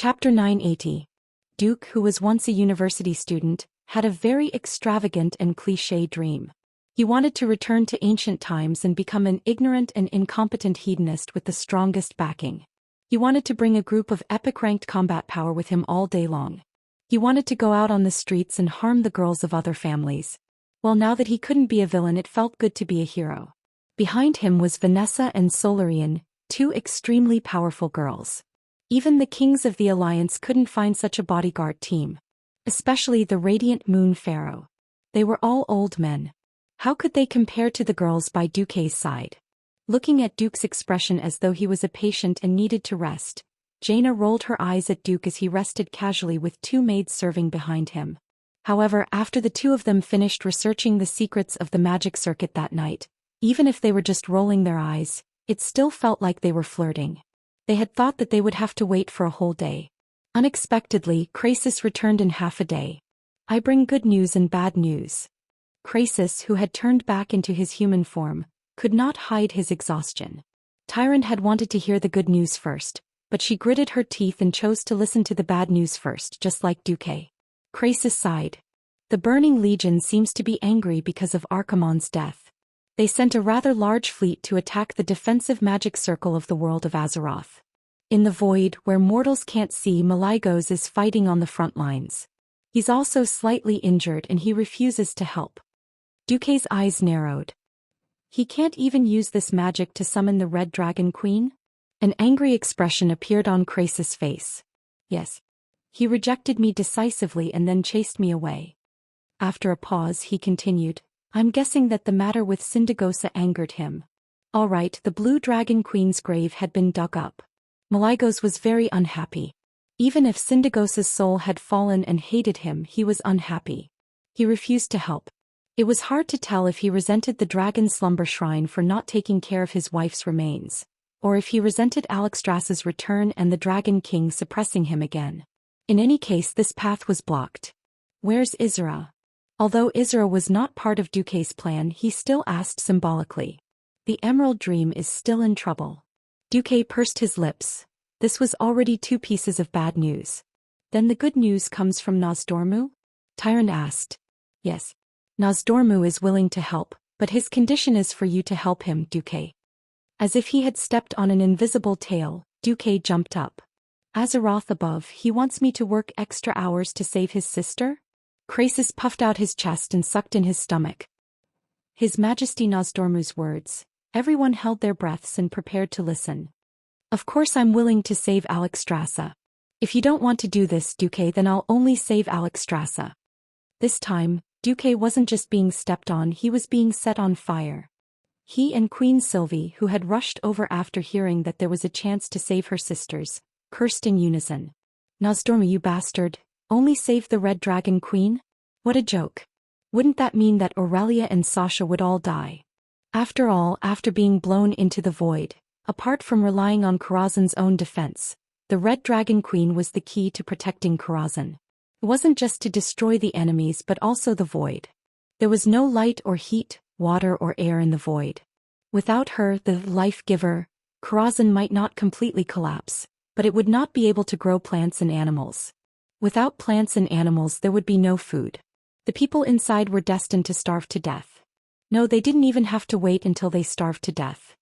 Chapter 980. Duke, who was once a university student, had a very extravagant and cliché dream. He wanted to return to ancient times and become an ignorant and incompetent hedonist with the strongest backing. He wanted to bring a group of epic-ranked combat power with him all day long. He wanted to go out on the streets and harm the girls of other families. Well, now that he couldn't be a villain, it felt good to be a hero. Behind him was Vanessa and Solarian, two extremely powerful girls. Even the kings of the Alliance couldn't find such a bodyguard team. Especially the Radiant Moon Pharaoh. They were all old men. How could they compare to the girls by Duke's side? Looking at Duke's expression as though he was a patient and needed to rest, Jaina rolled her eyes at Duke as he rested casually with two maids serving behind him. However, after the two of them finished researching the secrets of the magic circuit that night, even if they were just rolling their eyes, it still felt like they were flirting. They had thought that they would have to wait for a whole day. Unexpectedly, Krasis returned in half a day. I bring good news and bad news. Krasis, who had turned back into his human form, could not hide his exhaustion. Tyrant had wanted to hear the good news first, but she gritted her teeth and chose to listen to the bad news first, just like Duke. Krasis sighed. The Burning Legion seems to be angry because of Archimonde's death. They sent a rather large fleet to attack the defensive magic circle of the world of Azeroth. In the void, where mortals can't see, Malygos is fighting on the front lines. He's also slightly injured and he refuses to help. Duke's eyes narrowed. He can't even use this magic to summon the Red Dragon Queen? An angry expression appeared on Krasis' face. Yes. He rejected me decisively and then chased me away. After a pause, he continued, I'm guessing that the matter with Sindagosa angered him. All right, the Blue Dragon Queen's grave had been dug up. Malygos was very unhappy. Even if Sindagosa's soul had fallen and hated him, he was unhappy. He refused to help. It was hard to tell if he resented the Dragon Slumber Shrine for not taking care of his wife's remains, or if he resented Alexstrasza's return and the Dragon King suppressing him again. In any case, this path was blocked. Where's Isra? Although Isra was not part of Duke's plan, he still asked symbolically. The Emerald Dream is still in trouble. Duke pursed his lips. This was already two pieces of bad news. Then the good news comes from Nozdormu? Tyrant asked. Yes. Nozdormu is willing to help, but his condition is for you to help him, Duke. As if he had stepped on an invisible tail, Duke jumped up. Azeroth above, he wants me to work extra hours to save his sister? Krasis puffed out his chest and sucked in his stomach. His Majesty Nozdormu's words. Everyone held their breaths and prepared to listen. Of course I'm willing to save Alexstrasza. If you don't want to do this, Duke, then I'll only save Alexstrasza. This time, Duke wasn't just being stepped on, he was being set on fire. He and Queen Sylvie, who had rushed over after hearing that there was a chance to save her sisters, cursed in unison. Nozdormu, you bastard, only save the Red Dragon Queen? What a joke. Wouldn't that mean that Aurelia and Sasha would all die? After all, after being blown into the void, apart from relying on Karazhan's own defense, the Red Dragon Queen was the key to protecting Karazhan. It wasn't just to destroy the enemies but also the void. There was no light or heat, water or air in the void. Without her, the life-giver, Karazhan might not completely collapse, but it would not be able to grow plants and animals. Without plants and animals there would be no food. The people inside were destined to starve to death. No, they didn't even have to wait until they starved to death.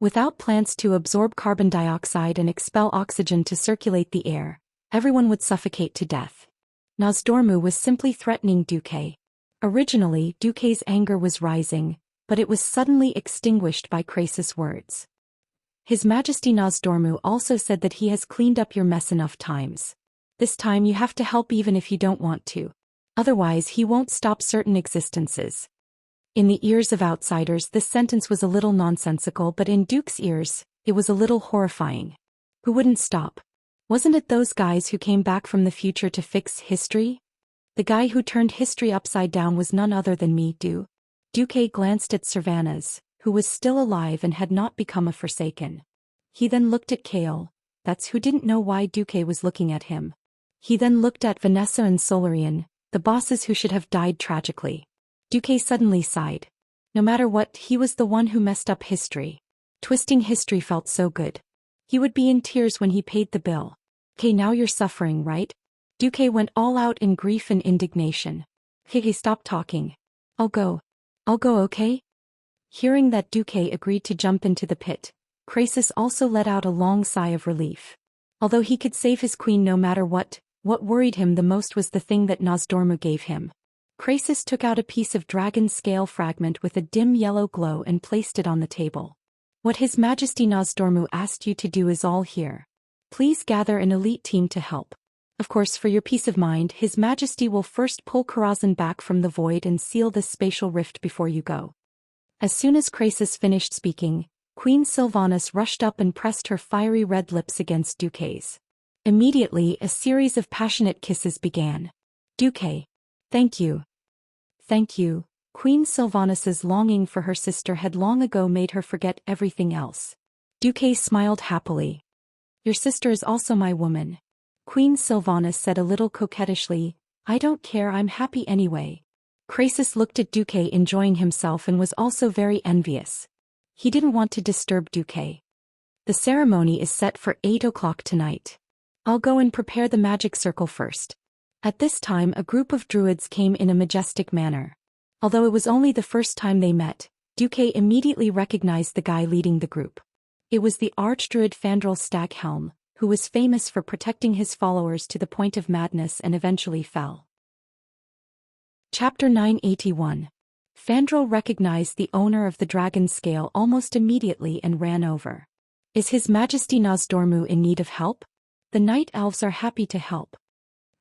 Without plants to absorb carbon dioxide and expel oxygen to circulate the air, everyone would suffocate to death. Nozdormu was simply threatening Duke. Originally, Duke's anger was rising, but it was suddenly extinguished by Krasis' words. His Majesty Nozdormu also said that he has cleaned up your mess enough times. This time you have to help even if you don't want to. Otherwise he won't stop certain existences. In the ears of outsiders this sentence was a little nonsensical, but in Duke's ears, it was a little horrifying. Who wouldn't stop? Wasn't it those guys who came back from the future to fix history? The guy who turned history upside down was none other than me, Duke glanced at Sylvanas, who was still alive and had not become a Forsaken. He then looked at Kael, that's who didn't know why Duke was looking at him. He then looked at Vanessa and Solarian, the bosses who should have died tragically. Duke suddenly sighed. No matter what, he was the one who messed up history. Twisting history felt so good. He would be in tears when he paid the bill. "Okay, now you're suffering, right?" Duque went all out in grief and indignation. "Hey, stop talking. I'll go. I'll go, okay?" Hearing that Duque agreed to jump into the pit, Croesus also let out a long sigh of relief. Although he could save his queen no matter what worried him the most was the thing that Nosdormu gave him. Croesus took out a piece of dragon scale fragment with a dim yellow glow and placed it on the table. "What His Majesty Nosdormu asked you to do is all here. Please gather an elite team to help. Of course, for your peace of mind, His Majesty will first pull Karazhan back from the void and seal this spatial rift before you go." As soon as Croesus finished speaking, Queen Sylvanas rushed up and pressed her fiery red lips against Duque's. Immediately, a series of passionate kisses began. "Duque. Thank you. Thank you." Queen Sylvanas's longing for her sister had long ago made her forget everything else. Duque smiled happily. "Your sister is also my woman." Queen Sylvanas said a little coquettishly, "I don't care, I'm happy anyway." Croesus looked at Duque enjoying himself and was also very envious. He didn't want to disturb Duque. "The ceremony is set for 8 o'clock tonight. I'll go and prepare the magic circle first." At this time a group of druids came in a majestic manner. Although it was only the first time they met, Duque immediately recognized the guy leading the group. It was the archdruid Fandral Staghelm, who was famous for protecting his followers to the point of madness and eventually fell. Chapter 981. Fandral recognized the owner of the dragon scale almost immediately and ran over. "Is His Majesty Nosdormu in need of help? The night elves are happy to help."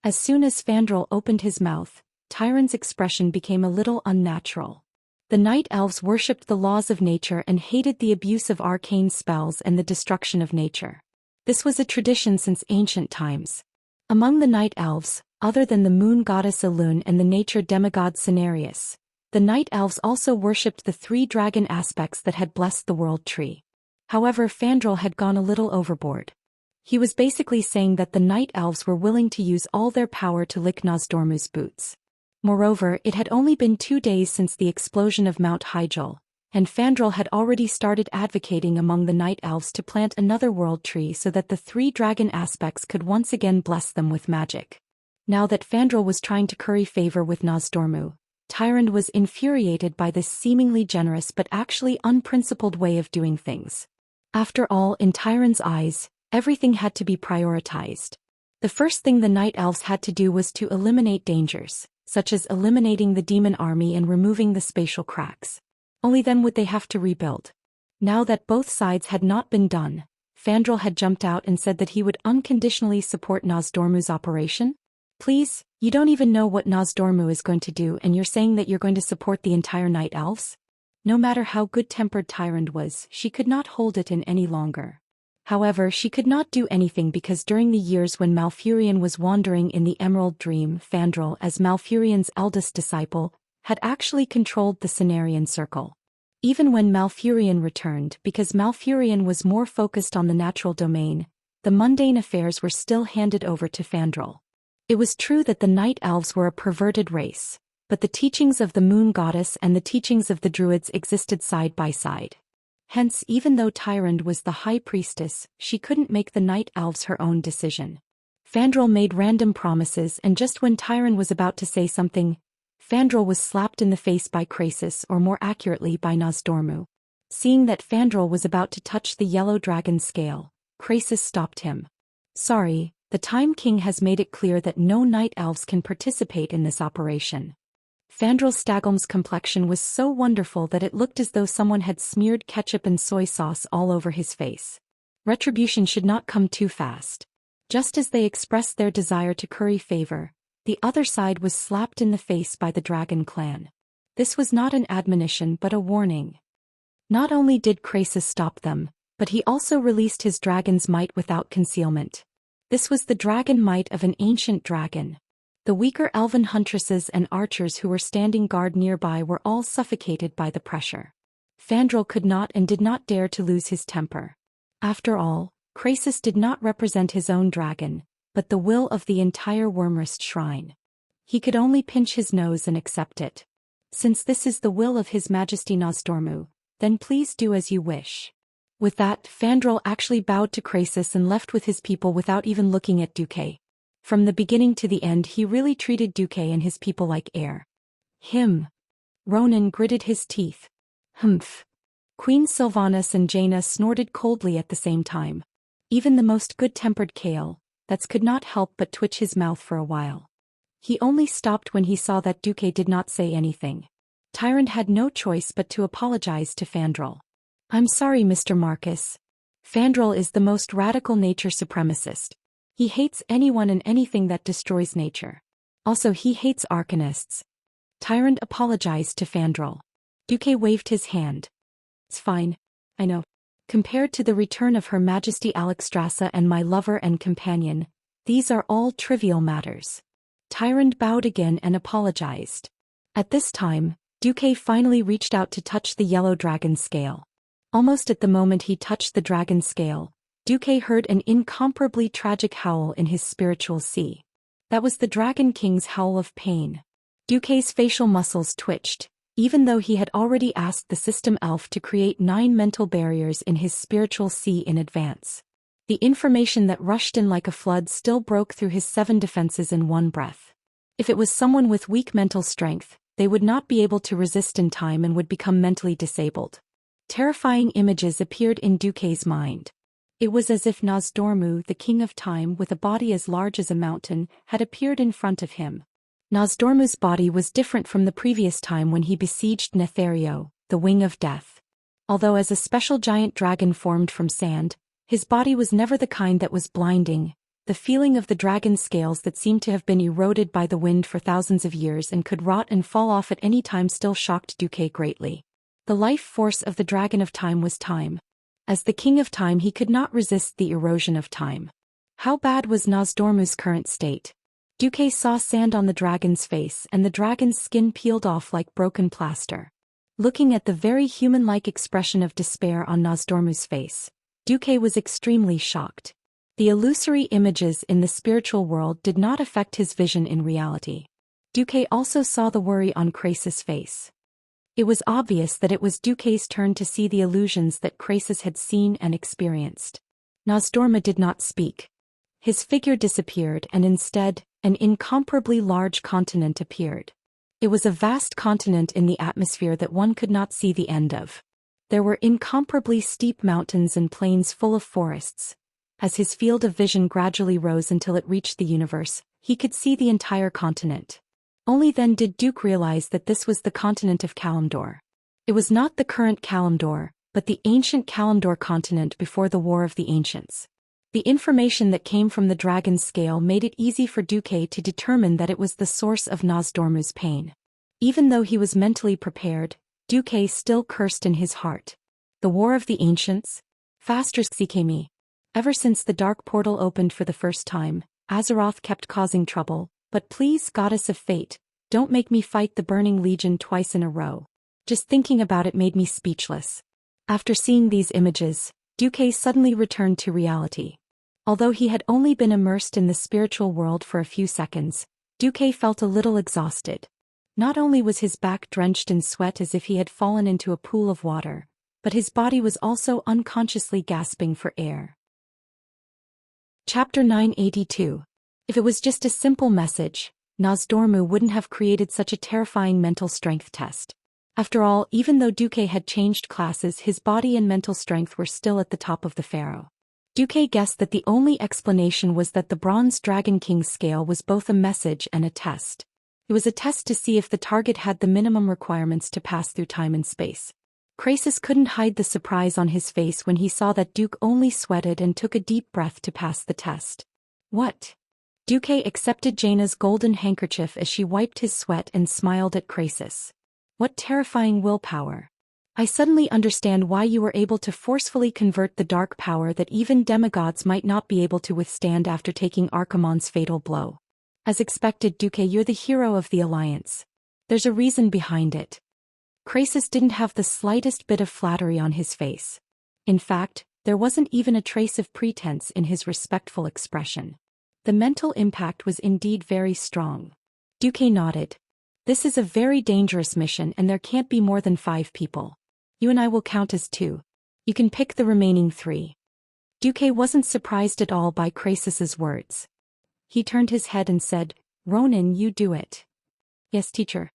As soon as Fandral opened his mouth, Tyron's expression became a little unnatural. The night elves worshipped the laws of nature and hated the abuse of arcane spells and the destruction of nature. This was a tradition since ancient times. Among the night elves, other than the moon goddess Elune and the nature demigod Cenarius, the night elves also worshipped the 3 dragon aspects that had blessed the world tree. However, Fandral had gone a little overboard. He was basically saying that the night elves were willing to use all their power to lick Nosdormu's boots. Moreover, it had only been 2 days since the explosion of Mount Hyjal, and Fandral had already started advocating among the night elves to plant another world tree so that the 3 dragon aspects could once again bless them with magic. Now that Fandral was trying to curry favor with Nosdormu, Tyrande was infuriated by this seemingly generous but actually unprincipled way of doing things. After all, in Tyrande's eyes, everything had to be prioritized. The first thing the night elves had to do was to eliminate dangers, such as eliminating the demon army and removing the spatial cracks. Only then would they have to rebuild. Now that both sides had not been done, Fandral had jumped out and said that he would unconditionally support Nosdormu's operation. "Please, you don't even know what Nosdormu is going to do and you're saying that you're going to support the entire night elves?" No matter how good-tempered Tyrande was, she could not hold it in any longer. However, she could not do anything because during the years when Malfurion was wandering in the Emerald Dream, Fandral, as Malfurion's eldest disciple, had actually controlled the Cenarian Circle. Even when Malfurion returned, because Malfurion was more focused on the natural domain, the mundane affairs were still handed over to Fandral. It was true that the night elves were a perverted race, but the teachings of the moon goddess and the teachings of the druids existed side by side. Hence, even though Tyrande was the high priestess, she couldn't make the night elves her own decision. Fandral made random promises, and just when Tyrande was about to say something, Fandral was slapped in the face by Croesus, or more accurately by Nosdormu. Seeing that Fandral was about to touch the yellow dragon scale, Croesus stopped him. "Sorry, the Time King has made it clear that no night elves can participate in this operation." Fandral Staghelm's complexion was so wonderful that it looked as though someone had smeared ketchup and soy sauce all over his face. Retribution should not come too fast. Just as they expressed their desire to curry favor, the other side was slapped in the face by the Dragon Clan. This was not an admonition but a warning. Not only did Croesus stop them, but he also released his dragon's might without concealment. This was the dragon might of an ancient dragon. The weaker elven huntresses and archers who were standing guard nearby were all suffocated by the pressure. Fandral could not and did not dare to lose his temper. After all, Croesus did not represent his own dragon, but the will of the entire Wyrmrest shrine. He could only pinch his nose and accept it. "Since this is the will of His Majesty Nosdormu, then please do as you wish." With that, Fandral actually bowed to Krasis and left with his people without even looking at Duque. From the beginning to the end he really treated Duque and his people like air. Ronan gritted his teeth. Humph. Queen Sylvanas and Jaina snorted coldly at the same time. Even the most good-tempered Kale, that could not help but twitch his mouth for a while. He only stopped when he saw that Duque did not say anything. Tyrant had no choice but to apologize to Fandral. I'm sorry, Mr. Marcus. Fandral is the most radical nature supremacist. He hates anyone and anything that destroys nature. Also, he hates arcanists. Tyrant apologized to Fandral. Duque waved his hand. It's fine. I know. Compared to the return of Her Majesty Alexstrasza and my lover and companion, these are all trivial matters. Tyrant bowed again and apologized. At this time, Duque finally reached out to touch the yellow dragon scale. Almost at the moment he touched the dragon scale, Duque heard an incomparably tragic howl in his spiritual sea. That was the Dragon King's howl of pain. Duque's facial muscles twitched, even though he had already asked the system elf to create 9 mental barriers in his spiritual sea in advance. The information that rushed in like a flood still broke through his 7 defenses in one breath. If it was someone with weak mental strength, they would not be able to resist in time and would become mentally disabled. Terrifying images appeared in Duque's mind. It was as if Nozdormu, the king of time with a body as large as a mountain, had appeared in front of him. Nozdormu's body was different from the previous time when he besieged Nethario, the wing of death. Although as a special giant dragon formed from sand, his body was never the kind that was blinding. The feeling of the dragon's scales that seemed to have been eroded by the wind for thousands of years and could rot and fall off at any time still shocked Duque greatly. The life force of the dragon of time was time. As the king of time he could not resist the erosion of time. How bad was Nozdormu's current state? Duque saw sand on the dragon's face and the dragon's skin peeled off like broken plaster. Looking at the very human-like expression of despair on Nozdormu's face, Duque was extremely shocked. The illusory images in the spiritual world did not affect his vision in reality. Duque also saw the worry on Krasis' face. It was obvious that it was Duque's turn to see the illusions that Krasis had seen and experienced. Nozdormu did not speak. His figure disappeared and instead, an incomparably large continent appeared. It was a vast continent in the atmosphere that one could not see the end of. There were incomparably steep mountains and plains full of forests. As his field of vision gradually rose until it reached the universe, he could see the entire continent. Only then did Duque realize that this was the continent of Kalimdor. It was not the current Kalimdor, but the ancient Kalimdor continent before the War of the Ancients. The information that came from the dragon's scale made it easy for Duque to determine that it was the source of Nozdormu's pain. Even though he was mentally prepared, Duque still cursed in his heart. The War of the Ancients? Faster. Ever since the dark portal opened for the first time, Azeroth kept causing trouble, but please, goddess of fate, don't make me fight the Burning Legion twice in a row. Just thinking about it made me speechless. After seeing these images, Duque suddenly returned to reality. Although he had only been immersed in the spiritual world for a few seconds, Duque felt a little exhausted. Not only was his back drenched in sweat as if he had fallen into a pool of water, but his body was also unconsciously gasping for air. Chapter 982. If it was just a simple message, Nozdormu wouldn't have created such a terrifying mental strength test. After all, even though Duque had changed classes, his body and mental strength were still at the top of the pharaoh. Duque guessed that the only explanation was that the Bronze Dragon King's scale was both a message and a test. It was a test to see if the target had the minimum requirements to pass through time and space. Krasis couldn't hide the surprise on his face when he saw that Duque only sweated and took a deep breath to pass the test. What? Duque accepted Jaina's golden handkerchief as she wiped his sweat and smiled at Krasis. What terrifying willpower. I suddenly understand why you were able to forcefully convert the dark power that even demigods might not be able to withstand after taking Archimonde's fatal blow. As expected, Duque, you're the hero of the Alliance. There's a reason behind it. Krasis didn't have the slightest bit of flattery on his face. In fact, there wasn't even a trace of pretense in his respectful expression. The mental impact was indeed very strong. Duque nodded. This is a very dangerous mission and there can't be more than 5 people. You and I will count as 2. You can pick the remaining 3. Duque wasn't surprised at all by Crassus's words. He turned his head and said, Ronan, you do it. Yes, teacher.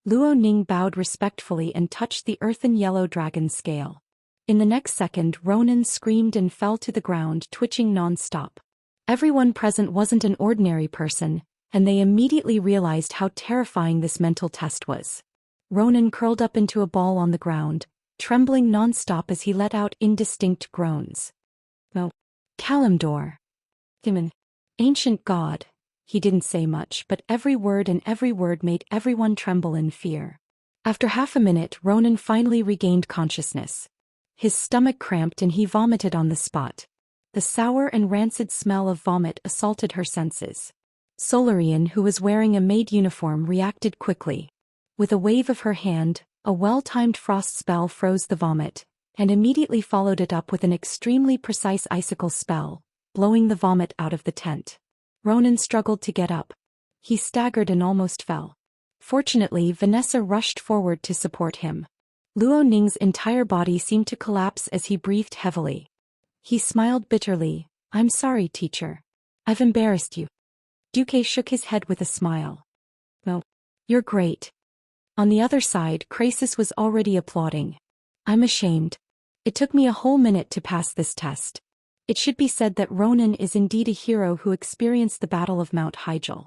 Luo Ning bowed respectfully and touched the earthen yellow dragon's scale. In the next second, Ronan screamed and fell to the ground, twitching non-stop. Everyone present wasn't an ordinary person, and they immediately realized how terrifying this mental test was. Ronan curled up into a ball on the ground, trembling non-stop as he let out indistinct groans. Oh, Kalimdor. Demon. Ancient god. He didn't say much, but every word made everyone tremble in fear. After half a minute, Ronan finally regained consciousness. His stomach cramped and he vomited on the spot. The sour and rancid smell of vomit assaulted her senses. Solarian, who was wearing a maid uniform, reacted quickly. With a wave of her hand, a well-timed frost spell froze the vomit, and immediately followed it up with an extremely precise icicle spell, blowing the vomit out of the tent. Ronan struggled to get up. He staggered and almost fell. Fortunately, Vanessa rushed forward to support him. Luo Ning's entire body seemed to collapse as he breathed heavily. He smiled bitterly. I'm sorry, teacher. I've embarrassed you. Duque shook his head with a smile. Oh, you're great. On the other side, Crassus was already applauding. I'm ashamed. It took me a whole minute to pass this test. It should be said that Ronan is indeed a hero who experienced the Battle of Mount Hyjal.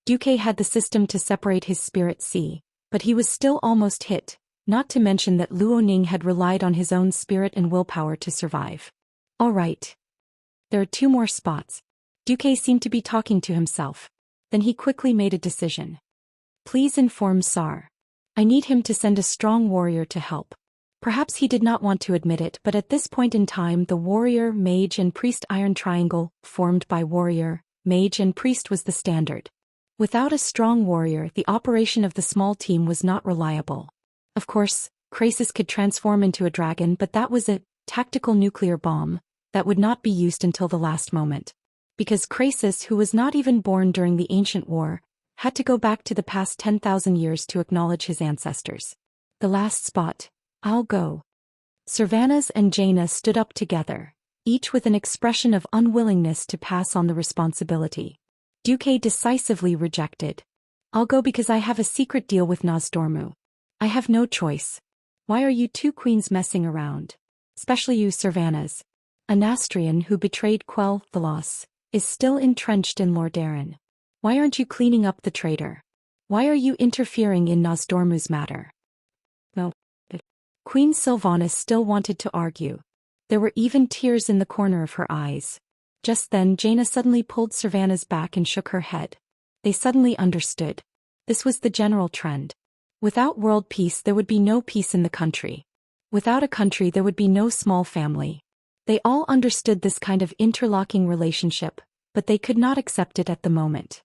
Duque had the system to separate his spirit sea, but he was still almost hit, not to mention that Luo Ning had relied on his own spirit and willpower to survive. All right. There are 2 more spots. Duque seemed to be talking to himself. Then he quickly made a decision. Please inform Sar. I need him to send a strong warrior to help. Perhaps he did not want to admit it, but at this point in time the warrior, mage and priest iron triangle, formed by warrior, mage and priest, was the standard. Without a strong warrior, the operation of the small team was not reliable. Of course, Crassus could transform into a dragon, but that was a tactical nuclear bomb that would not be used until the last moment. Because Crassus, who was not even born during the ancient war, had to go back to the past 10,000 years to acknowledge his ancestors. The last spot. I'll go. Servanas and Jaina stood up together, each with an expression of unwillingness to pass on the responsibility. Duque decisively rejected. I'll go because I have a secret deal with Nozdormu. I have no choice. Why are you 2 queens messing around? Especially you, Servanas. A Nastrian who betrayed Quell, the loss, is still entrenched in Lordaeron. Why aren't you cleaning up the traitor? Why are you interfering in Nozdormu's matter? No. Queen Sylvanas still wanted to argue. There were even tears in the corner of her eyes. Just then Jaina suddenly pulled Servanas back and shook her head. They suddenly understood. This was the general trend. Without world peace there would be no peace in the country. Without a country there would be no small family. They all understood this kind of interlocking relationship, but they could not accept it at the moment.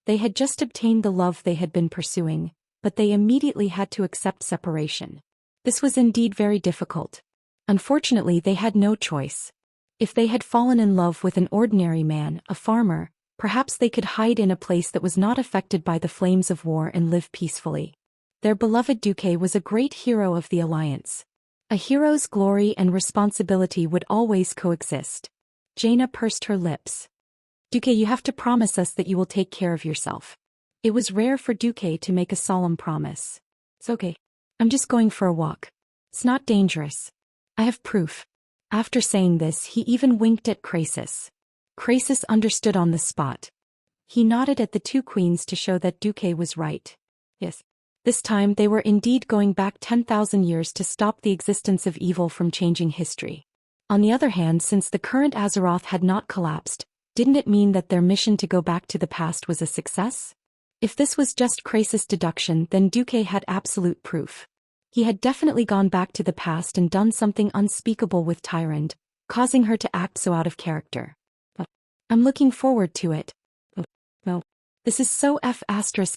They had just obtained the love they had been pursuing, but they immediately had to accept separation. This was indeed very difficult. Unfortunately, they had no choice. If they had fallen in love with an ordinary man, a farmer, perhaps they could hide in a place that was not affected by the flames of war and live peacefully. Their beloved Duque was a great hero of the alliance. A hero's glory and responsibility would always coexist. Jaina pursed her lips. Duque, you have to promise us that you will take care of yourself. It was rare for Duque to make a solemn promise. It's okay. I'm just going for a walk. It's not dangerous. I have proof. After saying this, he even winked at Crassus. Crassus understood on the spot. He nodded at the 2 queens to show that Duque was right. Yes. This time they were indeed going back 10,000 years to stop the existence of evil from changing history. On the other hand, since the current Azeroth had not collapsed, didn't it mean that their mission to go back to the past was a success? If this was just Crassus' deduction, then Duque had absolute proof. He had definitely gone back to the past and done something unspeakable with Tyrande, causing her to act so out of character. I'm looking forward to it. No. This is so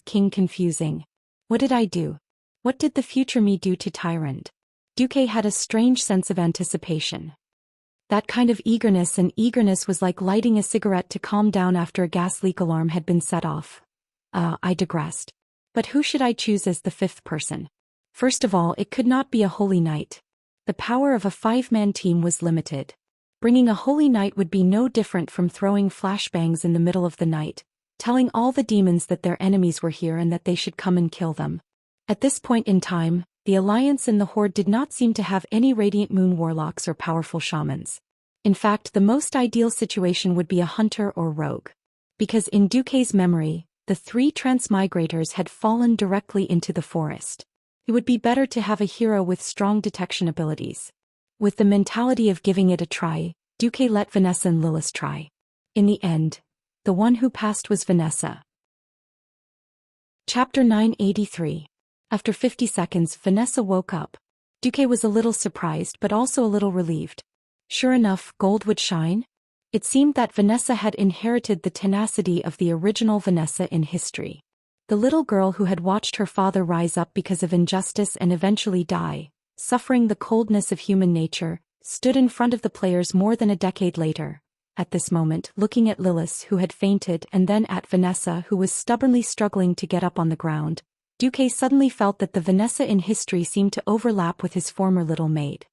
King confusing. What did I do? What did the future me do to Tyrande? Duque had a strange sense of anticipation. That kind of eagerness was like lighting a cigarette to calm down after a gas leak alarm had been set off. I digressed. But who should I choose as the 5th person? First of all, it could not be a holy knight. The power of a 5-man team was limited. Bringing a holy knight would be no different from throwing flashbangs in the middle of the night, telling all the demons that their enemies were here and that they should come and kill them. At this point in time, the Alliance and the Horde did not seem to have any Radiant Moon warlocks or powerful shamans. In fact, the most ideal situation would be a hunter or rogue. Because in Duque's memory, the 3 transmigrators had fallen directly into the forest. It would be better to have a hero with strong detection abilities. With the mentality of giving it a try, Duque let Vanessa and Lilith try. In the end, the one who passed was Vanessa. Chapter 983. After 50 seconds, Vanessa woke up. Duque was a little surprised but also a little relieved. Sure enough, gold would shine. It seemed that Vanessa had inherited the tenacity of the original Vanessa in history. The little girl who had watched her father rise up because of injustice and eventually die, suffering the coldness of human nature, stood in front of the players more than a decade later. At this moment, looking at Lilith who had fainted and then at Vanessa who was stubbornly struggling to get up on the ground, Duque suddenly felt that the Vanessa in history seemed to overlap with his former little maid.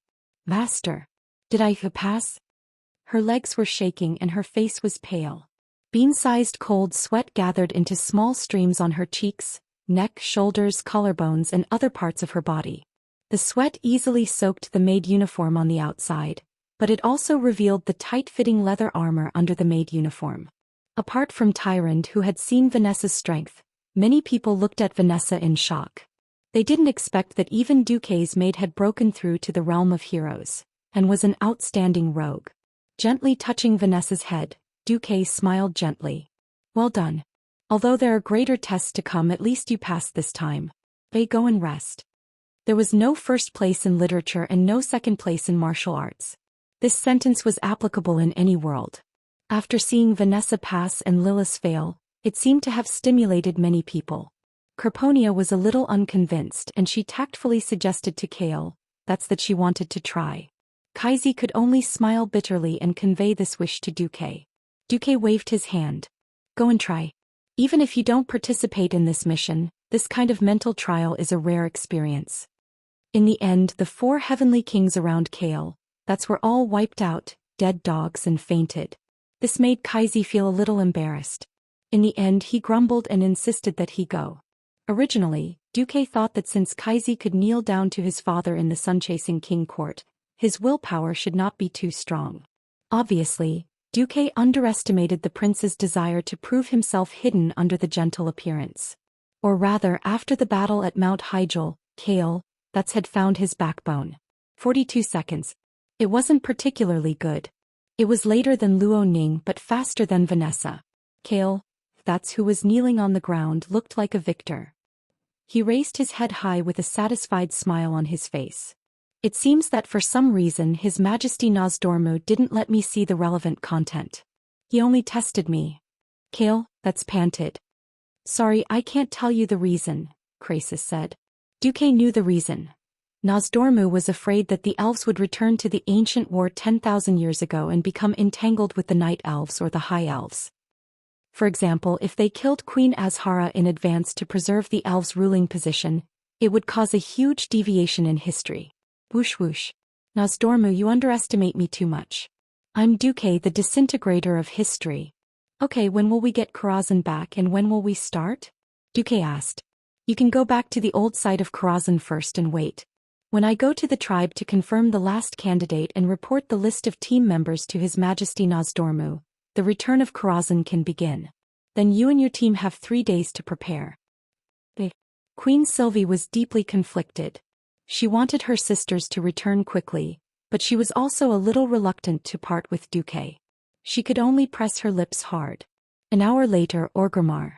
Master. Did I pass? Her legs were shaking and her face was pale. Bean-sized cold sweat gathered into small streams on her cheeks, neck, shoulders, collarbones and other parts of her body. The sweat easily soaked the maid uniform on the outside, but it also revealed the tight-fitting leather armor under the maid uniform. Apart from Tyrant who had seen Vanessa's strength, many people looked at Vanessa in shock. They didn't expect that even Duque's maid had broken through to the realm of heroes, and was an outstanding rogue. Gently touching Vanessa's head, Duque smiled gently. Well done. Although there are greater tests to come, at least you passed this time. Go and rest. There was no first place in literature and no second place in martial arts. This sentence was applicable in any world. After seeing Vanessa pass and Lilith fail, it seemed to have stimulated many people. Carponia was a little unconvinced and she tactfully suggested to Kale that she wanted to try. Kaizi could only smile bitterly and convey this wish to Duque. Duque waved his hand. Go and try. Even if you don't participate in this mission, this kind of mental trial is a rare experience. In the end, the 4 heavenly kings around Kale, were all wiped out, dead dogs and fainted. This made Kaizi feel a little embarrassed. In the end he grumbled and insisted that he go. Originally, Duque thought that since Kaizi could kneel down to his father in the sun-chasing king court, his willpower should not be too strong. Obviously, Duque underestimated the prince's desire to prove himself hidden under the gentle appearance. Or rather, after the battle at Mount Hyjal, Kale, had found his backbone. 42 seconds. It wasn't particularly good. It was later than Luo Ning but faster than Vanessa. Kale, who was kneeling on the ground, looked like a victor. He raised his head high with a satisfied smile on his face. It seems that for some reason His Majesty Nozdormu didn't let me see the relevant content. He only tested me. Kale, panted. Sorry, I can't tell you the reason, Krasis said. Duque knew the reason. Nozdormu was afraid that the elves would return to the ancient war 10,000 years ago and become entangled with the night elves or the high elves. For example, if they killed Queen Azhara in advance to preserve the elves' ruling position, it would cause a huge deviation in history. Whoosh whoosh. Nozdormu, you underestimate me too much. I'm Duque, the disintegrator of history. Okay, when will we get Karazhan back and when will we start? Duque asked. You can go back to the old site of Karazhan first and wait. When I go to the tribe to confirm the last candidate and report the list of team members to His Majesty Nozdormu, the return of Karazhan can begin. Then you and your team have 3 days to prepare. Queen Sylvie was deeply conflicted. She wanted her sisters to return quickly, but she was also a little reluctant to part with Duque. She could only press her lips hard. An hour later, Orgrimmar.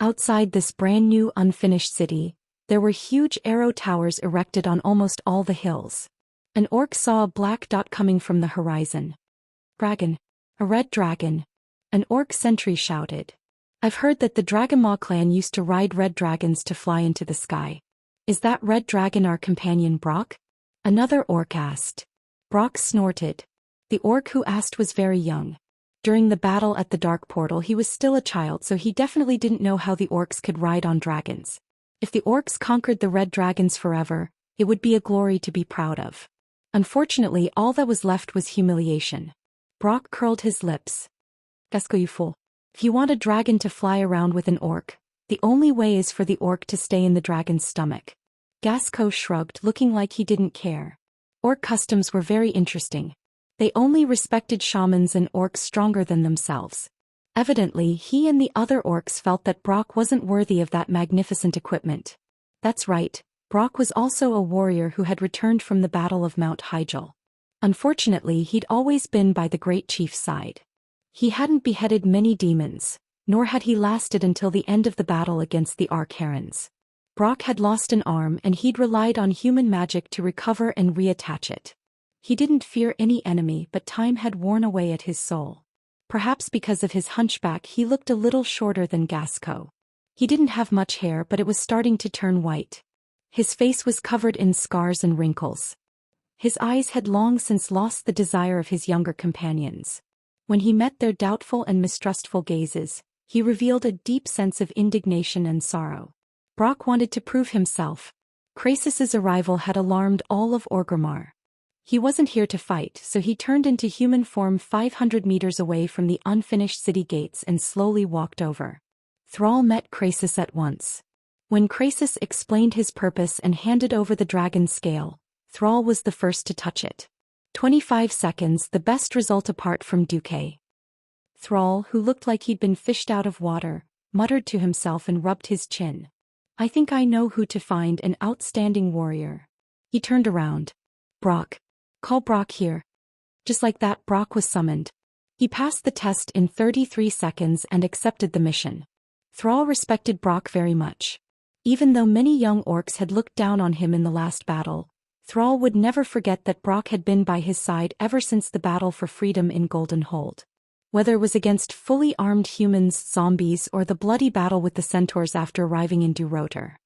Outside this brand new unfinished city, there were huge arrow towers erected on almost all the hills. An orc saw a black dot coming from the horizon. Dragon. A red dragon. An orc sentry shouted. I've heard that the Dragonmaw clan used to ride red dragons to fly into the sky. Is that red dragon our companion Brock? Another orc asked. Brock snorted. The orc who asked was very young. During the battle at the Dark Portal he was still a child, so he definitely didn't know how the orcs could ride on dragons. If the orcs conquered the red dragons forever, it would be a glory to be proud of. Unfortunately, all that was left was humiliation. Brock curled his lips. Qu'est-ce qu'il faut? If you want a dragon to fly around with an orc, the only way is for the orc to stay in the dragon's stomach. Gasco shrugged, looking like he didn't care. Orc customs were very interesting. They only respected shamans and orcs stronger than themselves. Evidently, he and the other orcs felt that Brock wasn't worthy of that magnificent equipment. That's right, Brock was also a warrior who had returned from the Battle of Mount Hyjal. Unfortunately, he'd always been by the great chief's side. He hadn't beheaded many demons, nor had he lasted until the end of the battle against the Arc-Herons. Brock had lost an arm and he'd relied on human magic to recover and reattach it. He didn't fear any enemy, but time had worn away at his soul. Perhaps because of his hunchback he looked a little shorter than Gasco. He didn't have much hair, but it was starting to turn white. His face was covered in scars and wrinkles. His eyes had long since lost the desire of his younger companions. When he met their doubtful and mistrustful gazes, he revealed a deep sense of indignation and sorrow. Brock wanted to prove himself. Crassus's arrival had alarmed all of Orgrimmar. He wasn't here to fight, so he turned into human form 500 meters away from the unfinished city gates and slowly walked over. Thrall met Crassus at once. When Crassus explained his purpose and handed over the dragon scale, Thrall was the first to touch it. 25 seconds, the best result apart from Duque. Thrall, who looked like he'd been fished out of water, muttered to himself and rubbed his chin. I think I know who to find, an outstanding warrior. He turned around. Brock. Call Brock here. Just like that, Brock was summoned. He passed the test in 33 seconds and accepted the mission. Thrall respected Brock very much. Even though many young orcs had looked down on him in the last battle, Thrall would never forget that Brock had been by his side ever since the battle for freedom in Golden Hold. Whether it was against fully armed humans, zombies, or the bloody battle with the centaurs after arriving in Durotor.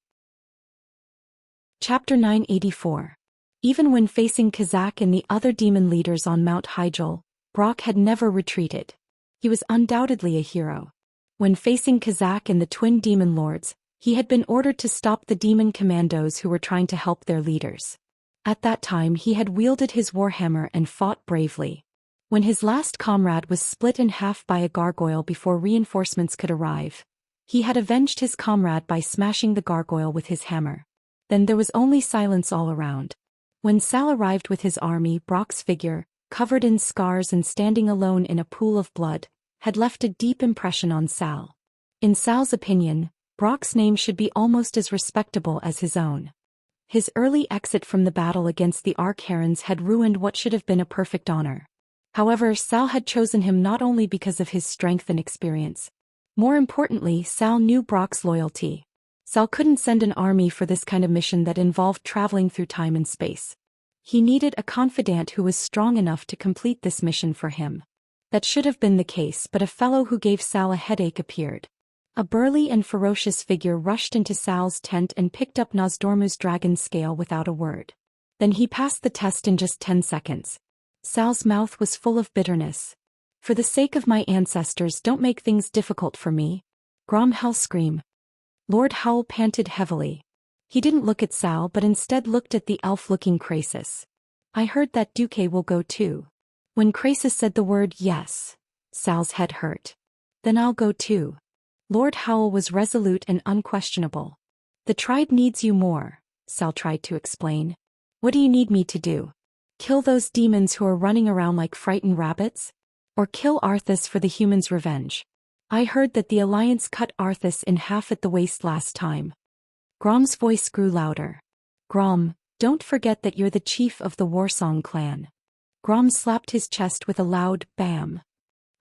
Chapter 984. Even when facing Kazak and the other demon leaders on Mount Hyjal, Brock had never retreated. He was undoubtedly a hero. When facing Kazak and the twin demon lords, he had been ordered to stop the demon commandos who were trying to help their leaders. At that time he had wielded his warhammer and fought bravely. When his last comrade was split in half by a gargoyle before reinforcements could arrive, he had avenged his comrade by smashing the gargoyle with his hammer. Then there was only silence all around. When Sal arrived with his army, Brock's figure, covered in scars and standing alone in a pool of blood, had left a deep impression on Sal. In Sal's opinion, Brock's name should be almost as respectable as his own. His early exit from the battle against the Arc-Herons had ruined what should have been a perfect honor. However, Sal had chosen him not only because of his strength and experience. More importantly, Sal knew Brock's loyalty. Sal couldn't send an army for this kind of mission that involved traveling through time and space. He needed a confidant who was strong enough to complete this mission for him. That should have been the case, but a fellow who gave Sal a headache appeared. A burly and ferocious figure rushed into Sal's tent and picked up Nozdormu's dragon scale without a word. Then he passed the test in just 10 seconds. Sal's mouth was full of bitterness. For the sake of my ancestors, don't make things difficult for me. Grom Hellscream. Lord Howl panted heavily. He didn't look at Sal but instead looked at the elf-looking Crassus. I heard that Duque will go too. When Crassus said the word yes, Sal's head hurt. Then I'll go too. Lord Howl was resolute and unquestionable. The tribe needs you more, Sal tried to explain. What do you need me to do? Kill those demons who are running around like frightened rabbits? Or kill Arthas for the humans' revenge? I heard that the Alliance cut Arthas in half at the waist last time. Grom's voice grew louder. Grom, don't forget that you're the chief of the Warsong clan. Grom slapped his chest with a loud bam.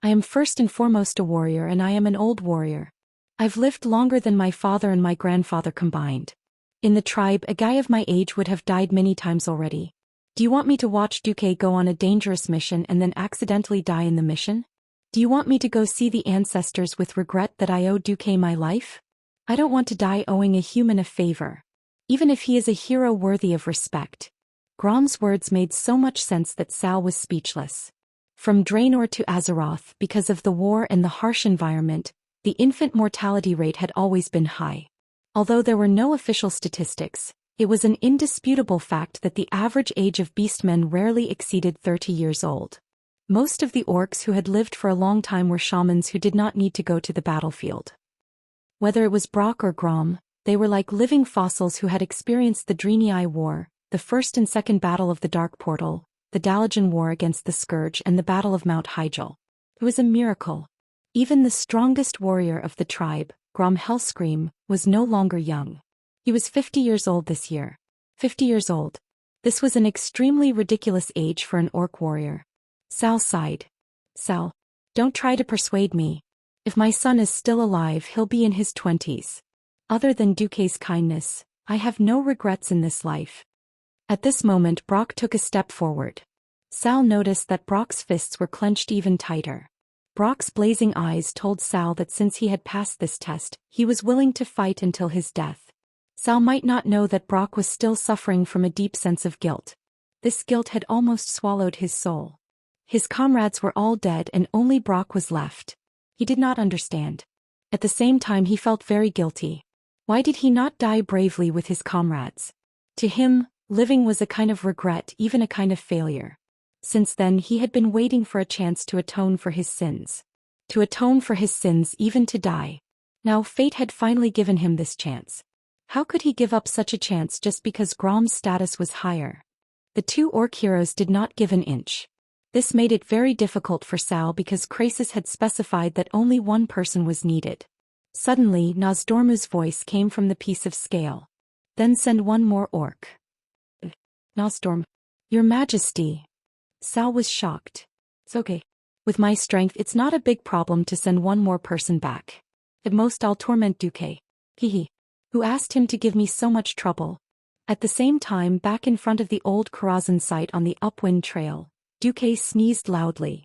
I am first and foremost a warrior, and I am an old warrior. I've lived longer than my father and my grandfather combined. In the tribe, a guy of my age would have died many times already. Do you want me to watch Duque go on a dangerous mission and then accidentally die in the mission? Do you want me to go see the ancestors with regret that I owe Duque my life? I don't want to die owing a human a favor. Even if he is a hero worthy of respect. Grom's words made so much sense that Sal was speechless. From Draenor to Azeroth, because of the war and the harsh environment, the infant mortality rate had always been high. Although there were no official statistics, It was an indisputable fact that the average age of beastmen rarely exceeded 30 years old. Most of the orcs who had lived for a long time were shamans who did not need to go to the battlefield. Whether it was Brock or Grom, they were like living fossils who had experienced the Draenei War, the First and Second Battle of the Dark Portal, the Dalajan War against the Scourge and the Battle of Mount Hyjal. It was a miracle. Even the strongest warrior of the tribe, Grom Hellscream, was no longer young. He was 50 years old this year. 50 years old. This was an extremely ridiculous age for an orc warrior. Sal sighed. Sal, don't try to persuade me. If my son is still alive, he'll be in his 20s. Other than Duque's kindness, I have no regrets in this life. At this moment Brock took a step forward. Sal noticed that Brock's fists were clenched even tighter. Brock's blazing eyes told Sal that since he had passed this test, he was willing to fight until his death. Sal might not know that Brock was still suffering from a deep sense of guilt. This guilt had almost swallowed his soul. His comrades were all dead and only Brock was left. He did not understand. At the same time he felt very guilty. Why did he not die bravely with his comrades? To him, living was a kind of regret, even a kind of failure. Since then he had been waiting for a chance to atone for his sins. To atone for his sins, even to die. Now fate had finally given him this chance. How could he give up such a chance just because Grom's status was higher? The two orc heroes did not give an inch. This made it very difficult for Sal because Krasis had specified that only one person was needed. Suddenly Nozdormu's voice came from the piece of scale. Then send one more orc. Nozdorm. Your Majesty. Sal was shocked. It's okay. With my strength it's not a big problem to send one more person back. At most I'll torment Duque. Hehe. Who asked him to give me so much trouble. At the same time, back in front of the old Karazhan site on the upwind trail, Duque sneezed loudly.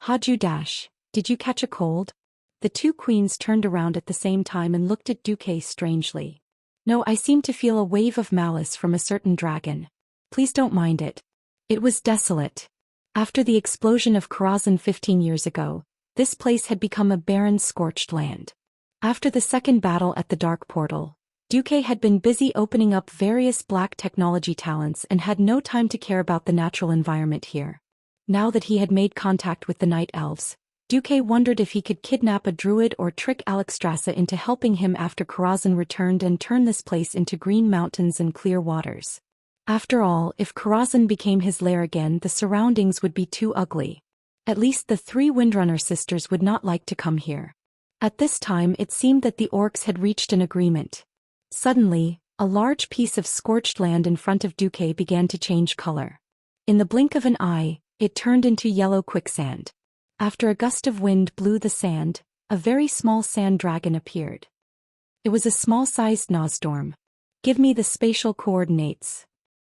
Haju Dash, did you catch a cold? The two queens turned around at the same time and looked at Duque strangely. No, I seem to feel a wave of malice from a certain dragon. Please don't mind it. It was desolate. After the explosion of Karazhan 15 years ago, this place had become a barren, scorched land. After the second battle at the Dark Portal, Duque had been busy opening up various black technology talents and had no time to care about the natural environment here. Now that he had made contact with the Night Elves, Duque wondered if he could kidnap a druid or trick Alexstrasza into helping him after Karazhan returned and turn this place into green mountains and clear waters. After all, if Karazhan became his lair again, the surroundings would be too ugly. At least the three Windrunner sisters would not like to come here. At this time it seemed that the orcs had reached an agreement. Suddenly, a large piece of scorched land in front of Duque began to change color. In the blink of an eye, it turned into yellow quicksand. After a gust of wind blew the sand, a very small sand dragon appeared. It was a small-sized Nozdorm. Give me the spatial coordinates.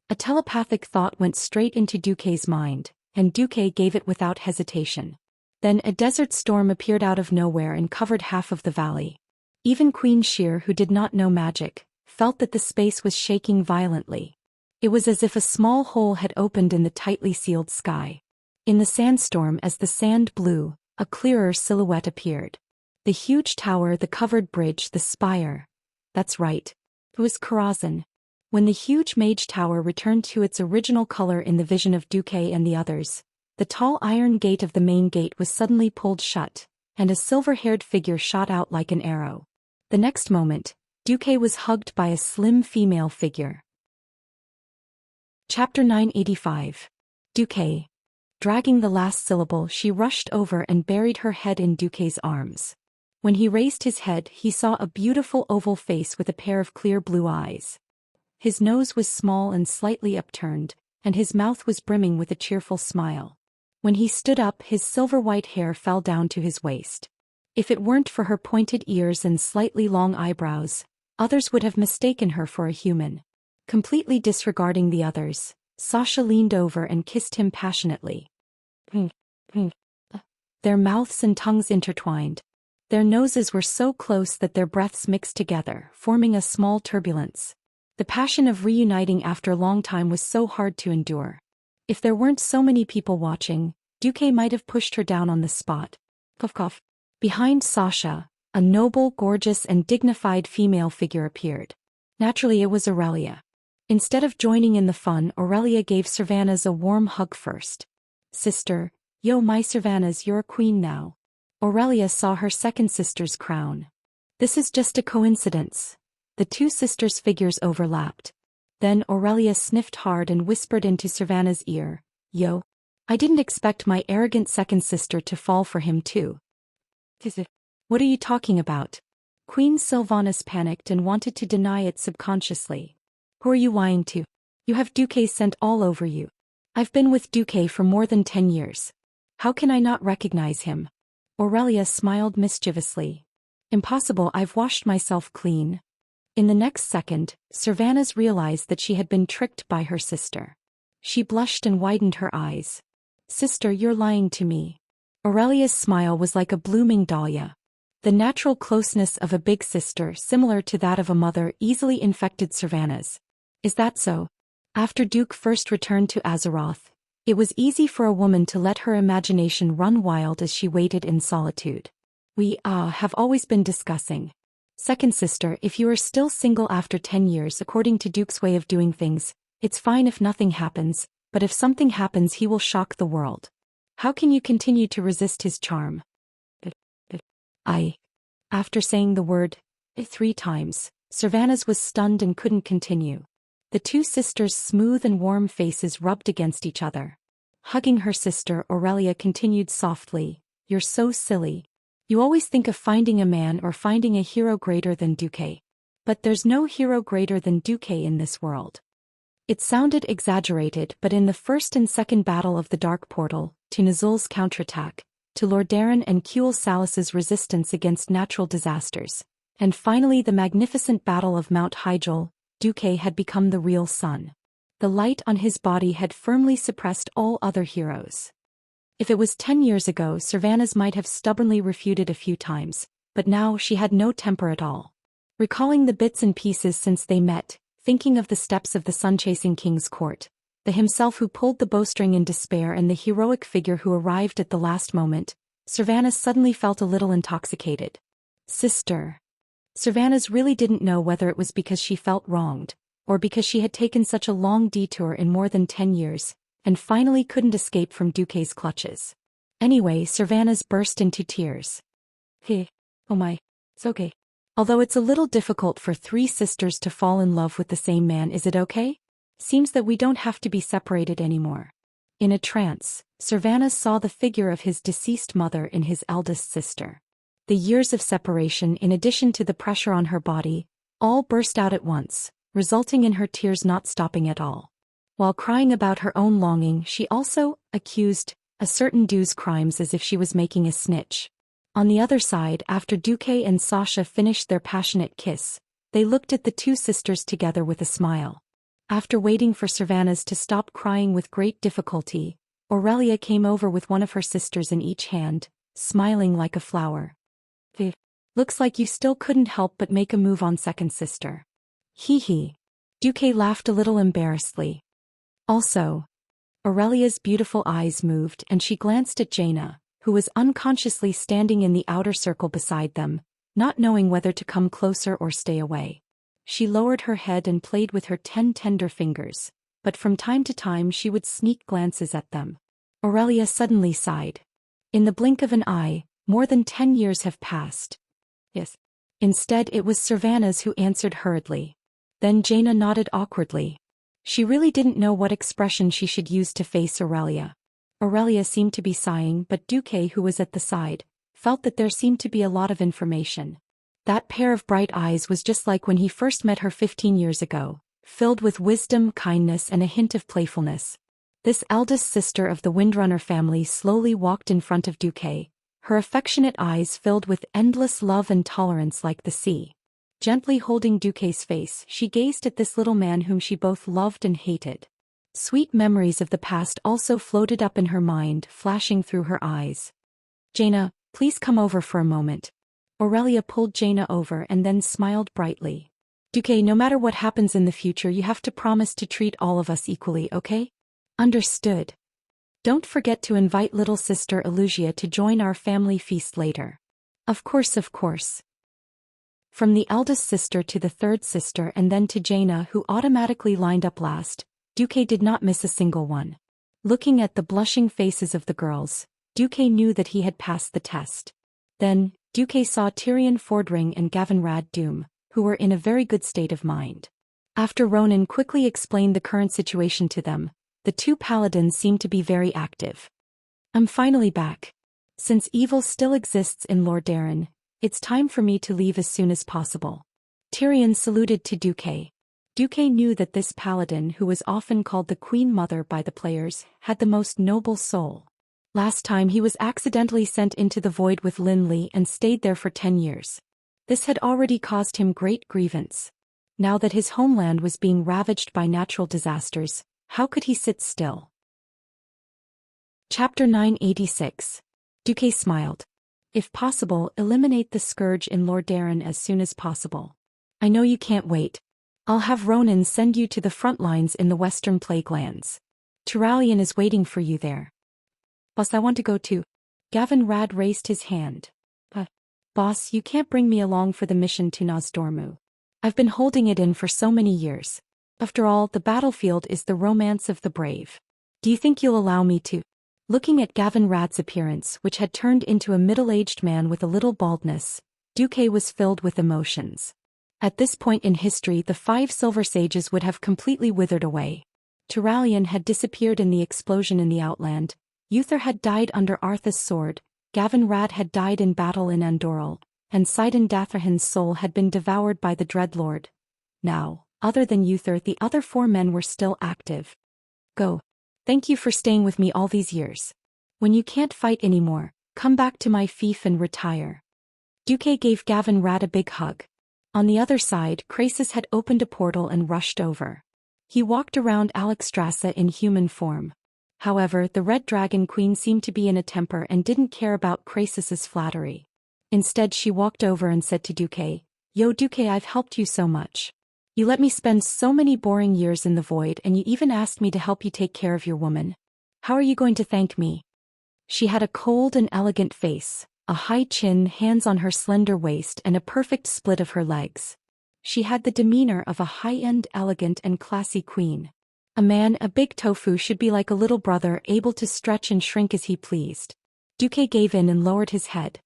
A telepathic thought went straight into Duque's mind, and Duque gave it without hesitation. Then a desert storm appeared out of nowhere and covered half of the valley. Even Queen Sheer, who did not know magic, felt that the space was shaking violently. It was as if a small hole had opened in the tightly sealed sky. In the sandstorm, as the sand blew, a clearer silhouette appeared. The huge tower, the covered bridge, the spire. That's right. It was Karazhan. When the huge mage tower returned to its original color in the vision of Duque and the others, the tall iron gate of the main gate was suddenly pulled shut, and a silver-haired figure shot out like an arrow. The next moment, Duque was hugged by a slim female figure. Chapter 985. Duque. Dragging the last syllable, she rushed over and buried her head in Duque's arms. When he raised his head, he saw a beautiful oval face with a pair of clear blue eyes. His nose was small and slightly upturned, and his mouth was brimming with a cheerful smile. When he stood up, his silver-white hair fell down to his waist. If it weren't for her pointed ears and slightly long eyebrows, others would have mistaken her for a human. Completely disregarding the others, Sasha leaned over and kissed him passionately. Their mouths and tongues intertwined. Their noses were so close that their breaths mixed together, forming a small turbulence. The passion of reuniting after a long time was so hard to endure. If there weren't so many people watching, Duque might have pushed her down on the spot. Cough cough. Behind Sasha, a noble, gorgeous and dignified female figure appeared. Naturally it was Aurelia. Instead of joining in the fun, Aurelia gave Cervantes a warm hug first. Sister, yo my Cervantes, you're a queen now. Aurelia saw her second sister's crown. This is just a coincidence. The two sisters' figures overlapped. Then Aurelia sniffed hard and whispered into Cervantes' ear, yo. I didn't expect my arrogant second sister to fall for him too. What are you talking about? Queen Sylvanus panicked and wanted to deny it subconsciously. Who are you lying to? You have Duque scent all over you. I've been with Duque for more than 10 years. How can I not recognize him? Aurelia smiled mischievously. Impossible, I've washed myself clean. In the next second, Cervantes realized that she had been tricked by her sister. She blushed and widened her eyes. Sister, you're lying to me. Aurelia's smile was like a blooming dahlia. The natural closeness of a big sister, similar to that of a mother, easily infected Cervantes. Is that so? After Duke first returned to Azeroth, it was easy for a woman to let her imagination run wild as she waited in solitude. We, have always been discussing. Second sister, if you are still single after 10 years according to Duke's way of doing things, it's fine if nothing happens, but if something happens he will shock the world. How can you continue to resist his charm? After saying the word 3 times, Cervantes was stunned and couldn't continue. The two sisters' smooth and warm faces rubbed against each other. Hugging her sister, Aurelia continued softly, you're so silly. You always think of finding a man or finding a hero greater than Duque. But there's no hero greater than Duque in this world. It sounded exaggerated, but in the first and second battle of the Dark Portal, to Nazul's counterattack, to Lordaeron and Kuel Salas's resistance against natural disasters, and finally the magnificent battle of Mount Hyjal, Duque had become the real sun. The light on his body had firmly suppressed all other heroes. If it was 10 years ago, Cervantes might have stubbornly refuted a few times, but now she had no temper at all. Recalling the bits and pieces since they met, thinking of the steps of the sun-chasing king's court, the himself who pulled the bowstring in despair and the heroic figure who arrived at the last moment, Cervantes suddenly felt a little intoxicated. Sister. Cervantes really didn't know whether it was because she felt wronged, or because she had taken such a long detour in more than 10 years, and finally couldn't escape from Duque's clutches. Anyway, Cervantes burst into tears. Hey, oh my, it's okay. Although it's a little difficult for 3 sisters to fall in love with the same man, is it okay? Seems that we don't have to be separated anymore. In a trance, Cervantes saw the figure of his deceased mother in his eldest sister. The years of separation, in addition to the pressure on her body, all burst out at once, resulting in her tears not stopping at all. While crying about her own longing, she also accused a certain Du's crimes as if she was making a snitch. On the other side, after Duque and Sasha finished their passionate kiss, they looked at the two sisters together with a smile. After waiting for Cervantes to stop crying with great difficulty, Aurelia came over with one of her sisters in each hand, smiling like a flower. Looks like you still couldn't help but make a move on second sister. Hee hee. Duque laughed a little embarrassedly. Also, Aurelia's beautiful eyes moved and she glanced at Jaina, who was unconsciously standing in the outer circle beside them, not knowing whether to come closer or stay away. She lowered her head and played with her 10 tender fingers, but from time to time she would sneak glances at them. Aurelia suddenly sighed. In the blink of an eye, more than 10 years have passed. Yes. Instead it was Cervantes who answered hurriedly. Then Jaina nodded awkwardly. She really didn't know what expression she should use to face Aurelia. Aurelia seemed to be sighing, but Duque, who was at the side, felt that there seemed to be a lot of information. That pair of bright eyes was just like when he first met her 15 years ago, filled with wisdom, kindness, and a hint of playfulness. This eldest sister of the Windrunner family slowly walked in front of Duque, her affectionate eyes filled with endless love and tolerance like the sea. Gently holding Duque's face, she gazed at this little man whom she both loved and hated. Sweet memories of the past also floated up in her mind, flashing through her eyes. Jaina, please come over for a moment. Aurelia pulled Jaina over and then smiled brightly. Duque, no matter what happens in the future, you have to promise to treat all of us equally, okay? Understood. Don't forget to invite little sister Elugia to join our family feast later. Of course, of course. From the eldest sister to the third sister and then to Jaina, who automatically lined up last, Duque did not miss a single one. Looking at the blushing faces of the girls, Duque knew that he had passed the test. Then, Duque saw Tyrion Fordring and Gavin Rad Doom, who were in a very good state of mind. After Ronan quickly explained the current situation to them, the two paladins seemed to be very active. I'm finally back. Since evil still exists in Lordaeron, it's time for me to leave as soon as possible. Tyrion saluted to Duque. Duque knew that this paladin, who was often called the Queen Mother by the players, had the most noble soul. Last time he was accidentally sent into the void with Linley and stayed there for 10 years. This had already caused him great grievance. Now that his homeland was being ravaged by natural disasters, how could he sit still? Chapter 986. Duque smiled. If possible, eliminate the scourge in Lordaeron as soon as possible. I know you can't wait. I'll have Ronan send you to the front lines in the Western Plague Lands. Turalyon is waiting for you there. Boss, I want to go too. Gavin Rad raised his hand. Boss, you can't bring me along for the mission to Nozdormu. I've been holding it in for so many years. After all, the battlefield is the romance of the brave. Do you think you'll allow me to? Looking at Gavin Rad's appearance, which had turned into a middle-aged man with a little baldness, Duque was filled with emotions. At this point in history, the 5 Silver Sages would have completely withered away. Turalyon had disappeared in the explosion in the Outland, Uther had died under Arthas' sword, Gavin Rad had died in battle in Andoril, and Sidon Datherhan's soul had been devoured by the Dreadlord. Now, other than Uther, the other 4 men were still active. Go. Thank you for staying with me all these years. When you can't fight anymore, come back to my fief and retire. Duque gave Gavin Rad a big hug. On the other side, Krasis had opened a portal and rushed over. He walked around Alexstrasza in human form. However, the Red Dragon Queen seemed to be in a temper and didn't care about Krasis's flattery. Instead, she walked over and said to Duque, Yo Duque, I've helped you so much. You let me spend so many boring years in the void and you even asked me to help you take care of your woman. How are you going to thank me? She had a cold and elegant face, a high chin, hands on her slender waist and a perfect split of her legs. She had the demeanor of a high-end, elegant and classy queen. A man, a big tofu, should be like a little brother, able to stretch and shrink as he pleased. Duque gave in and lowered his head.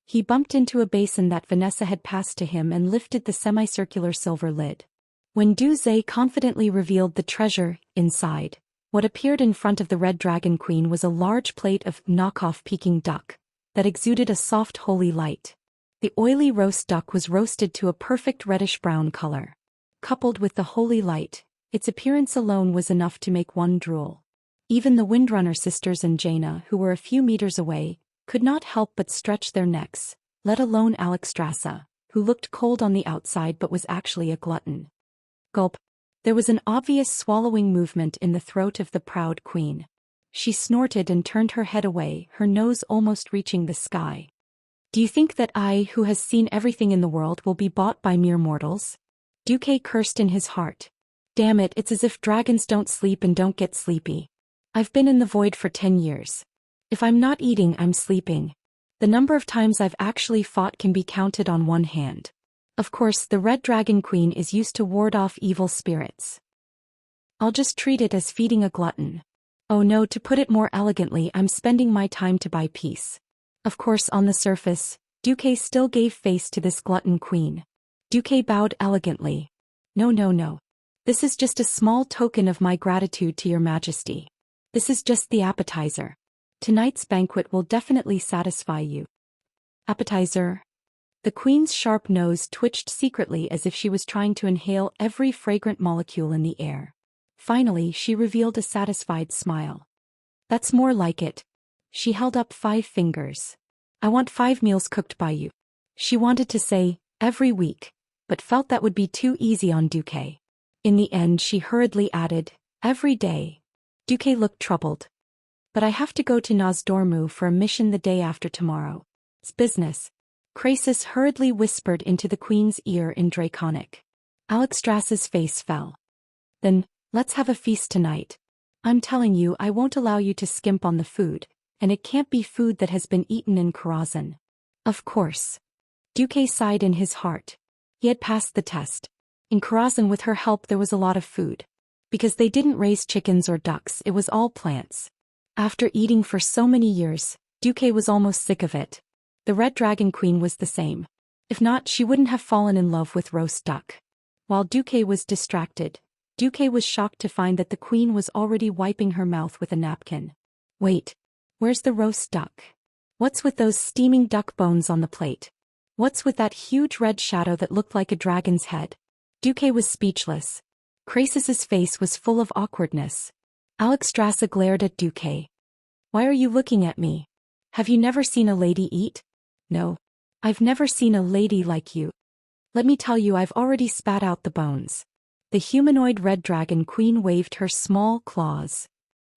He bumped into a basin that Vanessa had passed to him and lifted the semicircular silver lid. When Duze confidently revealed the treasure inside, what appeared in front of the Red Dragon Queen was a large plate of knockoff Peking duck that exuded a soft holy light. The oily roast duck was roasted to a perfect reddish-brown color. Coupled with the holy light, its appearance alone was enough to make one drool. Even the Windrunner sisters and Jaina, who were a few meters away, could not help but stretch their necks, let alone Alexstrasza, who looked cold on the outside but was actually a glutton. Gulp. There was an obvious swallowing movement in the throat of the proud queen. She snorted and turned her head away, her nose almost reaching the sky. Do you think that I, who has seen everything in the world, will be bought by mere mortals? Duque cursed in his heart. Damn it, it's as if dragons don't sleep and don't get sleepy. I've been in the void for 10 years. If I'm not eating, I'm sleeping. The number of times I've actually fought can be counted on one hand. Of course, the Red Dragon Queen is used to ward off evil spirits. I'll just treat it as feeding a glutton. Oh no, to put it more elegantly, I'm spending my time to buy peace. Of course, on the surface, Duque still gave face to this glutton queen. Duque bowed elegantly. No. This is just a small token of my gratitude to your majesty. This is just the appetizer. Tonight's banquet will definitely satisfy you. Appetizer? The queen's sharp nose twitched secretly as if she was trying to inhale every fragrant molecule in the air. Finally, she revealed a satisfied smile. That's more like it. She held up 5 fingers. I want 5 meals cooked by you. She wanted to say, every week, but felt that would be too easy on Duque. In the end, she hurriedly added, every day. Duque looked troubled. But I have to go to Nozdormu for a mission the day after tomorrow. It's business. Krasis hurriedly whispered into the queen's ear in Draconic. Alexstrasza's face fell. Then, let's have a feast tonight. I'm telling you, I won't allow you to skimp on the food, and it can't be food that has been eaten in Karazhan. Of course. Duque sighed in his heart. He had passed the test. In Karazhan, with her help, there was a lot of food. Because they didn't raise chickens or ducks, it was all plants. After eating for so many years, Duque was almost sick of it. The Red Dragon Queen was the same. If not, she wouldn't have fallen in love with roast duck. While Duque was distracted, Duque was shocked to find that the queen was already wiping her mouth with a napkin. Wait. Where's the roast duck? What's with those steaming duck bones on the plate? What's with that huge red shadow that looked like a dragon's head? Duque was speechless. Crassus's face was full of awkwardness. Alexstrasza glared at Duque. Why are you looking at me? Have you never seen a lady eat? No. I've never seen a lady like you. Let me tell you, I've already spat out the bones. The humanoid red dragon queen waved her small claws.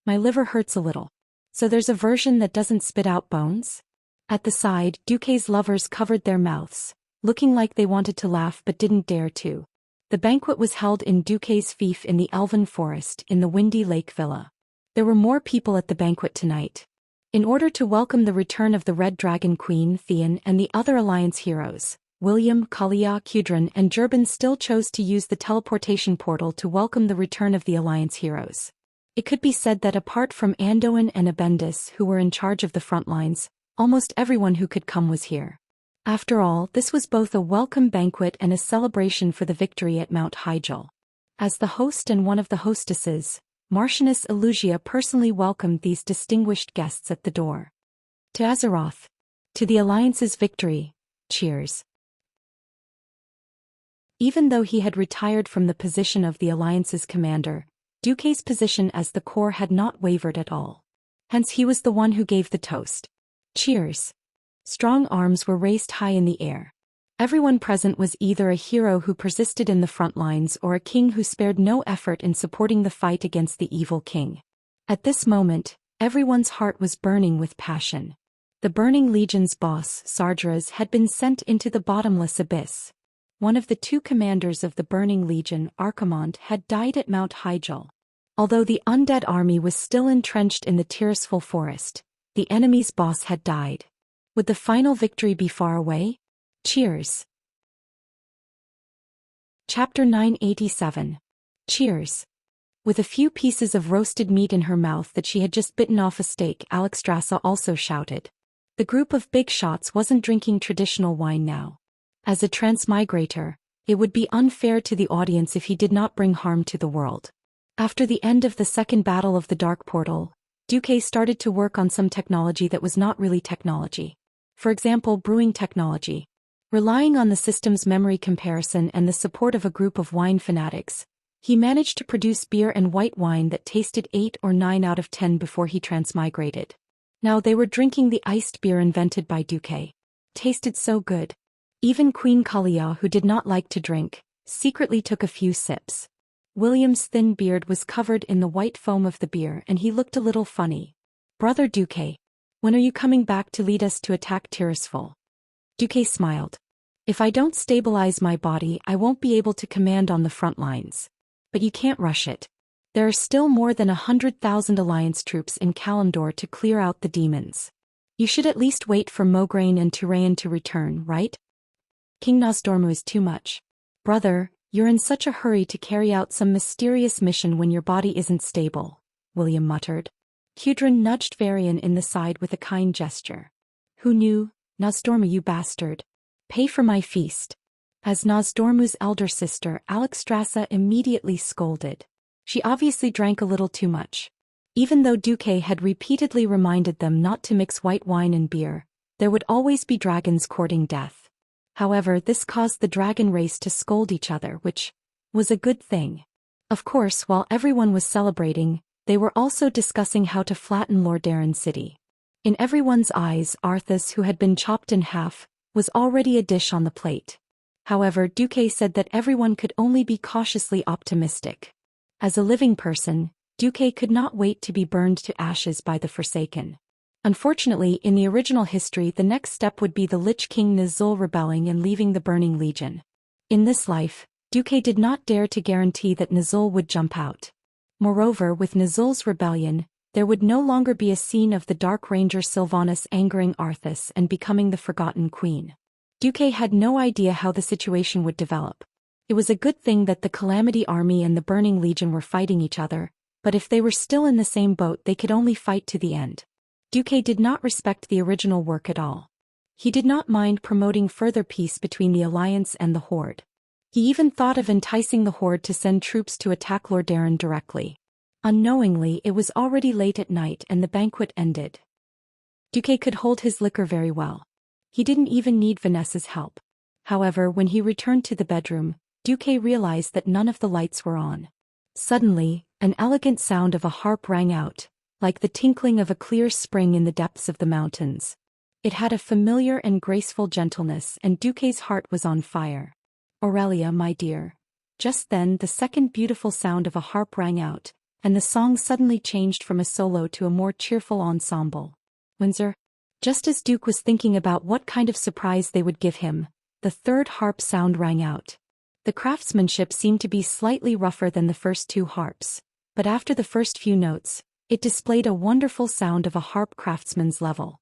My liver hurts a little. So there's a version that doesn't spit out bones? At the side, Duque's lovers covered their mouths, looking like they wanted to laugh but didn't dare to. The banquet was held in Duque's fief in the Elven Forest in the Windy Lake Villa. There were more people at the banquet tonight. In order to welcome the return of the Red Dragon Queen, Theon and the other Alliance heroes, William, Kalia, Kudrin and Jurban still chose to use the teleportation portal to welcome the return of the Alliance heroes. It could be said that apart from Anduin and Abendis, who were in charge of the front lines, almost everyone who could come was here. After all, this was both a welcome banquet and a celebration for the victory at Mount Hyjal. As the host and one of the hostesses, Marchioness Elugia personally welcomed these distinguished guests at the door. To Azeroth. To the Alliance's victory. Cheers. Even though he had retired from the position of the Alliance's commander, Duque's position as the core had not wavered at all. Hence he was the one who gave the toast. Cheers. Strong arms were raised high in the air. Everyone present was either a hero who persisted in the front lines or a king who spared no effort in supporting the fight against the evil king. At this moment, everyone's heart was burning with passion. The Burning Legion's boss, Sardras, had been sent into the bottomless abyss. One of the two commanders of the Burning Legion, Archimond, had died at Mount Hyjal. Although the undead army was still entrenched in the Tirisful forest, the enemy's boss had died. Would the final victory be far away? Cheers. Chapter 987. Cheers. With a few pieces of roasted meat in her mouth that she had just bitten off a steak, Alexstrasza also shouted. The group of big shots wasn't drinking traditional wine now. As a transmigrator, it would be unfair to the audience if he did not bring harm to the world. After the end of the second battle of the Dark Portal, Duque started to work on some technology that was not really technology. For example, brewing technology. Relying on the system's memory comparison and the support of a group of wine fanatics, he managed to produce beer and white wine that tasted 8 or 9 out of 10 before he transmigrated. Now they were drinking the iced beer invented by Duque. Tasted so good. Even Queen Kalia, who did not like to drink, secretly took a few sips. William's thin beard was covered in the white foam of the beer and he looked a little funny. Brother Duque, when are you coming back to lead us to attack Tirisful? Duque smiled. If I don't stabilize my body, I won't be able to command on the front lines. But you can't rush it. There are still more than 100,000 Alliance troops in Kalimdor to clear out the demons. You should at least wait for Mograine and Turayan to return, right? King Nosdormu is too much. Brother, you're in such a hurry to carry out some mysterious mission when your body isn't stable, William muttered. Kudrin nudged Varian in the side with a kind gesture. Who knew? Nosdormu, you bastard. Pay for my feast. As Nosdormu's elder sister, Alexstrasza immediately scolded. She obviously drank a little too much. Even though Duque had repeatedly reminded them not to mix white wine and beer, there would always be dragons courting death. However, this caused the dragon race to scold each other, which was a good thing. Of course, while everyone was celebrating, they were also discussing how to flatten Lordaeron City. In everyone's eyes, Arthas, who had been chopped in half, was already a dish on the plate. However, Duque said that everyone could only be cautiously optimistic. As a living person, Duque could not wait to be burned to ashes by the Forsaken. Unfortunately, in the original history, the next step would be the Lich King Nizul rebelling and leaving the Burning Legion. In this life, Duque did not dare to guarantee that Nizul would jump out. Moreover, with Nizul's rebellion, there would no longer be a scene of the Dark Ranger Sylvanas angering Arthas and becoming the Forgotten Queen. Duque had no idea how the situation would develop. It was a good thing that the Calamity Army and the Burning Legion were fighting each other, but if they were still in the same boat they could only fight to the end. Duque did not respect the original work at all. He did not mind promoting further peace between the Alliance and the Horde. He even thought of enticing the Horde to send troops to attack Lord Darren directly. Unknowingly, it was already late at night and the banquet ended. Duque could hold his liquor very well. He didn't even need Vanessa's help. However, when he returned to the bedroom, Duque realized that none of the lights were on. Suddenly, an elegant sound of a harp rang out, like the tinkling of a clear spring in the depths of the mountains. It had a familiar and graceful gentleness, and Duque's heart was on fire. "Aurelia, my dear." Just then the second beautiful sound of a harp rang out, and the song suddenly changed from a solo to a more cheerful ensemble. Windsor. Just as Duke was thinking about what kind of surprise they would give him, the third harp sound rang out. The craftsmanship seemed to be slightly rougher than the first two harps, but after the first few notes, it displayed a wonderful sound of a harp craftsman's level.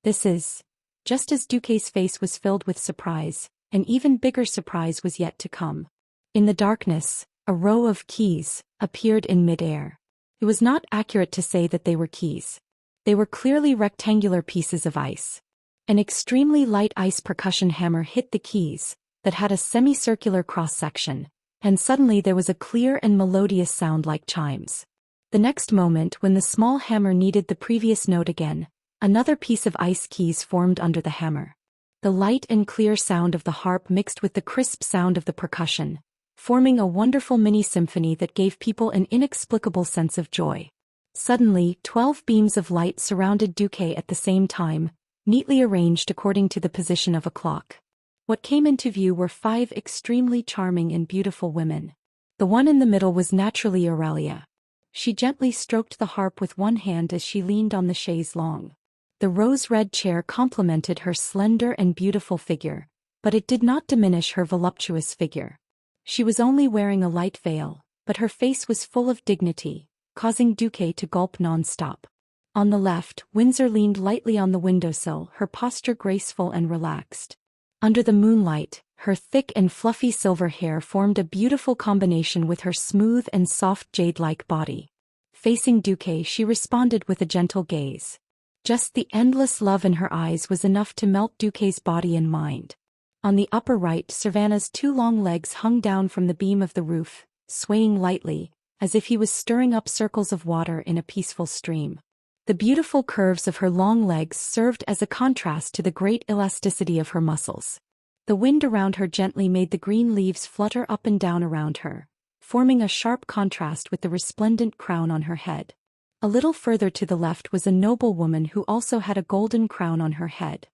This is. Just as Duque's face was filled with surprise, an even bigger surprise was yet to come. In the darkness, a row of keys appeared in mid-air. It was not accurate to say that they were keys. They were clearly rectangular pieces of ice. An extremely light ice percussion hammer hit the keys, that had a semicircular cross-section, and suddenly there was a clear and melodious sound like chimes. The next moment, when the small hammer needed the previous note again, another piece of ice keys formed under the hammer. The light and clear sound of the harp mixed with the crisp sound of the percussion, forming a wonderful mini-symphony that gave people an inexplicable sense of joy. Suddenly, 12 beams of light surrounded Duque at the same time, neatly arranged according to the position of a clock. What came into view were 5 extremely charming and beautiful women. The one in the middle was naturally Aurelia. She gently stroked the harp with one hand as she leaned on the chaise longue. The rose-red chair complemented her slender and beautiful figure, but it did not diminish her voluptuous figure. She was only wearing a light veil, but her face was full of dignity, causing Duque to gulp non-stop. On the left, Windsor leaned lightly on the windowsill, her posture graceful and relaxed. Under the moonlight, her thick and fluffy silver hair formed a beautiful combination with her smooth and soft jade-like body. Facing Duque, she responded with a gentle gaze. Just the endless love in her eyes was enough to melt Duque's body and mind. On the upper right, Savannah's 2 long legs hung down from the beam of the roof, swaying lightly, as if he was stirring up circles of water in a peaceful stream. The beautiful curves of her long legs served as a contrast to the great elasticity of her muscles. The wind around her gently made the green leaves flutter up and down around her, forming a sharp contrast with the resplendent crown on her head. A little further to the left was a noble woman who also had a golden crown on her head.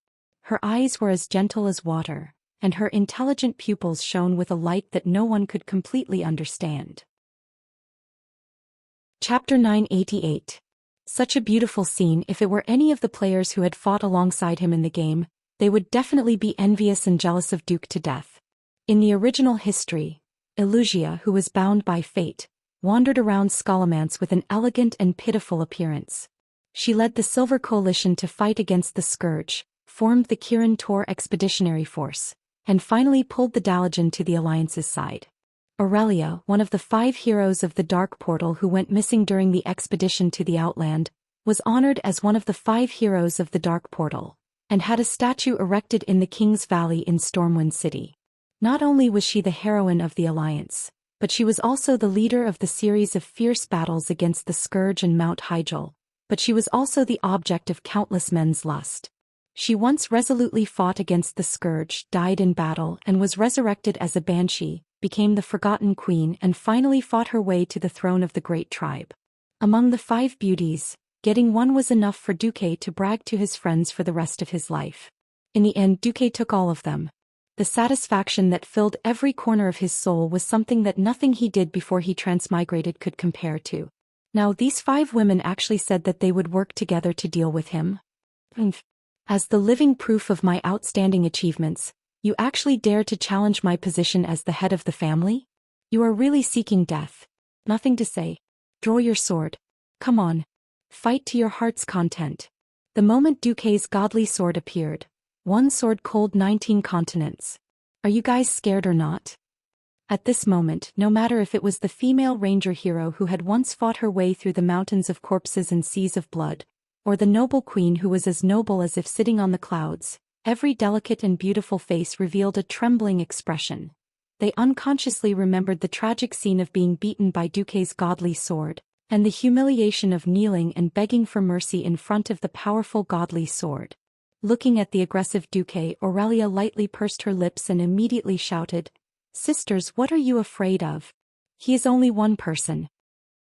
Her eyes were as gentle as water, and her intelligent pupils shone with a light that no one could completely understand. Chapter 988. Such a beautiful scene. If it were any of the players who had fought alongside him in the game, they would definitely be envious and jealous of Duke to death. In the original history, Illusia, who was bound by fate, wandered around Scholomance with an elegant and pitiful appearance. She led the Silver Coalition to fight against the Scourge, formed the Kirin Tor Expeditionary Force, and finally pulled the Dalajan to the Alliance's side. Aurelia, one of the 5 heroes of the Dark Portal who went missing during the expedition to the Outland, was honored as one of the 5 heroes of the Dark Portal, and had a statue erected in the King's Valley in Stormwind City. Not only was she the heroine of the Alliance, but she was also the leader of the series of fierce battles against the Scourge and Mount Hyjal, but she was also the object of countless men's lust. She once resolutely fought against the Scourge, died in battle, and was resurrected as a banshee, became the Forgotten Queen, and finally fought her way to the throne of the Great Tribe. Among the 5 beauties, getting one was enough for Duque to brag to his friends for the rest of his life. In the end, Duque took all of them. The satisfaction that filled every corner of his soul was something that nothing he did before he transmigrated could compare to. Now these 5 women actually said that they would work together to deal with him. As the living proof of my outstanding achievements, you actually dare to challenge my position as the head of the family? You are really seeking death. Nothing to say. Draw your sword. Come on. Fight to your heart's content. The moment Duque's godly sword appeared, One sword cold 19 continents. Are you guys scared or not? At this moment, no matter if it was the female ranger hero who had once fought her way through the mountains of corpses and seas of blood, or the noble queen who was as noble as if sitting on the clouds, every delicate and beautiful face revealed a trembling expression. They unconsciously remembered the tragic scene of being beaten by Duque's godly sword, and the humiliation of kneeling and begging for mercy in front of the powerful godly sword. Looking at the aggressive Duque, Aurelia lightly pursed her lips and immediately shouted, "Sisters, what are you afraid of? He is only one person."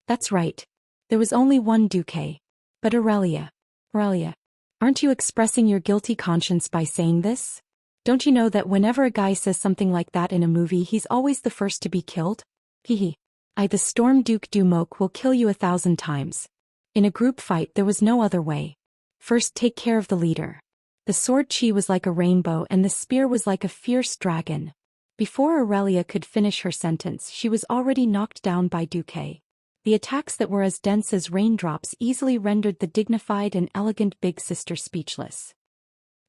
That's right. There was only one Duque. But Aurelia, aren't you expressing your guilty conscience by saying this? Don't you know that whenever a guy says something like that in a movie he's always the first to be killed? Hehe. The Storm Duke Dumoc will kill you 1,000 times. In a group fight there was no other way. First take care of the leader. The sword chi was like a rainbow and the spear was like a fierce dragon. Before Aurelia could finish her sentence she was already knocked down by Duque. The attacks that were as dense as raindrops easily rendered the dignified and elegant big sister speechless.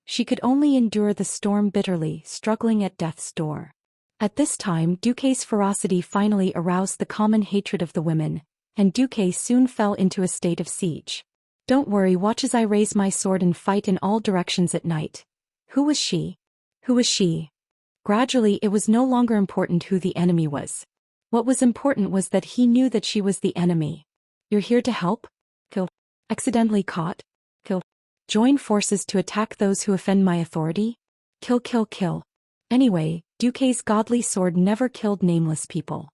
She could only endure the storm bitterly, struggling at death's door. At this time Duque's ferocity finally aroused the common hatred of the women, and Duque soon fell into a state of siege. Don't worry, watch as I raise my sword and fight in all directions at night. Who was she? Who was she? Gradually it was no longer important who the enemy was. What was important was that he knew that she was the enemy. You're here to help? Kill. Accidentally caught? Kill. Join forces to attack those who offend my authority? Kill, kill, kill. Anyway, Duque's godly sword never killed nameless people.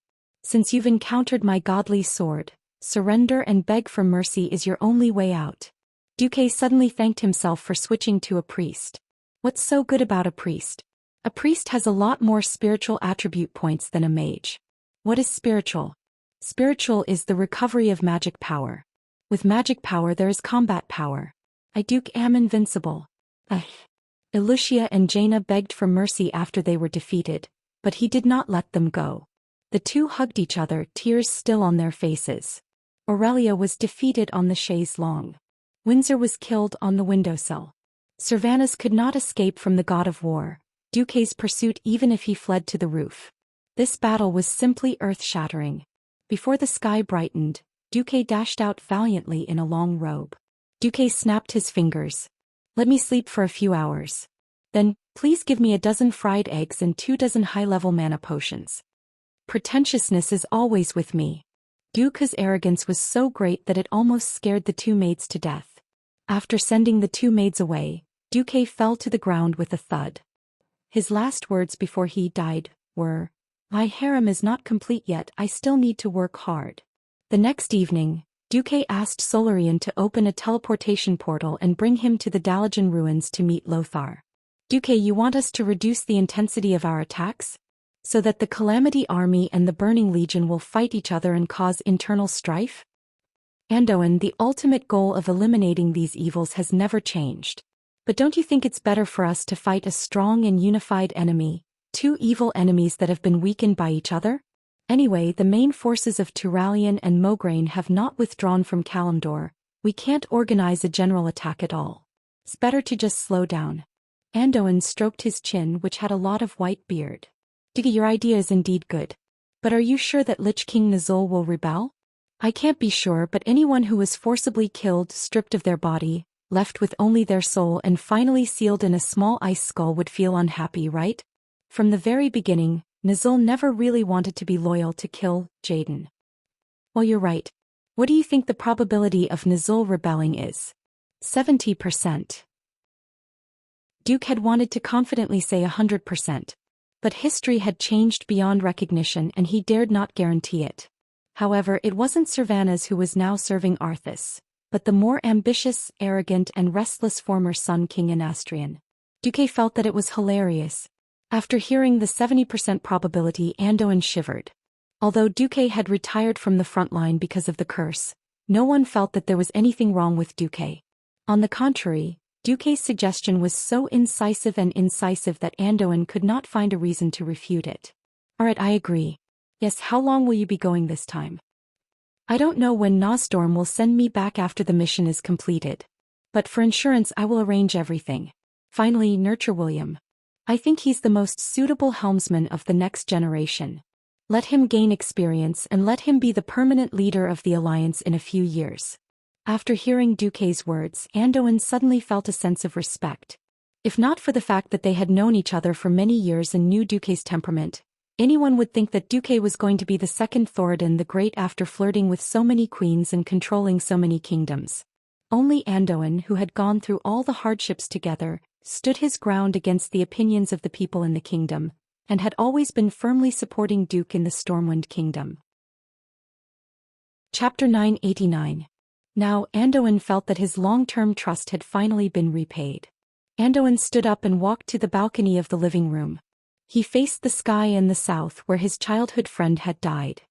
Since you've encountered my godly sword, surrender and beg for mercy is your only way out. Duque suddenly thanked himself for switching to a priest. What's so good about a priest? A priest has a lot more spiritual attribute points than a mage. What is spiritual? Spiritual is the recovery of magic power. With magic power there is combat power. I Duke am invincible. Wuxia and Jaina begged for mercy after they were defeated, but he did not let them go. The two hugged each other, tears still on their faces. Aurelia was defeated on the chaise longue. Windsor was killed on the windowsill. Cervantes could not escape from the god of war, Duque's pursuit even if he fled to the roof. This battle was simply earth-shattering. Before the sky brightened, Duque dashed out valiantly in a long robe. Duque snapped his fingers. Let me sleep for a few hours. Then, please give me 12 fried eggs and 24 high-level mana potions. Pretentiousness is always with me. Duque's arrogance was so great that it almost scared the two maids to death. After sending the two maids away, Duque fell to the ground with a thud. His last words before he died were, "My harem is not complete yet, I still need to work hard." The next evening, Duque asked Solarian to open a teleportation portal and bring him to the Dalajan ruins to meet Lothar. "Duque, you want us to reduce the intensity of our attacks? So that the Calamity Army and the Burning Legion will fight each other and cause internal strife?" Andoin, the ultimate goal of eliminating these evils has never changed. But don't you think it's better for us to fight a strong and unified enemy, two evil enemies that have been weakened by each other? Anyway, the main forces of Turalian and Mograine have not withdrawn from Kalimdor. We can't organize a general attack at all. It's better to just slow down. Andoin stroked his chin, which had a lot of white beard. "Duque, your idea is indeed good. But are you sure that Lich King Nazul will rebel?" "I can't be sure, but anyone who was forcibly killed, stripped of their body, left with only their soul and finally sealed in a small ice skull would feel unhappy, right? From the very beginning, Nazul never really wanted to be loyal to kill Jaden." "Well, you're right. What do you think the probability of Nazul rebelling is?" 70%. Duque had wanted to confidently say 100%. But history had changed beyond recognition and he dared not guarantee it. However, it wasn't Cervantes who was now serving Arthas, but the more ambitious, arrogant and restless former Sun King Anastrian. Duque felt that it was hilarious. After hearing the 70% probability, Andoin shivered. Although Duque had retired from the front line because of the curse, no one felt that there was anything wrong with Duque. On the contrary, Duque's suggestion was so incisive that Andoin could not find a reason to refute it. "Alright, I agree. Yes, how long will you be going this time?" "I don't know when Nosdorm will send me back after the mission is completed. But for insurance I will arrange everything. Finally, nurture William. I think he's the most suitable helmsman of the next generation. Let him gain experience and let him be the permanent leader of the alliance in a few years. After hearing Duque's words, Anduin suddenly felt a sense of respect. If not for the fact that they had known each other for many years and knew Duque's temperament, anyone would think that Duque was going to be the second Thoradin the Great after flirting with so many queens and controlling so many kingdoms. Only Anduin, who had gone through all the hardships together, stood his ground against the opinions of the people in the kingdom, and had always been firmly supporting Duque in the Stormwind Kingdom. Chapter 989. Now Anduin felt that his long-term trust had finally been repaid. Anduin stood up and walked to the balcony of the living room. He faced the sky in the south where his childhood friend had died.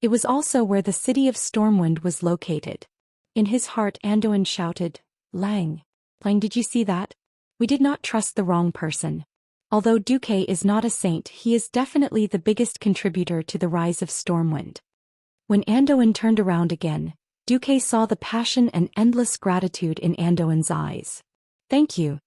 It was also where the city of Stormwind was located. In his heart Anduin shouted, Lang, did you see that? We did not trust the wrong person. Although Duque is not a saint, he is definitely the biggest contributor to the rise of Stormwind. When Anduin turned around again, Duque saw the passion and endless gratitude in Anduin's eyes. Thank you.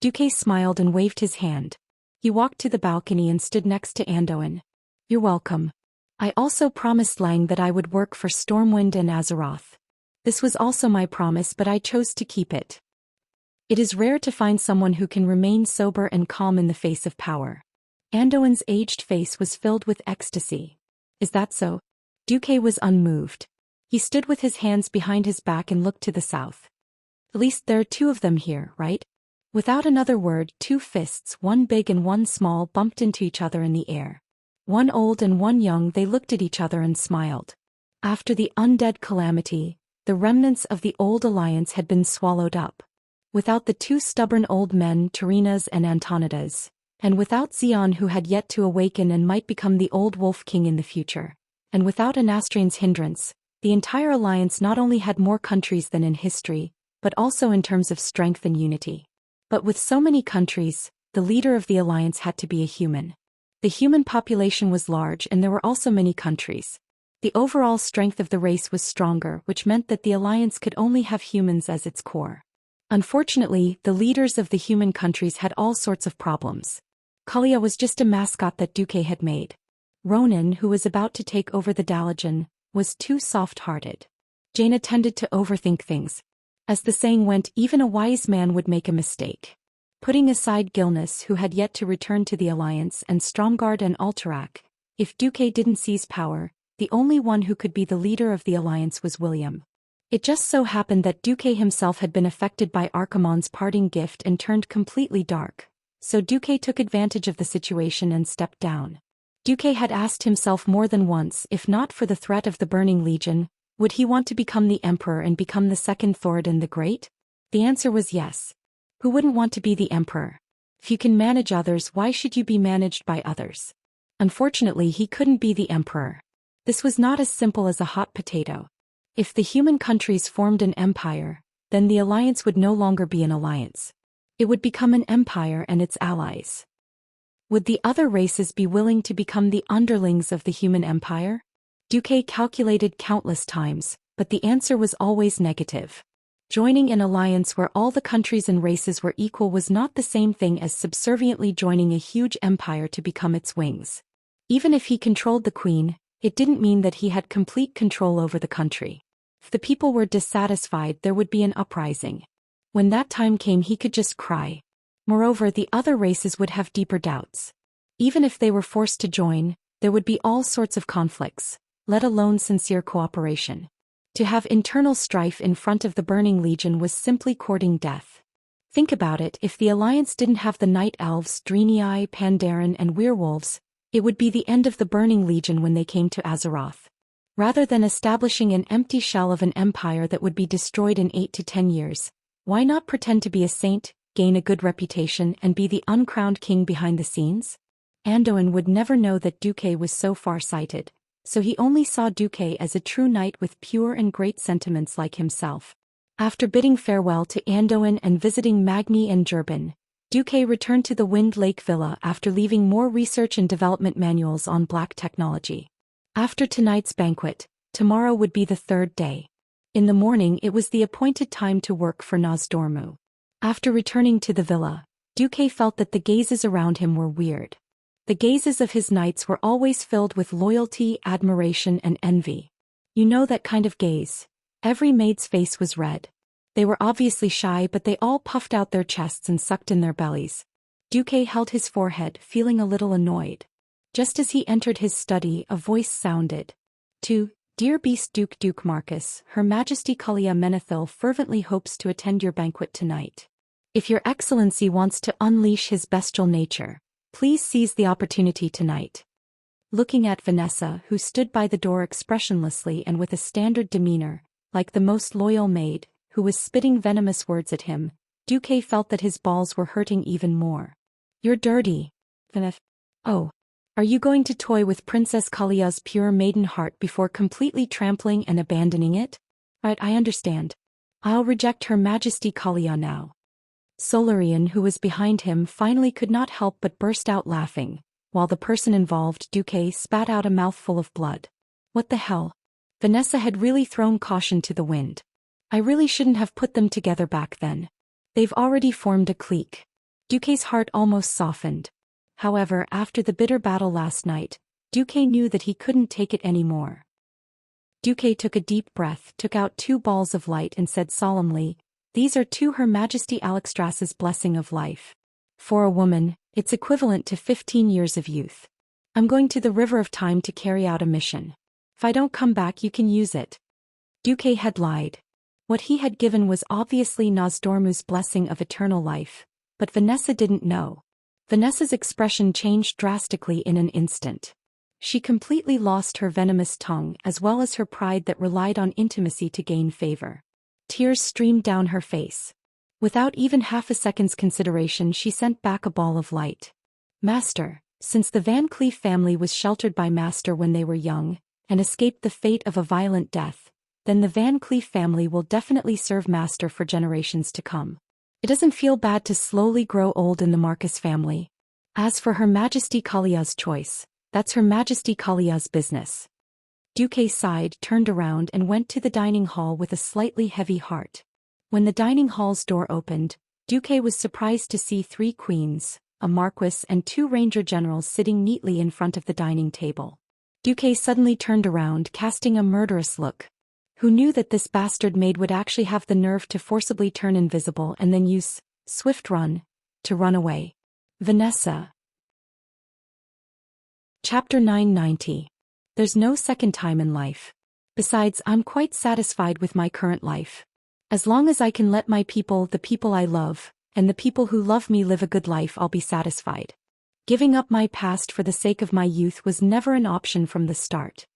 Duque smiled and waved his hand. He walked to the balcony and stood next to Anduin. You're welcome. I also promised Lang that I would work for Stormwind and Azeroth. This was also my promise, but I chose to keep it. It is rare to find someone who can remain sober and calm in the face of power. Anduin's aged face was filled with ecstasy. Is that so? Duque was unmoved. He stood with his hands behind his back and looked to the south. At least there are two of them here, right? Without another word, two fists, one big and one small, bumped into each other in the air. One old and one young, they looked at each other and smiled. After the undead calamity, the remnants of the old alliance had been swallowed up. Without the two stubborn old men, Tarinas and Antonidas, and without Xian who had yet to awaken and might become the old wolf king in the future, and without Anastrain's hindrance, the entire alliance not only had more countries than in history, but also in terms of strength and unity. But with so many countries, the leader of the alliance had to be a human. The human population was large and there were also many countries. The overall strength of the race was stronger, which meant that the alliance could only have humans as its core. Unfortunately, the leaders of the human countries had all sorts of problems. Kalia was just a mascot that Duque had made. Ronan, who was about to take over the Dalajan, was too soft-hearted. Jaina tended to overthink things. As the saying went, even a wise man would make a mistake. Putting aside Gilnis, who had yet to return to the alliance, and Stromgard and Alterac, if Duque didn't seize power, the only one who could be the leader of the alliance was William. It just so happened that Duque himself had been affected by Archimonde's parting gift and turned completely dark, so Duque took advantage of the situation and stepped down. Duque had asked himself more than once, if not for the threat of the Burning Legion, would he want to become the Emperor and become the second Thoradin the Great? The answer was yes. Who wouldn't want to be the Emperor? If you can manage others, why should you be managed by others? Unfortunately, he couldn't be the Emperor. This was not as simple as a hot potato. If the human countries formed an empire, then the alliance would no longer be an alliance. It would become an empire and its allies. Would the other races be willing to become the underlings of the human empire? Duque calculated countless times, but the answer was always negative. Joining an alliance where all the countries and races were equal was not the same thing as subserviently joining a huge empire to become its wings. Even if he controlled the queen, it didn't mean that he had complete control over the country. If the people were dissatisfied, there would be an uprising. When that time came, he could just cry. Moreover, the other races would have deeper doubts. Even if they were forced to join, there would be all sorts of conflicts, let alone sincere cooperation. To have internal strife in front of the Burning Legion was simply courting death. Think about it, if the alliance didn't have the Night Elves, Draenei, Pandaren and Werewolves, it would be the end of the Burning Legion when they came to Azeroth. Rather than establishing an empty shell of an empire that would be destroyed in 8 to 10 years, why not pretend to be a saint, gain a good reputation and be the uncrowned king behind the scenes? Anduin would never know that Duque was so far-sighted, so he only saw Duque as a true knight with pure and great sentiments like himself. After bidding farewell to Anduin and visiting Magni and Jurbin, Duque returned to the Wind Lake Villa after leaving more research and development manuals on black technology. After tonight's banquet, tomorrow would be the third day. In the morning it was the appointed time to work for Nozdormu. After returning to the villa, Duque felt that the gazes around him were weird. The gazes of his knights were always filled with loyalty, admiration, and envy. You know that kind of gaze. Every maid's face was red. They were obviously shy, but they all puffed out their chests and sucked in their bellies. Duque held his forehead, feeling a little annoyed. Just as he entered his study, a voice sounded. To Dear Beast Duke Marcus, Her Majesty Kalia Menethil fervently hopes to attend your banquet tonight. If your excellency wants to unleash his bestial nature, please seize the opportunity tonight. Looking at Vanessa, who stood by the door expressionlessly and with a standard demeanor, like the most loyal maid, who was spitting venomous words at him, Duque felt that his balls were hurting even more. You're dirty. Oh. Are you going to toy with Princess Kalia's pure maiden heart before completely trampling and abandoning it? Right, I understand. I'll reject Her Majesty Kalia now. Solarian, who was behind him, finally could not help but burst out laughing, while the person involved, Duque, spat out a mouthful of blood. What the hell? Vanessa had really thrown caution to the wind. I really shouldn't have put them together back then. They've already formed a clique. Duque's heart almost softened. However, after the bitter battle last night, Duque knew that he couldn't take it anymore. Duque took a deep breath, took out 2 balls of light and said solemnly, These are to Her Majesty Alexstras's blessing of life. For a woman, it's equivalent to 15 years of youth. I'm going to the River of Time to carry out a mission. If I don't come back, you can use it. Duque had lied. What he had given was obviously Nozdormu's blessing of eternal life, but Vanessa didn't know. Vanessa's expression changed drastically in an instant. She completely lost her venomous tongue as well as her pride that relied on intimacy to gain favor. Tears streamed down her face. Without even half a second's consideration, she sent back a ball of light. Master, since the Van Cleef family was sheltered by Master when they were young, and escaped the fate of a violent death, then the Van Cleef family will definitely serve Master for generations to come. It doesn't feel bad to slowly grow old in the Marcus family. As for Her Majesty Kalia's choice, that's Her Majesty Kalia's business. Duque sighed, turned around and went to the dining hall with a slightly heavy heart. When the dining hall's door opened, Duque was surprised to see 3 queens, a marquis and 2 ranger generals sitting neatly in front of the dining table. Duque suddenly turned around, casting a murderous look. Who knew that this bastard maid would actually have the nerve to forcibly turn invisible and then use swift run to run away? Vanessa. Chapter 990. There's no second time in life. Besides, I'm quite satisfied with my current life. As long as I can let my people, the people I love, and the people who love me live a good life, I'll be satisfied. Giving up my past for the sake of my youth was never an option from the start.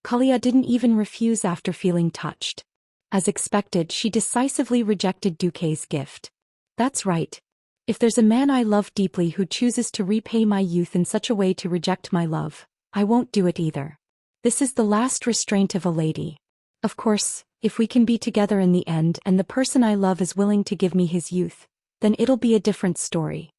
Kalia didn't even refuse after feeling touched. As expected, she decisively rejected Duque's gift. That's right. If there's a man I love deeply who chooses to repay my youth in such a way to reject my love, I won't do it either. This is the last restraint of a lady. Of course, if we can be together in the end and the person I love is willing to give me his youth, then it'll be a different story.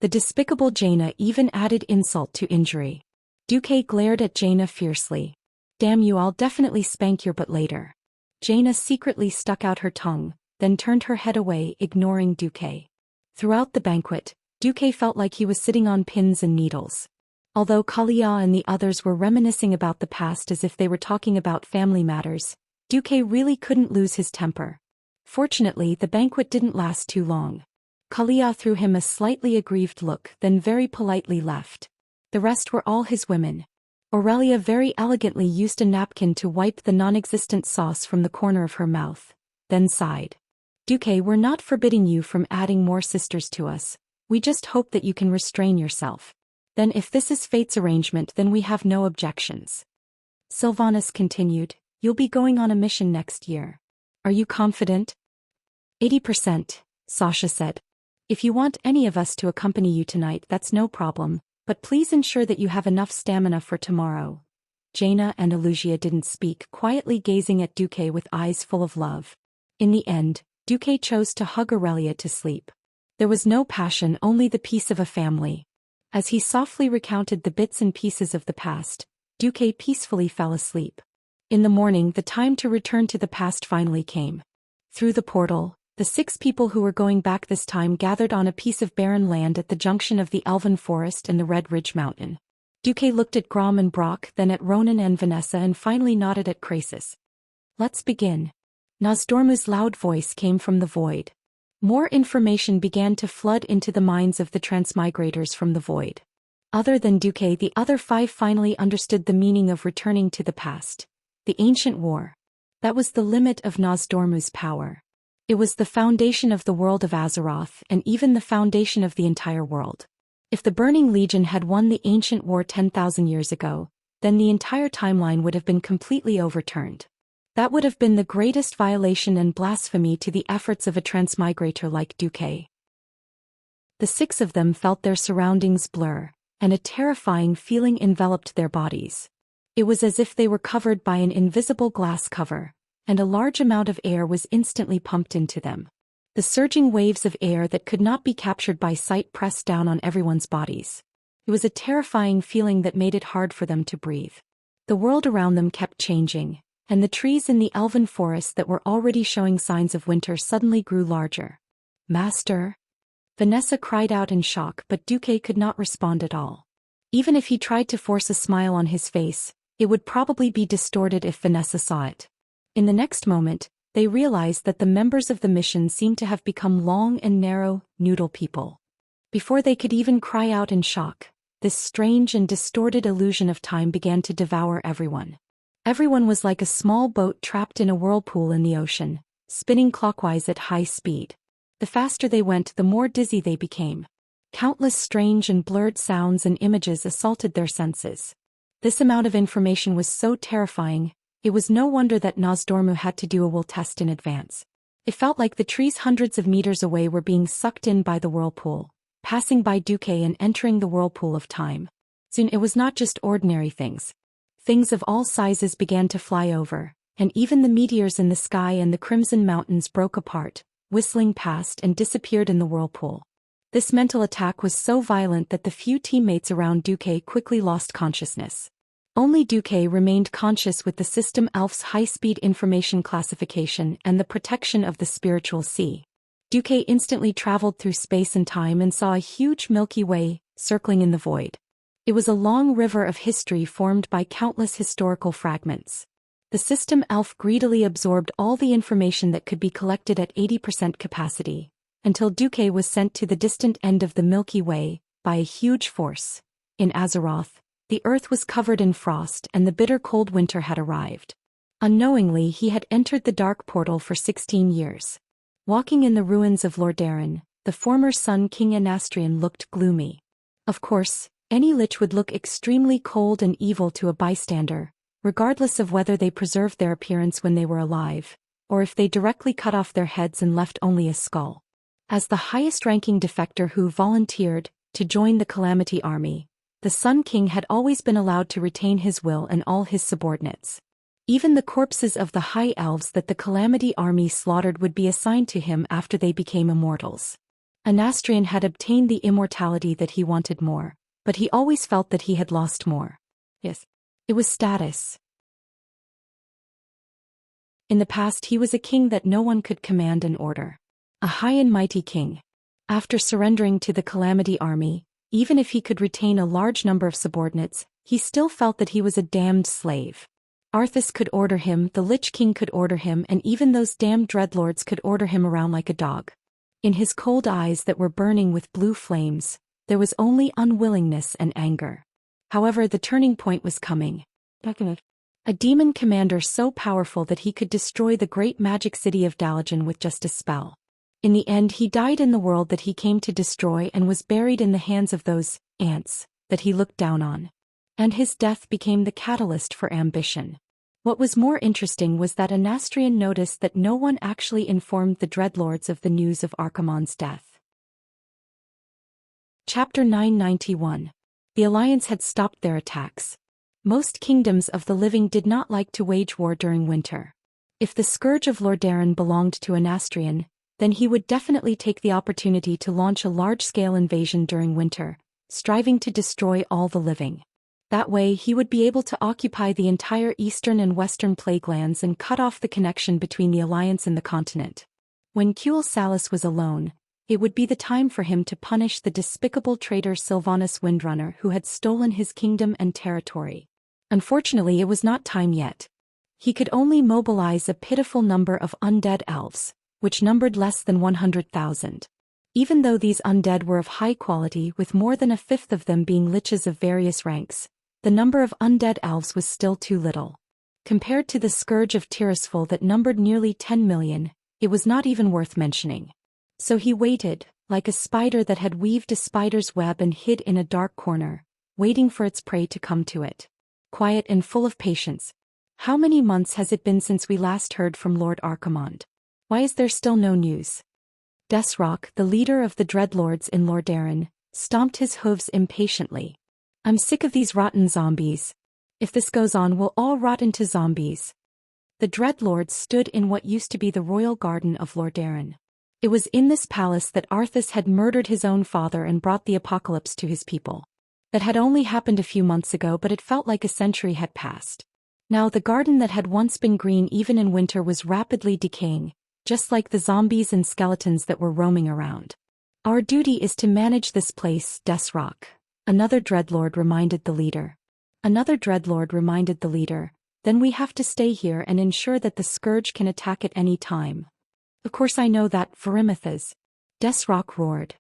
The despicable Jaina even added insult to injury. Duque glared at Jaina fiercely. Damn you, I'll definitely spank your butt later. Jaina secretly stuck out her tongue, then turned her head away, ignoring Duque. Throughout the banquet, Duque felt like he was sitting on pins and needles. Although Kalia and the others were reminiscing about the past as if they were talking about family matters, Duque really couldn't lose his temper. Fortunately, the banquet didn't last too long. Kalia threw him a slightly aggrieved look, then very politely left. The rest were all his women. Aurelia very elegantly used a napkin to wipe the non-existent sauce from the corner of her mouth, then sighed. Duque, we're not forbidding you from adding more sisters to us, we just hope that you can restrain yourself. Then if this is fate's arrangement, then we have no objections. Sylvanus continued, you'll be going on a mission next year. Are you confident? 80%, Sasha said. If you want any of us to accompany you tonight, that's no problem. But please ensure that you have enough stamina for tomorrow. Jaina and Elugia didn't speak, quietly gazing at Duque with eyes full of love. In the end, Duque chose to hug Aurelia to sleep. There was no passion, only the peace of a family. As he softly recounted the bits and pieces of the past, Duque peacefully fell asleep. In the morning, the time to return to the past finally came. Through the portal, The 6 people who were going back this time gathered on a piece of barren land at the junction of the Elven Forest and the Red Ridge Mountain. Duque looked at Grom and Brock, then at Ronan and Vanessa, and finally nodded at Krasis. "Let's begin." Nozdormu's loud voice came from the void. More information began to flood into the minds of the transmigrators from the void. Other than Duque, the other 5 finally understood the meaning of returning to the past. The ancient war. That was the limit of Nozdormu's power. It was the foundation of the world of Azeroth, and even the foundation of the entire world. If the Burning Legion had won the ancient war 10,000 years ago, then the entire timeline would have been completely overturned. That would have been the greatest violation and blasphemy to the efforts of a transmigrator like Duque. The 6 of them felt their surroundings blur, and a terrifying feeling enveloped their bodies. It was as if they were covered by an invisible glass cover, and a large amount of air was instantly pumped into them. The surging waves of air that could not be captured by sight pressed down on everyone's bodies. It was a terrifying feeling that made it hard for them to breathe. The world around them kept changing, and the trees in the Elven Forest that were already showing signs of winter suddenly grew larger. "Master?" Vanessa cried out in shock, but Duque could not respond at all. Even if he tried to force a smile on his face, it would probably be distorted if Vanessa saw it. In the next moment, they realized that the members of the mission seemed to have become long and narrow, noodle people. Before they could even cry out in shock, this strange and distorted illusion of time began to devour everyone. Everyone was like a small boat trapped in a whirlpool in the ocean, spinning clockwise at high speed. The faster they went, the more dizzy they became. Countless strange and blurred sounds and images assaulted their senses. This amount of information was so terrifying. It was no wonder that Nozdormu had to do a will test in advance. It felt like the trees hundreds of meters away were being sucked in by the whirlpool, passing by Duque and entering the whirlpool of time. Soon it was not just ordinary things. Things of all sizes began to fly over, and even the meteors in the sky and the Crimson Mountains broke apart, whistling past and disappeared in the whirlpool. This mental attack was so violent that the few teammates around Duque quickly lost consciousness. Only Duque remained conscious with the System Elf's high-speed information classification and the protection of the spiritual sea. Duque instantly traveled through space and time and saw a huge Milky Way, circling in the void. It was a long river of history formed by countless historical fragments. The System Elf greedily absorbed all the information that could be collected at 80% capacity, until Duque was sent to the distant end of the Milky Way by a huge force. In Azeroth, the earth was covered in frost and the bitter cold winter had arrived. Unknowingly, he had entered the dark portal for 16 years. Walking in the ruins of Lordaeron, the former Sun King Anastrian looked gloomy. Of course, any lich would look extremely cold and evil to a bystander, regardless of whether they preserved their appearance when they were alive, or if they directly cut off their heads and left only a skull. As the highest-ranking defector who volunteered to join the Calamity Army, the Sun King had always been allowed to retain his will and all his subordinates. Even the corpses of the High Elves that the Calamity Army slaughtered would be assigned to him after they became immortals. Anastrian had obtained the immortality that he wanted more, but he always felt that he had lost more. Yes, it was status. In the past he was a king that no one could command and order. A high and mighty king. After surrendering to the Calamity Army, even if he could retain a large number of subordinates, he still felt that he was a damned slave. Arthas could order him, the Lich King could order him, and even those damned dreadlords could order him around like a dog. In his cold eyes that were burning with blue flames, there was only unwillingness and anger. However, the turning point was coming. A demon commander so powerful that he could destroy the great magic city of Dalajan with just a spell. In the end, he died in the world that he came to destroy and was buried in the hands of those ants that he looked down on. And his death became the catalyst for ambition. What was more interesting was that Anastrian noticed that no one actually informed the Dreadlords of the news of Archimonde's death. Chapter 991. The Alliance had stopped their attacks. Most kingdoms of the living did not like to wage war during winter. If the Scourge of Lordaeron belonged to Anastrian, then he would definitely take the opportunity to launch a large-scale invasion during winter, striving to destroy all the living. That way he would be able to occupy the entire eastern and western plague lands and cut off the connection between the Alliance and the continent. When Cule Salus was alone, it would be the time for him to punish the despicable traitor Sylvanus Windrunner who had stolen his kingdom and territory. Unfortunately, it was not time yet. He could only mobilize a pitiful number of undead elves, which numbered less than 100,000. Even though these undead were of high quality, with more than a fifth of them being liches of various ranks, the number of undead elves was still too little. Compared to the scourge of Tirisful that numbered nearly 10 million, it was not even worth mentioning. So he waited, like a spider that had weaved a spider's web and hid in a dark corner, waiting for its prey to come to it. Quiet and full of patience. How many months has it been since we last heard from Lord Archimonde? Why is there still no news? Desrock, the leader of the Dreadlords in Lordaeron, stomped his hooves impatiently. I'm sick of these rotten zombies. If this goes on, we'll all rot into zombies. The Dreadlords stood in what used to be the royal garden of Lordaeron. It was in this palace that Arthas had murdered his own father and brought the apocalypse to his people. That had only happened a few months ago, but it felt like a century had passed. Now the garden that had once been green even in winter was rapidly decaying, just like the zombies and skeletons that were roaming around. Our duty is to manage this place, Desrock. Another Dreadlord reminded the leader. Then we have to stay here and ensure that the scourge can attack at any time. Of course I know that, Verimithas. Desrock roared.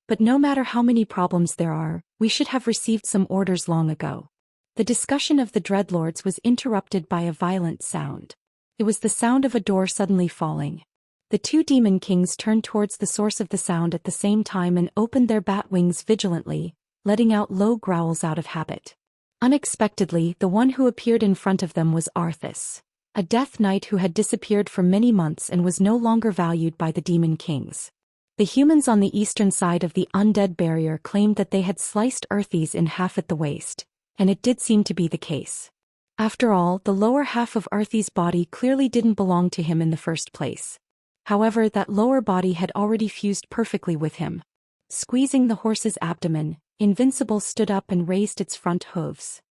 But no matter how many problems there are, we should have received some orders long ago. The discussion of the Dreadlords was interrupted by a violent sound. It was the sound of a door suddenly falling. The two demon kings turned towards the source of the sound at the same time and opened their bat wings vigilantly, letting out low growls out of habit. Unexpectedly, the one who appeared in front of them was Arthas, a death knight who had disappeared for many months and was no longer valued by the demon kings. The humans on the eastern side of the undead barrier claimed that they had sliced Arthas in half at the waist, and it did seem to be the case. After all, the lower half of Arthas' body clearly didn't belong to him in the first place. However, that lower body had already fused perfectly with him. Squeezing the horse's abdomen, Invincible stood up and raised its front hooves.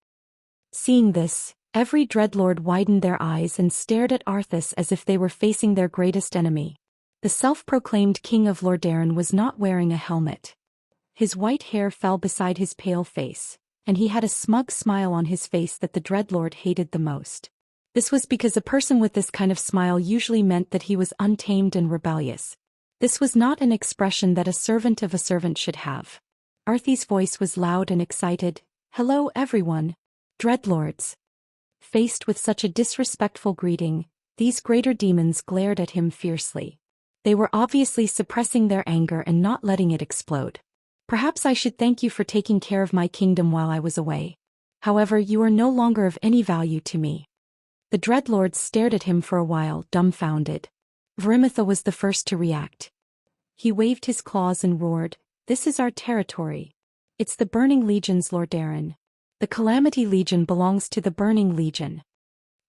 Seeing this, every Dreadlord widened their eyes and stared at Arthas as if they were facing their greatest enemy. The self-proclaimed king of Lordaeron was not wearing a helmet. His white hair fell beside his pale face, and he had a smug smile on his face that the Dreadlord hated the most. This was because a person with this kind of smile usually meant that he was untamed and rebellious. This was not an expression that a servant of a servant should have. Arthas' voice was loud and excited. Hello everyone, Dreadlords. Faced with such a disrespectful greeting, these greater demons glared at him fiercely. They were obviously suppressing their anger and not letting it explode. Perhaps I should thank you for taking care of my kingdom while I was away. However, you are no longer of any value to me. The Dreadlords stared at him for a while, dumbfounded. Verimitha was the first to react. He waved his claws and roared, "This is our territory. It's the Burning Legion's Lordaeron. The Calamity Legion belongs to the Burning Legion."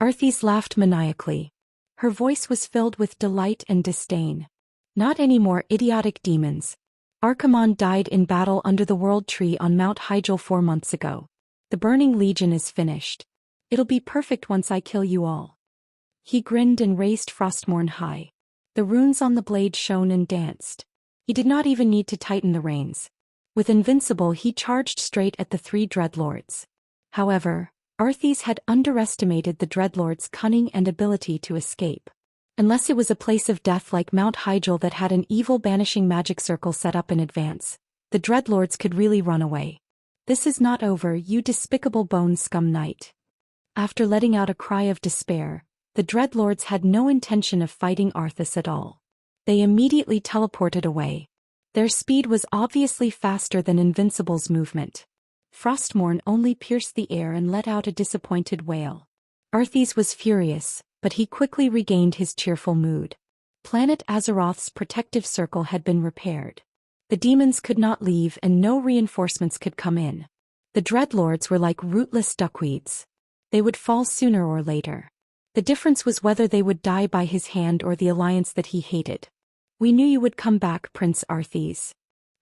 Arthas laughed maniacally. Her voice was filled with delight and disdain. Not any more idiotic demons. Archimonde died in battle under the World Tree on Mount Hyjal 4 months ago. The Burning Legion is finished. It'll be perfect once I kill you all. He grinned and raised Frostmourne high. The runes on the blade shone and danced. He did not even need to tighten the reins. With Invincible he charged straight at the 3 Dreadlords. However, Arthas had underestimated the Dreadlords' cunning and ability to escape. Unless it was a place of death like Mount Hyjal that had an evil banishing magic circle set up in advance, the Dreadlords could really run away. "This is not over, you despicable bone scum knight." After letting out a cry of despair, the Dreadlords had no intention of fighting Arthas at all. They immediately teleported away. Their speed was obviously faster than Invincible's movement. Frostmourne only pierced the air and let out a disappointed wail. Arthas was furious, but he quickly regained his cheerful mood. Planet Azeroth's protective circle had been repaired. The demons could not leave and no reinforcements could come in. The Dreadlords were like rootless duckweeds. They would fall sooner or later. The difference was whether they would die by his hand or the alliance that he hated. "We knew you would come back, Prince Arthas."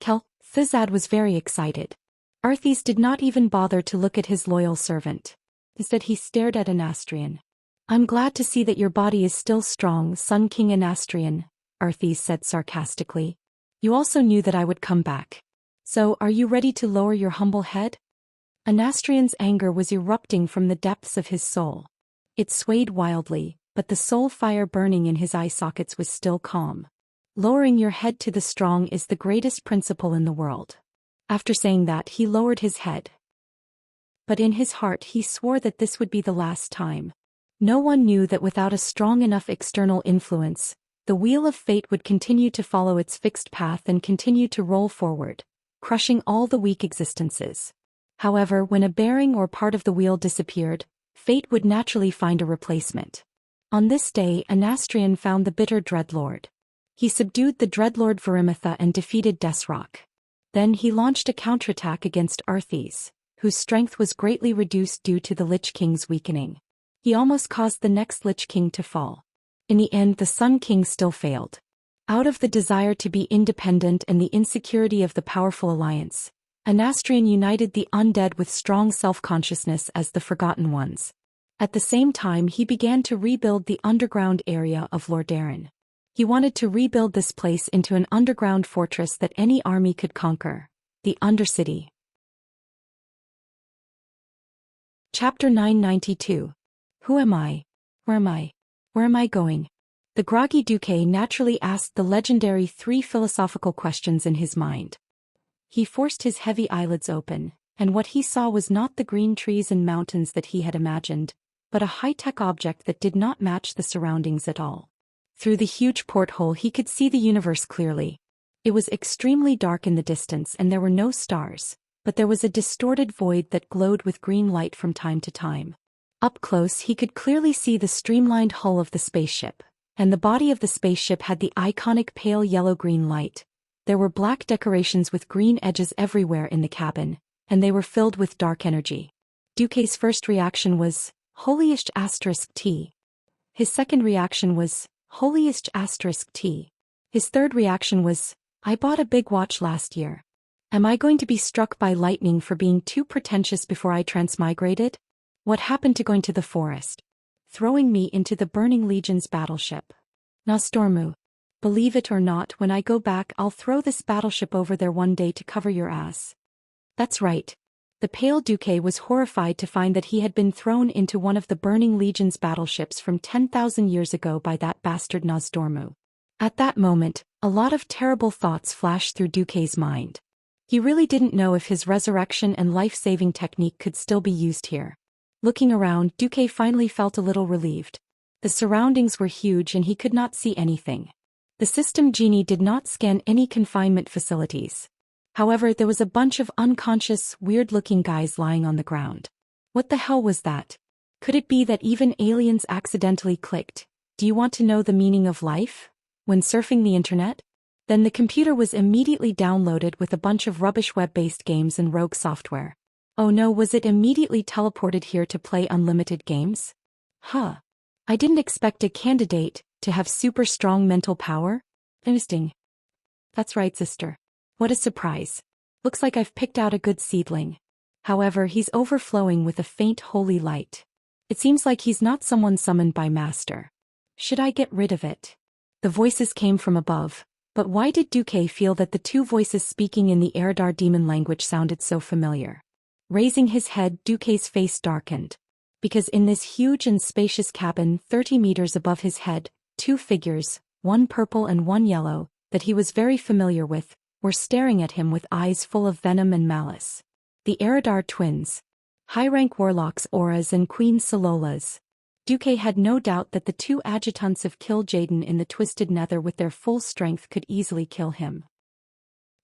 Thizad was very excited. Arthas did not even bother to look at his loyal servant. Instead he stared at Anastrian. "I'm glad to see that your body is still strong, Sun King Anastrian. Arthes said sarcastically. You also knew that I would come back. So, are you ready to lower your humble head? Anastrian's anger was erupting from the depths of his soul. It swayed wildly, but the soul fire burning in his eye sockets was still calm. Lowering your head to the strong is the greatest principle in the world. After saying that, he lowered his head. But in his heart he swore that this would be the last time. No one knew that without a strong enough external influence, the wheel of fate would continue to follow its fixed path and continue to roll forward, crushing all the weak existences. However, when a bearing or part of the wheel disappeared, fate would naturally find a replacement. On this day, Anastrian found the bitter Dreadlord. He subdued the Dreadlord Varimitha and defeated Desrock. Then he launched a counterattack against Arthes, whose strength was greatly reduced due to the Lich King's weakening. He almost caused the next Lich King to fall. In the end, the Sun King still failed. Out of the desire to be independent and the insecurity of the powerful alliance, Anastrian united the undead with strong self-consciousness as the Forgotten Ones. At the same time, he began to rebuild the underground area of Lordaeron. He wanted to rebuild this place into an underground fortress that any army could conquer, the Undercity. Chapter 992. Who am I? Where am I? Where am I going? The groggy Duque naturally asked the legendary 3 philosophical questions in his mind. He forced his heavy eyelids open, and what he saw was not the green trees and mountains that he had imagined, but a high-tech object that did not match the surroundings at all. Through the huge porthole he could see the universe clearly. It was extremely dark in the distance and there were no stars, but there was a distorted void that glowed with green light from time to time. Up close he could clearly see the streamlined hull of the spaceship, and the body of the spaceship had the iconic pale yellow-green light. There were black decorations with green edges everywhere in the cabin, and they were filled with dark energy. Duque's first reaction was, "Holy-ish *T." His second reaction was, "Holy-ish *T." His third reaction was, "I bought a big watch last year. Am I going to be struck by lightning for being too pretentious before I transmigrated? What happened to going to the forest? Throwing me into the Burning Legion's battleship. Nostormu. Believe it or not, when I go back I'll throw this battleship over there one day to cover your ass." That's right. The pale Duque was horrified to find that he had been thrown into one of the Burning Legion's battleships from 10,000 years ago by that bastard Nostormu. At that moment, a lot of terrible thoughts flashed through Duque's mind. He really didn't know if his resurrection and life-saving technique could still be used here. Looking around, Duque finally felt a little relieved. The surroundings were huge and he could not see anything. The system genie did not scan any confinement facilities. However, there was a bunch of unconscious, weird-looking guys lying on the ground. What the hell was that? Could it be that even aliens accidentally clicked, "Do you want to know the meaning of life?" when surfing the internet? Then the computer was immediately downloaded with a bunch of rubbish web-based games and rogue software. Oh no, was it immediately teleported here to play unlimited games? Huh. I didn't expect a candidate to have super strong mental power. Interesting. That's right, sister. What a surprise. Looks like I've picked out a good seedling. However, he's overflowing with a faint holy light. It seems like he's not someone summoned by Master. Should I get rid of it? The voices came from above, but why did Duque feel that the two voices speaking in the Eridar demon language sounded so familiar? Raising his head, Duque's face darkened. Because in this huge and spacious cabin 30 meters above his head, 2 figures, one purple and one yellow, that he was very familiar with, were staring at him with eyes full of venom and malice. The Eridar twins. High-rank warlocks Auras and Queen Sololas. Duque had no doubt that the 2 adjutants of Kil'jaeden in the Twisted Nether with their full strength could easily kill him.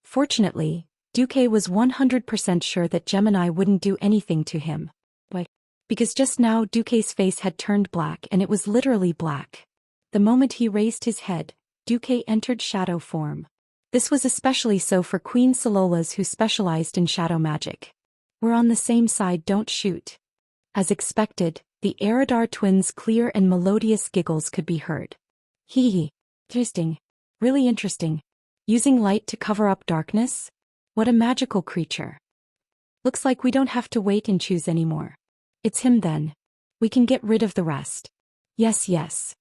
Fortunately, Duque was 100% sure that Gemini wouldn't do anything to him. Why? Because just now Duque's face had turned black and it was literally black. The moment he raised his head, Duque entered shadow form. This was especially so for Queen Sololas who specialized in shadow magic. "We're on the same side, don't shoot." As expected, the Eridar twins' clear and melodious giggles could be heard. Hee hee. Interesting. Really interesting. Using light to cover up darkness? What a magical creature. Looks like we don't have to wait and choose anymore. It's him then. We can get rid of the rest. Yes, yes.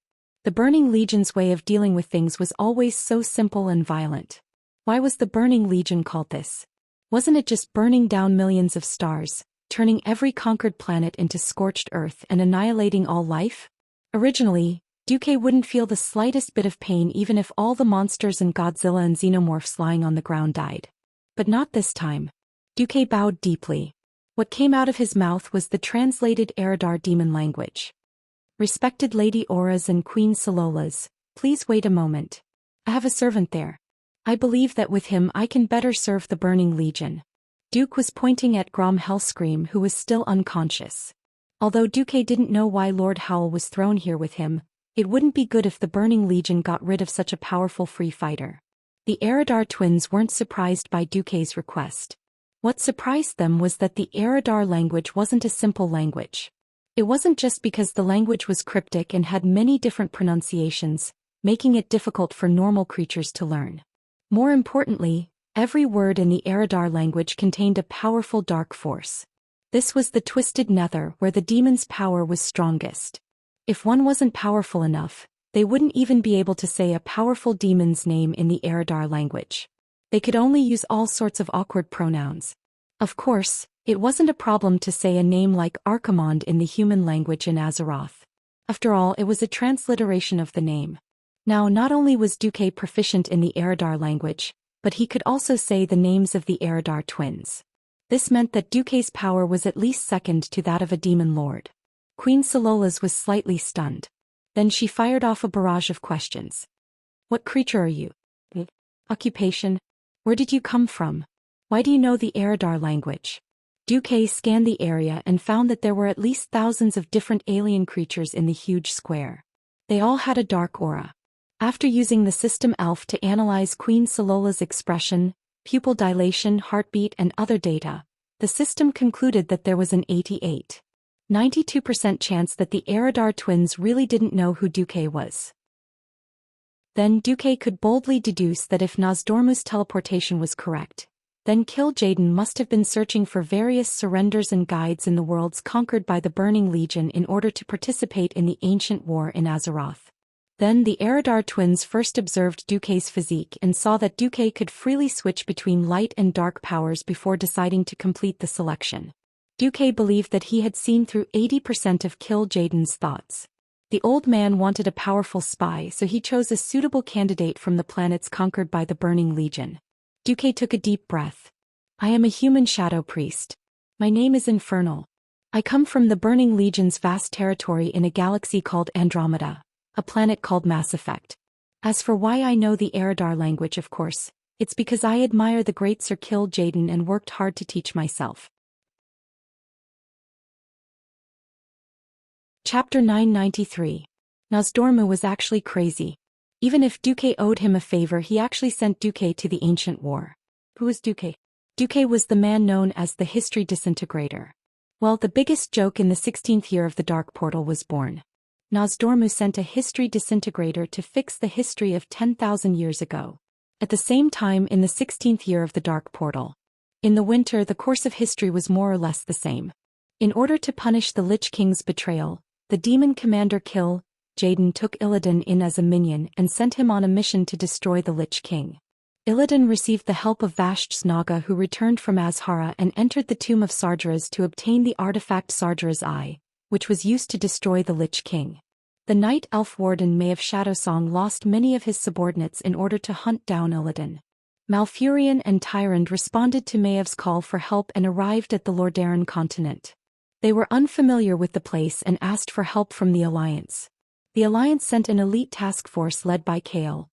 The Burning Legion's way of dealing with things was always so simple and violent. Why was the Burning Legion called this? Wasn't it just burning down millions of stars, turning every conquered planet into scorched earth and annihilating all life? Originally, Duque wouldn't feel the slightest bit of pain even if all the monsters and Godzilla and xenomorphs lying on the ground died. But not this time. Duque bowed deeply. What came out of his mouth was the translated Eridar demon language. Respected Lady Auras and Queen Sololas, please wait a moment. I have a servant there. I believe that with him I can better serve the Burning Legion. Duke was pointing at Grom Hellscream, who was still unconscious. Although Duque didn't know why Lord Howl was thrown here with him, it wouldn't be good if the Burning Legion got rid of such a powerful free fighter. The Eridar twins weren't surprised by Duque's request. What surprised them was that the Eridar language wasn't a simple language. It wasn't just because the language was cryptic and had many different pronunciations, making it difficult for normal creatures to learn. More importantly, every word in the Eridar language contained a powerful dark force. This was the twisted nether where the demon's power was strongest. If one wasn't powerful enough, they wouldn't even be able to say a powerful demon's name in the Eridar language. They could only use all sorts of awkward pronouns. Of course, it wasn't a problem to say a name like Archimonde in the human language in Azeroth. After all, it was a transliteration of the name. Now, not only was Duque proficient in the Eridar language, but he could also say the names of the Eridar twins. This meant that Duque's power was at least second to that of a demon lord. Queen Sololas was slightly stunned. Then she fired off a barrage of questions. What creature are you? Occupation? Where did you come from? Why do you know the Eridar language? Duque scanned the area and found that there were at least thousands of different alien creatures in the huge square. They all had a dark aura. After using the system ELF to analyze Queen Solola's expression, pupil dilation, heartbeat and other data, the system concluded that there was an 92% chance that the Eridar twins really didn't know who Duque was. Then Duque could boldly deduce that if Nozdormu's teleportation was correct, then Kil'jaeden must have been searching for various surrenders and guides in the worlds conquered by the Burning Legion in order to participate in the ancient war in Azeroth. Then the Eridar twins first observed Duque's physique and saw that Duque could freely switch between light and dark powers before deciding to complete the selection. Duque believed that he had seen through 80% of Kil'jaeden's thoughts. The old man wanted a powerful spy, so he chose a suitable candidate from the planets conquered by the Burning Legion. Duque took a deep breath. I am a human shadow priest. My name is Infernal. I come from the Burning Legion's vast territory in a galaxy called Andromeda, a planet called Mass Effect. As for why I know the Eridar language, of course, it's because I admire the great Sir Kil'jaeden and worked hard to teach myself. Chapter 993. Nozdormu was actually crazy. Even if Duque owed him a favor, he actually sent Duque to the ancient war. Who was Duque? Duque was the man known as the History Disintegrator. Well, the biggest joke in the 16th year of the Dark Portal was born. Nozdormu sent a History Disintegrator to fix the history of 10,000 years ago. At the same time, in the 16th year of the Dark Portal. In the winter, the course of history was more or less the same. In order to punish the Lich King's betrayal, the demon commander Kil'jaeden took Illidan in as a minion and sent him on a mission to destroy the Lich King. Illidan received the help of Vashj Naga, who returned from Azhara and entered the tomb of Sargeras to obtain the artifact Sargeras' Eye, which was used to destroy the Lich King. The Night Elf Warden May of Shadowsong lost many of his subordinates in order to hunt down Illidan. Malfurion and Tyrande responded to Mayev's call for help and arrived at the Lordaeron continent. They were unfamiliar with the place and asked for help from the Alliance. The Alliance sent an elite task force led by Kael,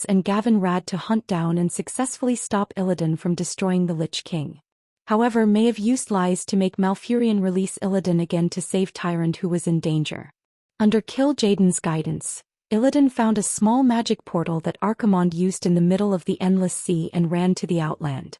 and Gavin Rad to hunt down and successfully stop Illidan from destroying the Lich King. However, Maiev used lies to make Malfurion release Illidan again to save Tyrande, who was in danger. Under Kil'jaeden's guidance, Illidan found a small magic portal that Archimonde used in the middle of the Endless Sea and ran to the Outland.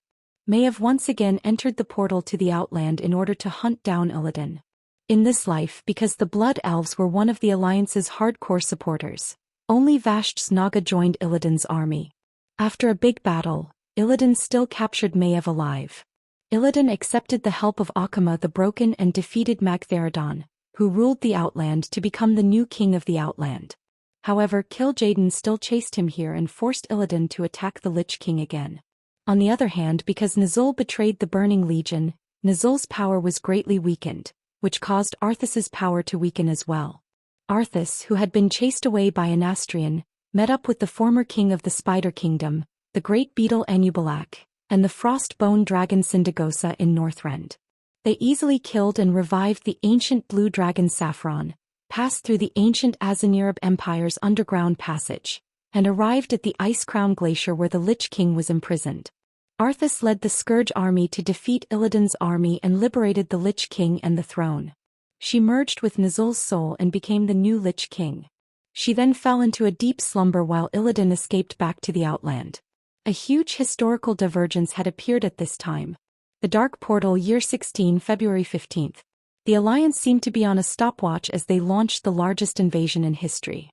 Maiev once again entered the portal to the Outland in order to hunt down Illidan. In this life, because the Blood Elves were one of the Alliance's hardcore supporters, only Vashj Naga joined Illidan's army. After a big battle, Illidan still captured Maiev alive. Illidan accepted the help of Akama the Broken and defeated Magtheridon, who ruled the Outland, to become the new king of the Outland. However, Kil'jaeden still chased him here and forced Illidan to attack the Lich King again. On the other hand, because Nazul betrayed the Burning Legion, Nazul's power was greatly weakened, which caused Arthas's power to weaken as well. Arthas, who had been chased away by Anastrian, met up with the former king of the Spider Kingdom, the great beetle Enubalak, and the frost-bone dragon Sindagosa in Northrend. They easily killed and revived the ancient blue dragon Saffron, passed through the ancient Azanirab Empire's underground passage, and arrived at the Ice Crown Glacier where the Lich King was imprisoned. Arthas led the Scourge army to defeat Illidan's army and liberated the Lich King and the throne. She merged with Nazul's soul and became the new Lich King. She then fell into a deep slumber while Illidan escaped back to the Outland. A huge historical divergence had appeared at this time. The Dark Portal, Year 16, February 15th. The Alliance seemed to be on a stopwatch as they launched the largest invasion in history.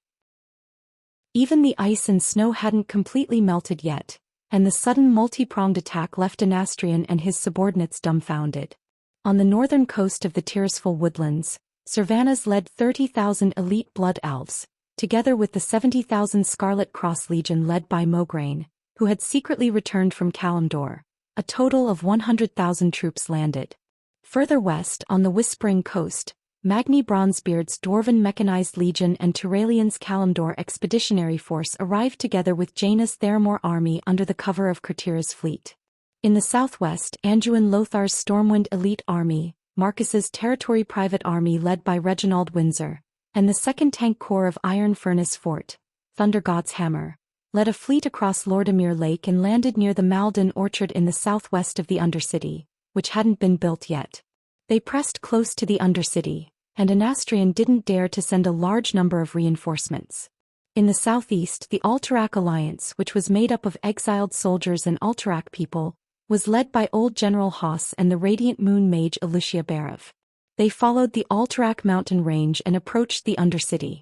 Even the ice and snow hadn't completely melted yet, and the sudden multi-pronged attack left Anastrian and his subordinates dumbfounded. On the northern coast of the Tirisful Woodlands, Servanas led 30,000 elite blood elves, together with the 70,000 Scarlet Cross Legion led by Mograine, who had secretly returned from Kalimdor. A total of 100,000 troops landed. Further west, on the Whispering Coast, Magni Bronzebeard's Dwarven Mechanized Legion and Turalian's Kalimdor Expeditionary Force arrived together with Jaina's Theramore army under the cover of Kurtira's fleet. In the southwest, Anduin Lothar's Stormwind Elite Army, Marcus's Territory Private Army led by Reginald Windsor, and the 2nd Tank Corps of Iron Furnace Fort, Thunder God's Hammer, led a fleet across Lordamere Lake and landed near the Malden Orchard in the southwest of the Undercity, which hadn't been built yet. They pressed close to the Undercity, and Anastrian didn't dare to send a large number of reinforcements. In the southeast, the Alterac Alliance, which was made up of exiled soldiers and Alterac people, was led by Old General Haas and the Radiant Moon Mage Alucia Barev. They followed the Alterac mountain range and approached the Undercity.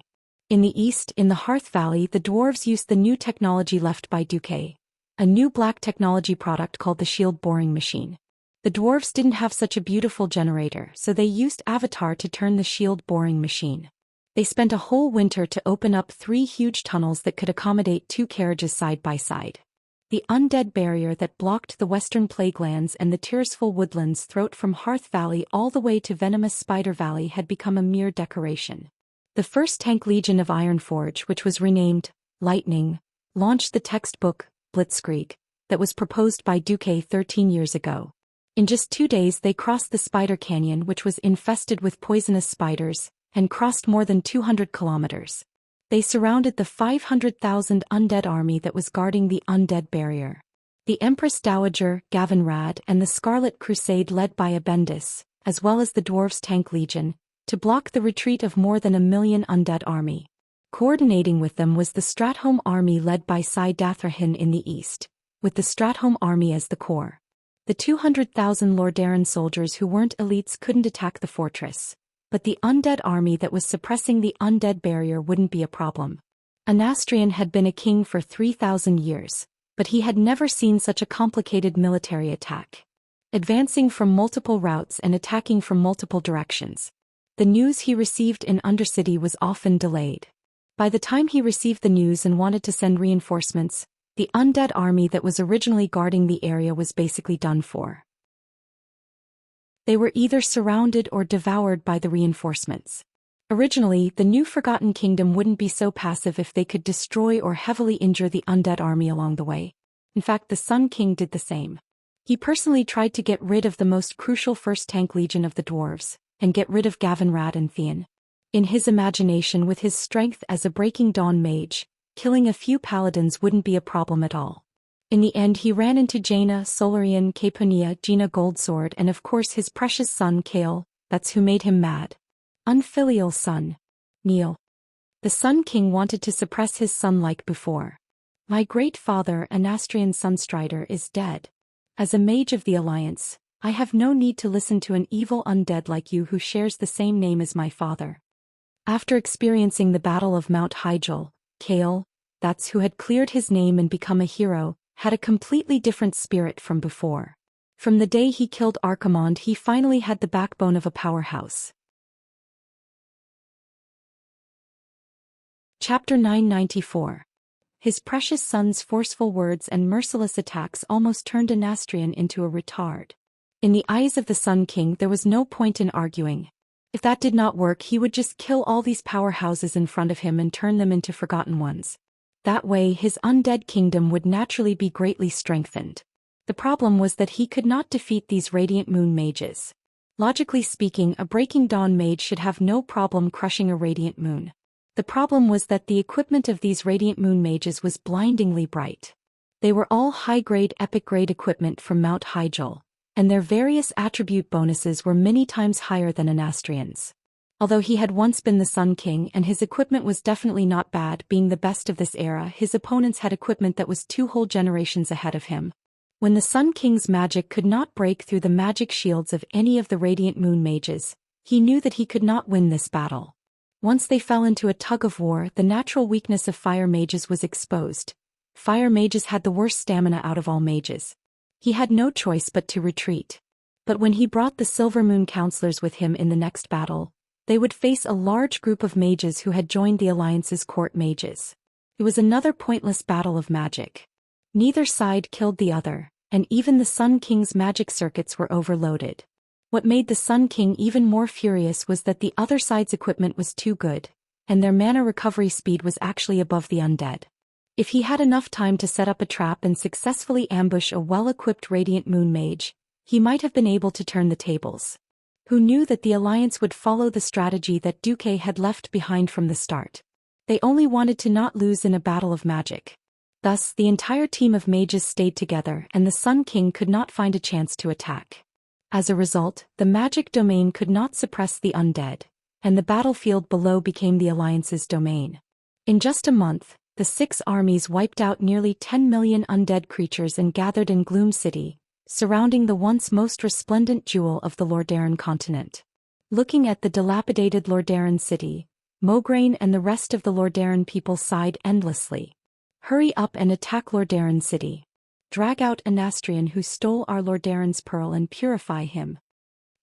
In the east, in the Hearth Valley, the dwarves used the new technology left by Duque, a new black technology product called the Shield Boring Machine. The dwarves didn't have such a beautiful generator, so they used Avatar to turn the shield boring machine. They spent a whole winter to open up 3 huge tunnels that could accommodate 2 carriages side by side. The undead barrier that blocked the western Plaguelands and the Tirisful Woodlands throat from Hearth Valley all the way to Venomous Spider Valley had become a mere decoration. The 1st Tank Legion of Ironforge, which was renamed Lightning, launched the textbook, Blitzkrieg, that was proposed by Duque 13 years ago. In just 2 days they crossed the Spider Canyon, which was infested with poisonous spiders, and crossed more than 200 kilometers. They surrounded the 500,000 undead army that was guarding the undead barrier. The Empress Dowager, Gavinrad, and the Scarlet Crusade led by Abendis, as well as the Dwarves' Tank Legion, to block the retreat of more than 1 million undead army. Coordinating with them was the Stratholme army led by Sai Dathrahin in the east, with the Stratholme army as the core. The 200,000 Lordaeron soldiers who weren't elites couldn't attack the fortress, but the undead army that was suppressing the undead barrier wouldn't be a problem. Anastrian had been a king for 3,000 years, but he had never seen such a complicated military attack. Advancing from multiple routes and attacking from multiple directions. The news he received in Undercity was often delayed. By the time he received the news and wanted to send reinforcements, the undead army that was originally guarding the area was basically done for. They were either surrounded or devoured by the reinforcements. Originally, the new Forgotten Kingdom wouldn't be so passive if they could destroy or heavily injure the undead army along the way. In fact, the Sun King did the same. He personally tried to get rid of the most crucial 1st Tank Legion of the dwarves, and get rid of Gavinrad and Theon. In his imagination, with his strength as a Breaking Dawn mage, killing a few paladins wouldn't be a problem at all. In the end, he ran into Jaina, Solarian, Caponia, Gina Goldsword, and of course his precious son Kael. That's who made him mad. Unfilial son. Neil. The Sun King wanted to suppress his son like before. My great father, Anastrian Sunstrider, is dead. As a mage of the Alliance, I have no need to listen to an evil undead like you who shares the same name as my father. After experiencing the Battle of Mount Hyjal, Kael, that's who had cleared his name and become a hero, had a completely different spirit from before. From the day he killed Archimonde, he finally had the backbone of a powerhouse. Chapter 994. His precious son's forceful words and merciless attacks almost turned Anastrian into a retard. In the eyes of the Sun King there was no point in arguing. If that did not work, he would just kill all these powerhouses in front of him and turn them into forgotten ones. That way his undead kingdom would naturally be greatly strengthened. The problem was that he could not defeat these Radiant Moon mages. Logically speaking, a Breaking Dawn mage should have no problem crushing a Radiant Moon. The problem was that the equipment of these Radiant Moon mages was blindingly bright. They were all high-grade epic-grade equipment from Mount Hyjal, and their various attribute bonuses were many times higher than Anastrian's. Although he had once been the Sun King and his equipment was definitely not bad, being the best of this era, his opponents had equipment that was 2 whole generations ahead of him. When the Sun King's magic could not break through the magic shields of any of the Radiant Moon mages, he knew that he could not win this battle. Once they fell into a tug-of-war, the natural weakness of fire mages was exposed. Fire mages had the worst stamina out of all mages. He had no choice but to retreat. But when he brought the Silver Moon counselors with him in the next battle, they would face a large group of mages who had joined the Alliance's court mages. It was another pointless battle of magic. Neither side killed the other, and even the Sun King's magic circuits were overloaded. What made the Sun King even more furious was that the other side's equipment was too good, and their mana recovery speed was actually above the undead. If he had enough time to set up a trap and successfully ambush a well-equipped Radiant Moon mage, he might have been able to turn the tables. Who knew that the Alliance would follow the strategy that Duque had left behind from the start? They only wanted to not lose in a battle of magic. Thus, the entire team of mages stayed together and the Sun King could not find a chance to attack. As a result, the magic domain could not suppress the undead, and the battlefield below became the Alliance's domain. In just a month, the 6 armies wiped out nearly 10 million undead creatures and gathered in Gloom City, surrounding the once most resplendent jewel of the Lordaeron continent. Looking at the dilapidated Lordaeron city, Mograine and the rest of the Lordaeron people sighed endlessly. Hurry up and attack Lordaeron city. Drag out Anastrian who stole our Lordaeron's pearl and purify him.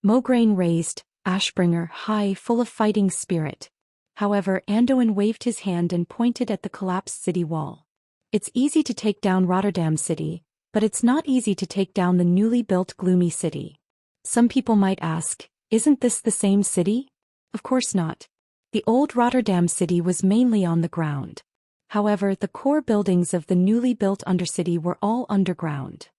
Mograine raised, Ashbringer high, full of fighting spirit. However, Anduin waved his hand and pointed at the collapsed city wall. It's easy to take down Rotterdam city, but it's not easy to take down the newly built Gloomy city. Some people might ask, isn't this the same city? Of course not. The old Rotterdam city was mainly on the ground. However, the core buildings of the newly built Undercity were all underground.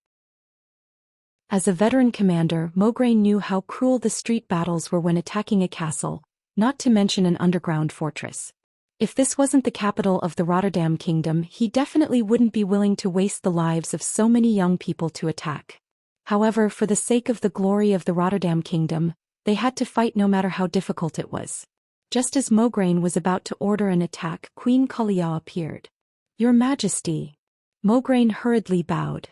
As a veteran commander, Mograine knew how cruel the street battles were when attacking a castle, not to mention an underground fortress. If this wasn't the capital of the Rotterdam Kingdom, he definitely wouldn't be willing to waste the lives of so many young people to attack. However, for the sake of the glory of the Rotterdam Kingdom, they had to fight no matter how difficult it was. Just as Mograine was about to order an attack, Queen Kalia appeared. Your Majesty. Mograine hurriedly bowed.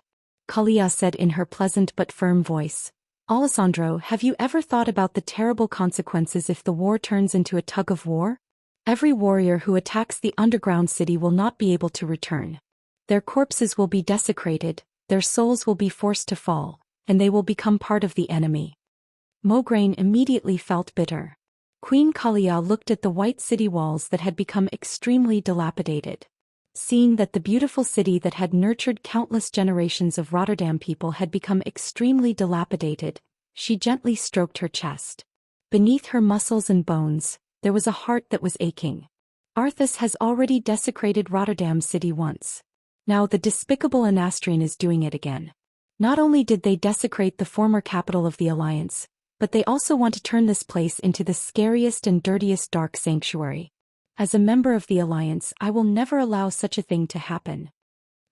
Kalia said in her pleasant but firm voice, Alessandro, have you ever thought about the terrible consequences if the war turns into a tug-of-war? Every warrior who attacks the underground city will not be able to return. Their corpses will be desecrated, their souls will be forced to fall, and they will become part of the enemy. Mograine immediately felt bitter. Queen Kalia looked at the white city walls that had become extremely dilapidated. Seeing that the beautiful city that had nurtured countless generations of Rotterdam people had become extremely dilapidated, she gently stroked her chest. Beneath her muscles and bones, there was a heart that was aching. Arthas has already desecrated Rotterdam city once. Now the despicable Anastrian is doing it again. Not only did they desecrate the former capital of the Alliance, but they also want to turn this place into the scariest and dirtiest dark sanctuary. As a member of the Alliance, I will never allow such a thing to happen.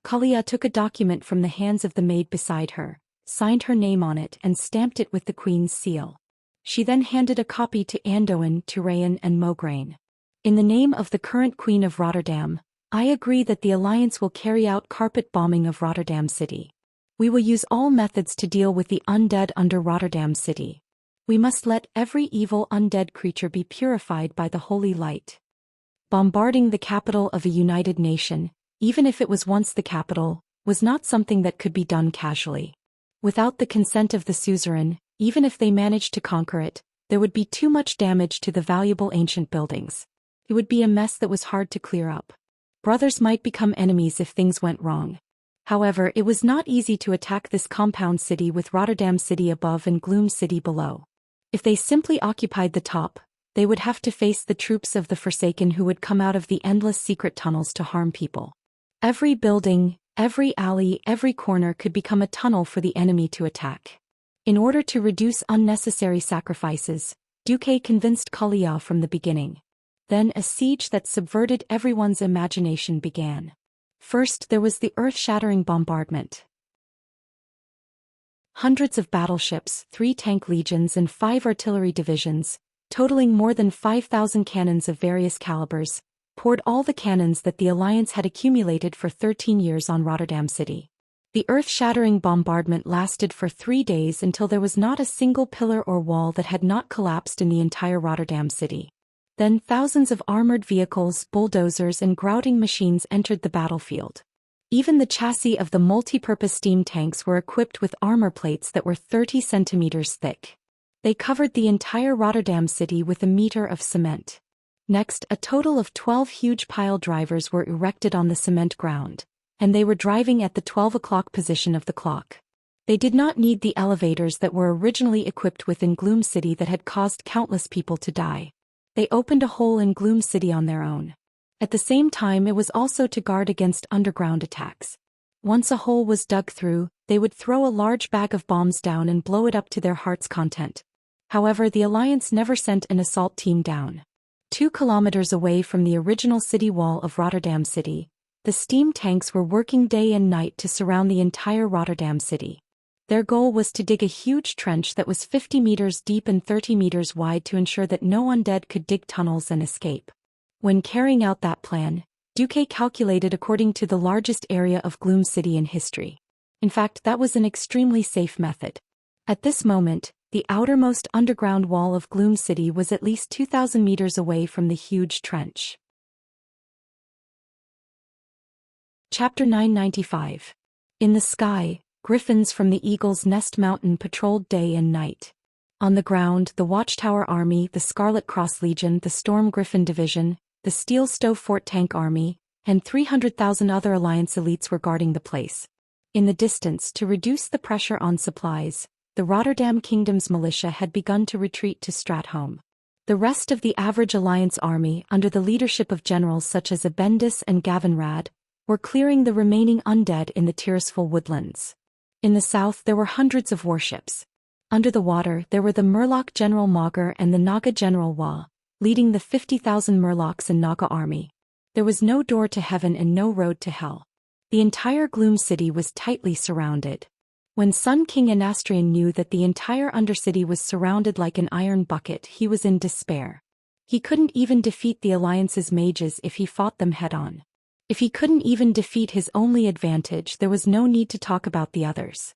Kalia took a document from the hands of the maid beside her, signed her name on it and stamped it with the Queen's seal. She then handed a copy to Anduin, Tyraean and Mograine. In the name of the current Queen of Rotterdam, I agree that the Alliance will carry out carpet bombing of Rotterdam City. We will use all methods to deal with the undead under Rotterdam City. We must let every evil undead creature be purified by the holy light. Bombarding the capital of a united nation, even if it was once the capital, was not something that could be done casually. Without the consent of the suzerain, even if they managed to conquer it, there would be too much damage to the valuable ancient buildings. It would be a mess that was hard to clear up. Brothers might become enemies if things went wrong. However, it was not easy to attack this compound city with Rotterdam City above and Gloom City below. If they simply occupied the top, they would have to face the troops of the Forsaken who would come out of the endless secret tunnels to harm people. Every building, every alley, every corner could become a tunnel for the enemy to attack. In order to reduce unnecessary sacrifices, Duque convinced Kalia from the beginning. Then a siege that subverted everyone's imagination began. First, there was the earth-shattering bombardment. Hundreds of battleships, 3 tank legions and 5 artillery divisions, totaling more than 5,000 cannons of various calibers, poured all the cannons that the Alliance had accumulated for 13 years on Rotterdam City. The earth-shattering bombardment lasted for 3 days until there was not a single pillar or wall that had not collapsed in the entire Rotterdam City. Then thousands of armored vehicles, bulldozers and grouting machines entered the battlefield. Even the chassis of the multi-purpose steam tanks were equipped with armor plates that were 30 centimeters thick. They covered the entire Rotterdam City with a meter of cement. Next, a total of 12 huge pile drivers were erected on the cement ground, and they were driving at the 12 o'clock position of the clock. They did not need the elevators that were originally equipped with in Gloom City that had caused countless people to die. They opened a hole in Gloom City on their own. At the same time, it was also to guard against underground attacks. Once a hole was dug through, they would throw a large bag of bombs down and blow it up to their heart's content. However, the Alliance never sent an assault team down. 2 kilometers away from the original city wall of Rotterdam City, the steam tanks were working day and night to surround the entire Rotterdam City. Their goal was to dig a huge trench that was 50 meters deep and 30 meters wide to ensure that no undead could dig tunnels and escape. When carrying out that plan, Duque calculated according to the largest area of Gloom City in history. In fact, that was an extremely safe method. At this moment, the outermost underground wall of Gloom City was at least 2,000 meters away from the huge trench. Chapter 995. In the sky, griffins from the Eagle's Nest Mountain patrolled day and night. On the ground, the Watchtower Army, the Scarlet Cross Legion, the Storm Griffin Division, the Steel Stove Fort Tank Army, and 300,000 other Alliance elites were guarding the place. In the distance, to reduce the pressure on supplies, the Rotterdam Kingdom's militia had begun to retreat to Stratholme. The rest of the average Alliance army, under the leadership of generals such as Abendis and Gavinrad, were clearing the remaining undead in the Tirisful woodlands. In the south there were hundreds of warships. Under the water there were the Murloc General Mauger and the Naga General Wa, leading the 50,000 Murlocs and Naga army. There was no door to heaven and no road to hell. The entire Gloom City was tightly surrounded. When Sun King Anastrian knew that the entire Undercity was surrounded like an iron bucket, he was in despair. He couldn't even defeat the Alliance's mages if he fought them head-on. If he couldn't even defeat his only advantage, there was no need to talk about the others.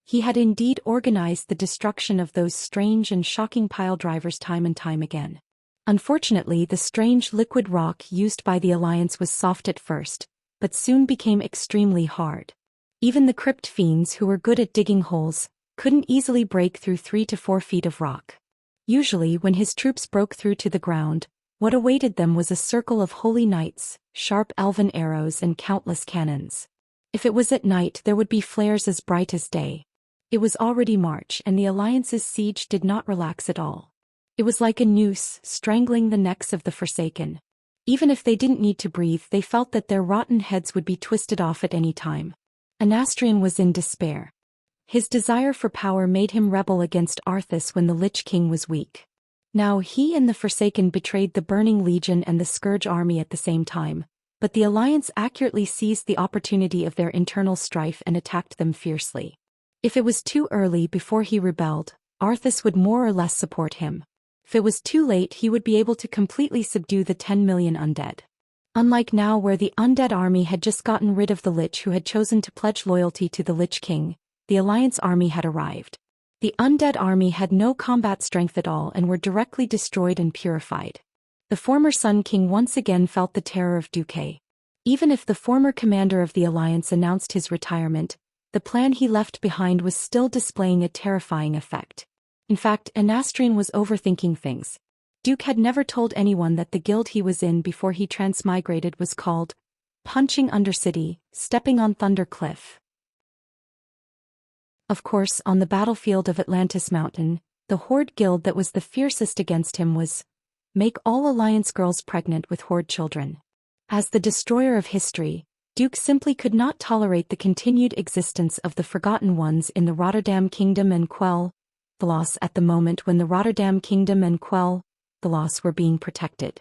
He had indeed organized the destruction of those strange and shocking pile drivers time and time again. Unfortunately, the strange liquid rock used by the Alliance was soft at first, but soon became extremely hard. Even the crypt fiends who were good at digging holes couldn't easily break through 3 to 4 feet of rock. Usually, when his troops broke through to the ground, what awaited them was a circle of holy knights, sharp elven arrows and countless cannons. If it was at night, there would be flares as bright as day. It was already March, and the Alliance's siege did not relax at all. It was like a noose, strangling the necks of the Forsaken. Even if they didn't need to breathe, they felt that their rotten heads would be twisted off at any time. Anastrian was in despair. His desire for power made him rebel against Arthas when the Lich King was weak. Now he and the Forsaken betrayed the Burning Legion and the Scourge Army at the same time, but the Alliance accurately seized the opportunity of their internal strife and attacked them fiercely. If it was too early before he rebelled, Arthas would more or less support him. If it was too late, he would be able to completely subdue the 10 million undead. Unlike now, where the undead army had just gotten rid of the Lich who had chosen to pledge loyalty to the Lich King, the Alliance army had arrived. The undead army had no combat strength at all and were directly destroyed and purified. The former Sun King once again felt the terror of Duque. Even if the former commander of the Alliance announced his retirement, the plan he left behind was still displaying a terrifying effect. In fact, Anastrian was overthinking things. Duke had never told anyone that the guild he was in before he transmigrated was called Punching Undercity, Stepping on Thunder Cliff. Of course, on the battlefield of Atlantis Mountain, the Horde Guild that was the fiercest against him was Make All Alliance Girls Pregnant with Horde Children. As the destroyer of history, Duke simply could not tolerate the continued existence of the Forgotten Ones in the Rotterdam Kingdom and quell the loss at the moment when the Rotterdam Kingdom and quell the loss were being protected.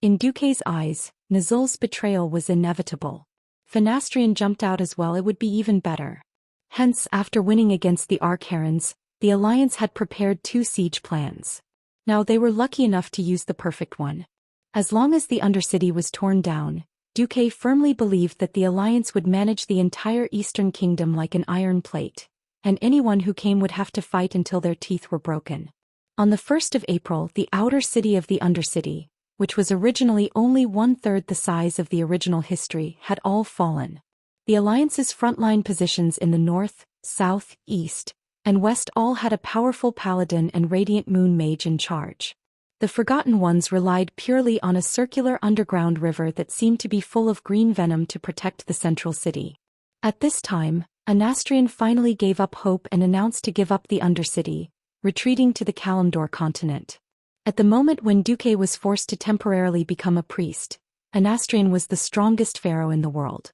In Duke's eyes, Nizul's betrayal was inevitable. If Anastrian jumped out as well, it would be even better. Hence, after winning against the Arkherons, the Alliance had prepared 2 siege plans. Now they were lucky enough to use the perfect one. As long as the Undercity was torn down, Duke firmly believed that the Alliance would manage the entire Eastern Kingdom like an iron plate, and anyone who came would have to fight until their teeth were broken. On the 1st of April, the outer city of the Undercity, which was originally only 1/3 the size of the original history, had all fallen. The Alliance's frontline positions in the north, south, east, and west all had a powerful paladin and radiant moon mage in charge. The Forgotten Ones relied purely on a circular underground river that seemed to be full of green venom to protect the central city. At this time, Anastrian finally gave up hope and announced to give up the Undercity, retreating to the Kalimdor continent. At the moment when Duque was forced to temporarily become a priest, Anastrian was the strongest pharaoh in the world.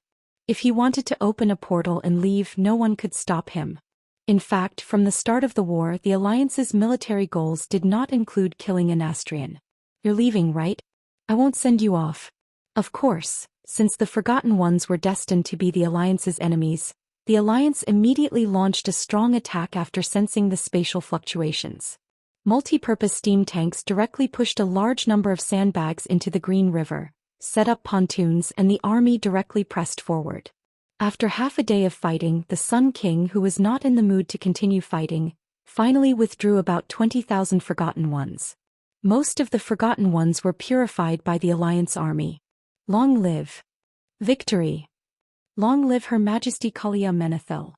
If he wanted to open a portal and leave, no one could stop him. In fact, from the start of the war, the Alliance's military goals did not include killing Anastrian. You're leaving, right? I won't send you off. Of course, since the Forgotten Ones were destined to be the Alliance's enemies, the Alliance immediately launched a strong attack after sensing the spatial fluctuations. Multi-purpose steam tanks directly pushed a large number of sandbags into the Green River, set up pontoons, and the army directly pressed forward. After half a day of fighting, the Sun King, who was not in the mood to continue fighting, finally withdrew about 20,000 Forgotten Ones. Most of the Forgotten Ones were purified by the Alliance army. Long live victory! Long live Her Majesty Kalia Menethil!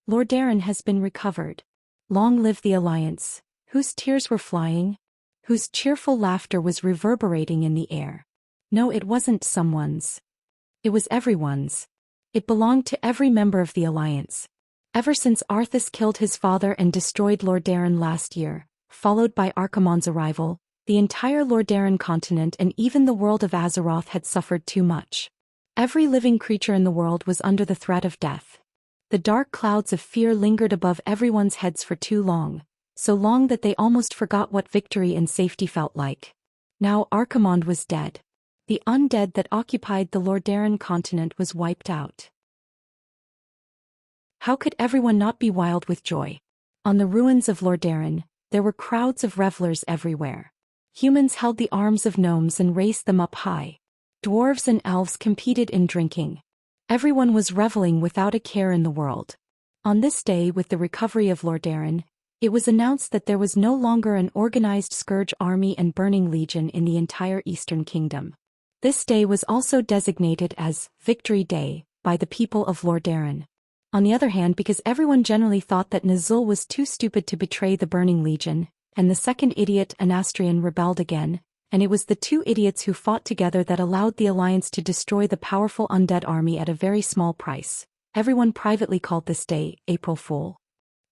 Lordaeron has been recovered. Long live the Alliance, whose tears were flying, whose cheerful laughter was reverberating in the air. No, it wasn't someone's. It was everyone's. It belonged to every member of the Alliance. Ever since Arthas killed his father and destroyed Lordaeron last year, followed by Archimonde's arrival, the entire Lordaeron continent and even the world of Azeroth had suffered too much. Every living creature in the world was under the threat of death. The dark clouds of fear lingered above everyone's heads for too long, so long that they almost forgot what victory and safety felt like. Now Archimonde was dead. The undead that occupied the Lordaeron continent was wiped out. How could everyone not be wild with joy? On the ruins of Lordaeron, there were crowds of revelers everywhere. Humans held the arms of gnomes and raised them up high. Dwarves and elves competed in drinking. Everyone was reveling without a care in the world. On this day, with the recovery of Lordaeron, it was announced that there was no longer an organized Scourge army and Burning Legion in the entire Eastern Kingdom. This day was also designated as Victory Day by the people of Lordaeron. On the other hand, because everyone generally thought that Nizul was too stupid to betray the Burning Legion, and the second idiot Anastrian rebelled again, and it was the 2 idiots who fought together that allowed the Alliance to destroy the powerful undead army at a very small price, everyone privately called this day April Fool.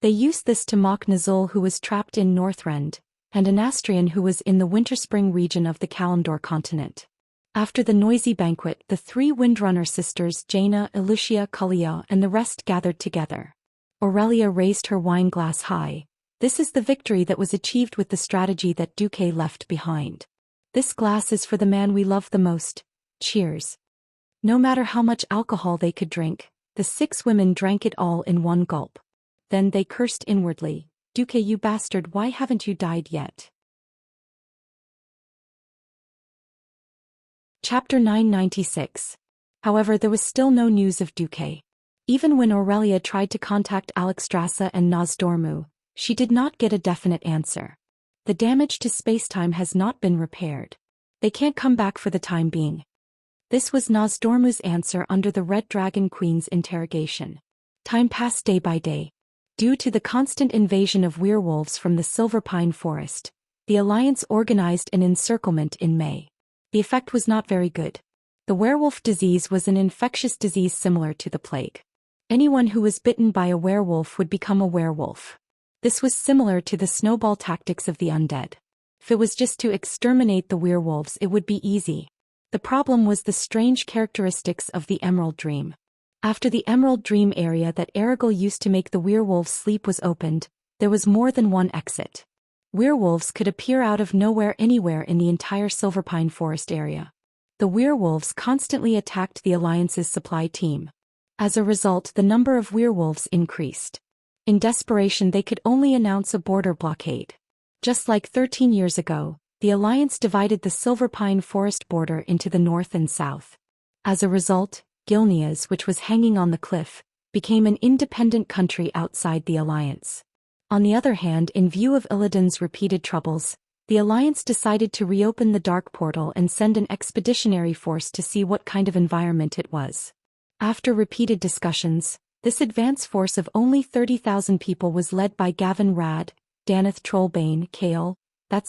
They used this to mock Nizul, who was trapped in Northrend, and Anastrian, who was in the Winterspring region of the Kalimdor continent. After the noisy banquet, the 3 Windrunner sisters Jaina, Elucia, Kalia, and the rest gathered together. Aurelia raised her wine glass high. This is the victory that was achieved with the strategy that Duque left behind. This glass is for the man we love the most. Cheers. No matter how much alcohol they could drink, the 6 women drank it all in one gulp. Then they cursed inwardly. Duque, you bastard, why haven't you died yet? Chapter 996. However, there was still no news of Duque. Even when Aurelia tried to contact Alexstrasza and Nosdormu, she did not get a definite answer. The damage to spacetime has not been repaired. They can't come back for the time being. This was Nosdormu's answer under the Red Dragon Queen's interrogation. Time passed day by day. Due to the constant invasion of werewolves from the Silver Pine Forest, the Alliance organized an encirclement in May. The effect was not very good. The werewolf disease was an infectious disease similar to the plague. Anyone who was bitten by a werewolf would become a werewolf. This was similar to the snowball tactics of the undead. If it was just to exterminate the werewolves, it would be easy. The problem was the strange characteristics of the Emerald Dream. After the Emerald Dream area that Erigel used to make the werewolves sleep was opened, there was more than one exit. Werewolves could appear out of nowhere anywhere in the entire Silverpine Forest area. The werewolves constantly attacked the Alliance's supply team. As a result, the number of werewolves increased. In desperation, they could only announce a border blockade. Just like 13 years ago, the Alliance divided the Silverpine Forest border into the north and south. As a result, Gilneas, which was hanging on the cliff, became an independent country outside the Alliance. On the other hand, in view of Illidan's repeated troubles, the Alliance decided to reopen the Dark Portal and send an expeditionary force to see what kind of environment it was. After repeated discussions, this advance force of only 30,000 people was led by Gavin Rad, Daneth Trollbane, Kale,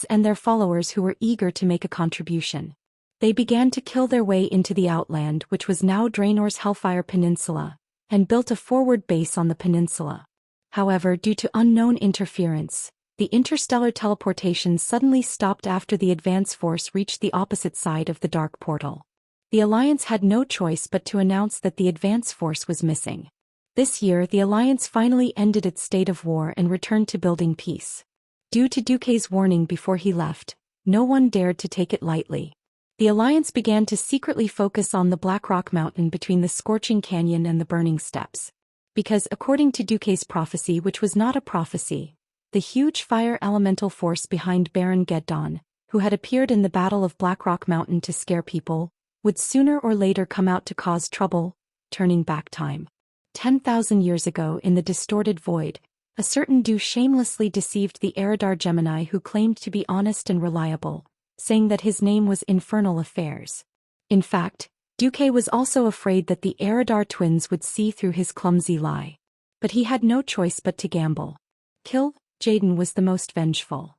and their followers who were eager to make a contribution. They began to kill their way into the Outland, which was now Draenor's Hellfire Peninsula, and built a forward base on the peninsula. However, due to unknown interference, the interstellar teleportation suddenly stopped after the advance force reached the opposite side of the Dark Portal. The Alliance had no choice but to announce that the advance force was missing. This year, the Alliance finally ended its state of war and returned to building peace. Due to Duque's warning before he left, no one dared to take it lightly. The Alliance began to secretly focus on the Black Rock Mountain between the Scorching Canyon and the Burning Steppes. Because, according to Duque's prophecy, which was not a prophecy, the huge fire elemental force behind Baron Geddon, who had appeared in the Battle of Black Rock Mountain to scare people, would sooner or later come out to cause trouble, turning back time. 10,000 years ago in the distorted void, a certain Zhou shamelessly deceived the Eridar Gemini who claimed to be honest and reliable, saying that his name was Infernal Affairs. In fact, Duque was also afraid that the Eridar twins would see through his clumsy lie. But he had no choice but to gamble. Kill Jaden was the most vengeful.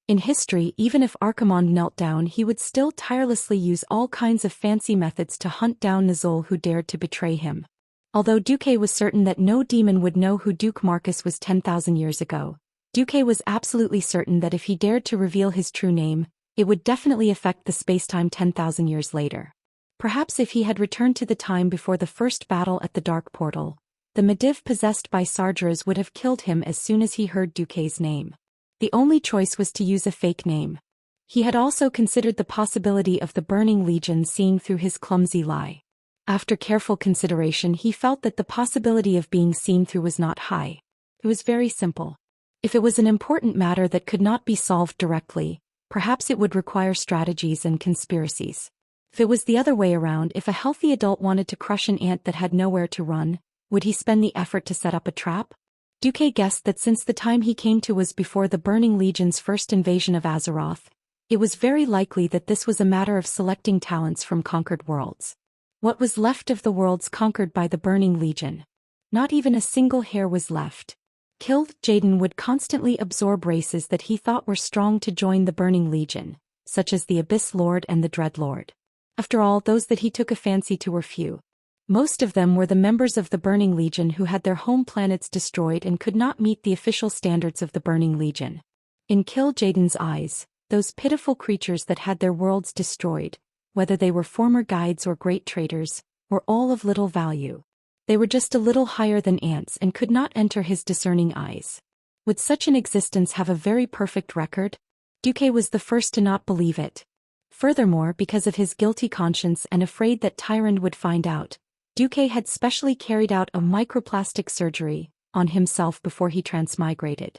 In history, even if Archimonde knelt down, he would still tirelessly use all kinds of fancy methods to hunt down Nizul who dared to betray him. Although Duque was certain that no demon would know who Duke Marcus was 10,000 years ago, Duque was absolutely certain that if he dared to reveal his true name, it would definitely affect the spacetime 10,000 years later. Perhaps if he had returned to the time before the first battle at the Dark Portal, the Mediv possessed by Sargeras would have killed him as soon as he heard Duque's name. The only choice was to use a fake name. He had also considered the possibility of the Burning Legion seeing through his clumsy lie. After careful consideration, he felt that the possibility of being seen through was not high. It was very simple. If it was an important matter that could not be solved directly, perhaps it would require strategies and conspiracies. If it was the other way around, if a healthy adult wanted to crush an ant that had nowhere to run, would he spend the effort to set up a trap? Duque guessed that since the time he came to was before the Burning Legion's first invasion of Azeroth, it was very likely that this was a matter of selecting talents from conquered worlds. What was left of the worlds conquered by the Burning Legion? Not even a single hair was left. Killed Jaden would constantly absorb races that he thought were strong to join the Burning Legion, such as the Abyss Lord and the Dread Lord. After all, those that he took a fancy to were few. Most of them were the members of the Burning Legion who had their home planets destroyed and could not meet the official standards of the Burning Legion. In Kill Jaden's eyes, those pitiful creatures that had their worlds destroyed, whether they were former guides or great traders, were all of little value. They were just a little higher than ants and could not enter his discerning eyes. Would such an existence have a very perfect record? Duque was the first to not believe it. Furthermore, because of his guilty conscience and afraid that Tyrande would find out, Duque had specially carried out a microplastic surgery on himself before he transmigrated.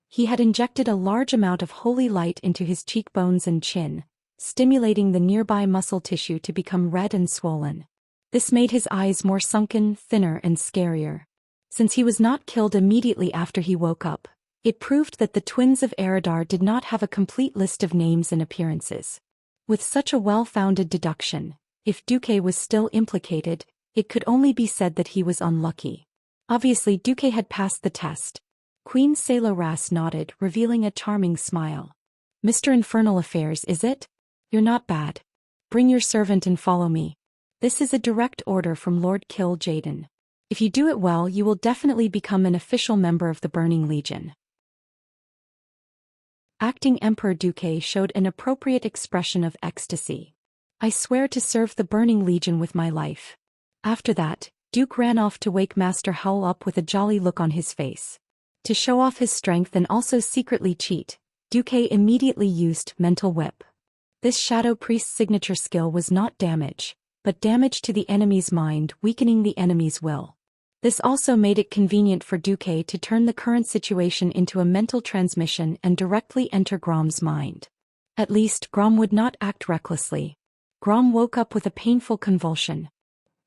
He had injected a large amount of holy light into his cheekbones and chin, stimulating the nearby muscle tissue to become red and swollen. This made his eyes more sunken, thinner, and scarier. Since he was not killed immediately after he woke up, it proved that the twins of Eridar did not have a complete list of names and appearances. With such a well-founded deduction, if Duque was still implicated, it could only be said that he was unlucky. Obviously, Duque had passed the test. Queen Sailor nodded, revealing a charming smile. Mr. Infernal Affairs, is it? You're not bad. Bring your servant and follow me. This is a direct order from Lord Kill Jaden. If you do it well, you will definitely become an official member of the Burning Legion. Acting Emperor Duque showed an appropriate expression of ecstasy. I swear to serve the Burning Legion with my life. After that, Duke ran off to wake Master Howl up with a jolly look on his face. To show off his strength and also secretly cheat, Duque immediately used Mental Whip. This Shadow Priest's signature skill was not damage, but damage to the enemy's mind, weakening the enemy's will. This also made it convenient for Duque to turn the current situation into a mental transmission and directly enter Grom's mind. At least, Grom would not act recklessly. Grom woke up with a painful convulsion.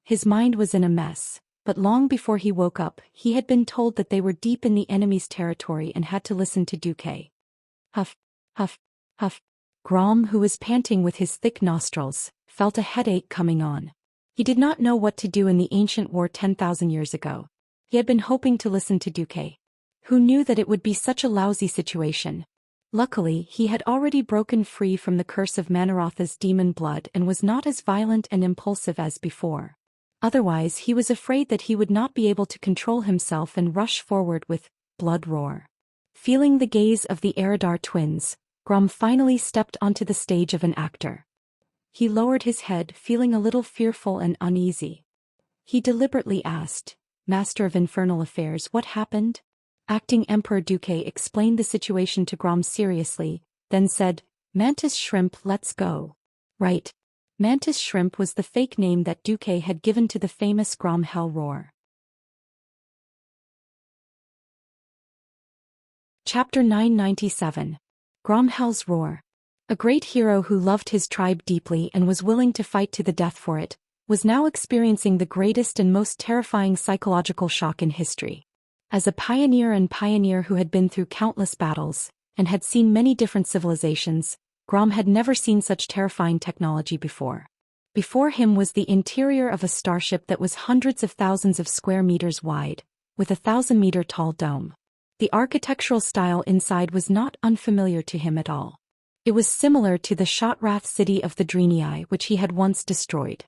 His mind was in a mess, but long before he woke up, he had been told that they were deep in the enemy's territory and had to listen to Duque. Huff, huff, huff. Grom, who was panting with his thick nostrils, felt a headache coming on. He did not know what to do in the ancient war 10,000 years ago. He had been hoping to listen to Duque. Who knew that it would be such a lousy situation? Luckily, he had already broken free from the curse of Manarotha's demon blood and was not as violent and impulsive as before. Otherwise, he was afraid that he would not be able to control himself and rush forward with Blood Roar. Feeling the gaze of the Eridar twins, Grom finally stepped onto the stage of an actor. He lowered his head, feeling a little fearful and uneasy. He deliberately asked, Master of Infernal Affairs, what happened? Acting Emperor Duque explained the situation to Grom seriously, then said, Mantis Shrimp, let's go. Right. Mantis Shrimp was the fake name that Duque had given to the famous Grom Hell Roar. Chapter 997. Grom Hell's Roar. A great hero who loved his tribe deeply and was willing to fight to the death for it, was now experiencing the greatest and most terrifying psychological shock in history. As a pioneer who had been through countless battles, and had seen many different civilizations, Grom had never seen such terrifying technology before. Before him was the interior of a starship that was hundreds of thousands of square meters wide, with a 1,000-meter tall dome. The architectural style inside was not unfamiliar to him at all. It was similar to the Shotrath city of the Dreenii, which he had once destroyed.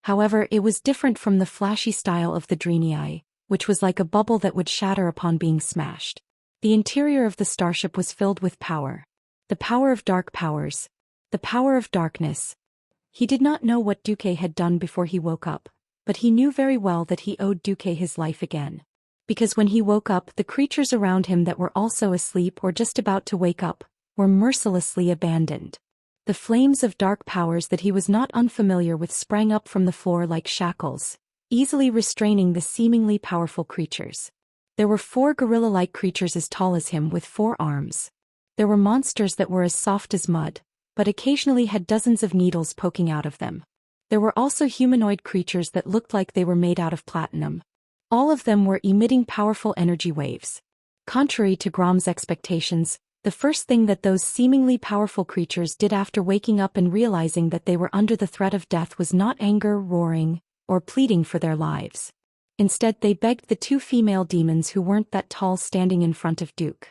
However, it was different from the flashy style of the Dreenii, which was like a bubble that would shatter upon being smashed. The interior of the starship was filled with power. The power of dark powers. The power of darkness. He did not know what Duque had done before he woke up, but he knew very well that he owed Duque his life again. Because when he woke up, the creatures around him that were also asleep or just about to wake up, were mercilessly abandoned. The flames of dark powers that he was not unfamiliar with sprang up from the floor like shackles, easily restraining the seemingly powerful creatures. There were 4 gorilla-like creatures as tall as him with 4 arms. There were monsters that were as soft as mud, but occasionally had dozens of needles poking out of them. There were also humanoid creatures that looked like they were made out of platinum. All of them were emitting powerful energy waves. Contrary to Grom's expectations, the first thing that those seemingly powerful creatures did after waking up and realizing that they were under the threat of death was not anger, roaring, or pleading for their lives. Instead, they begged the 2 female demons who weren't that tall standing in front of Duke.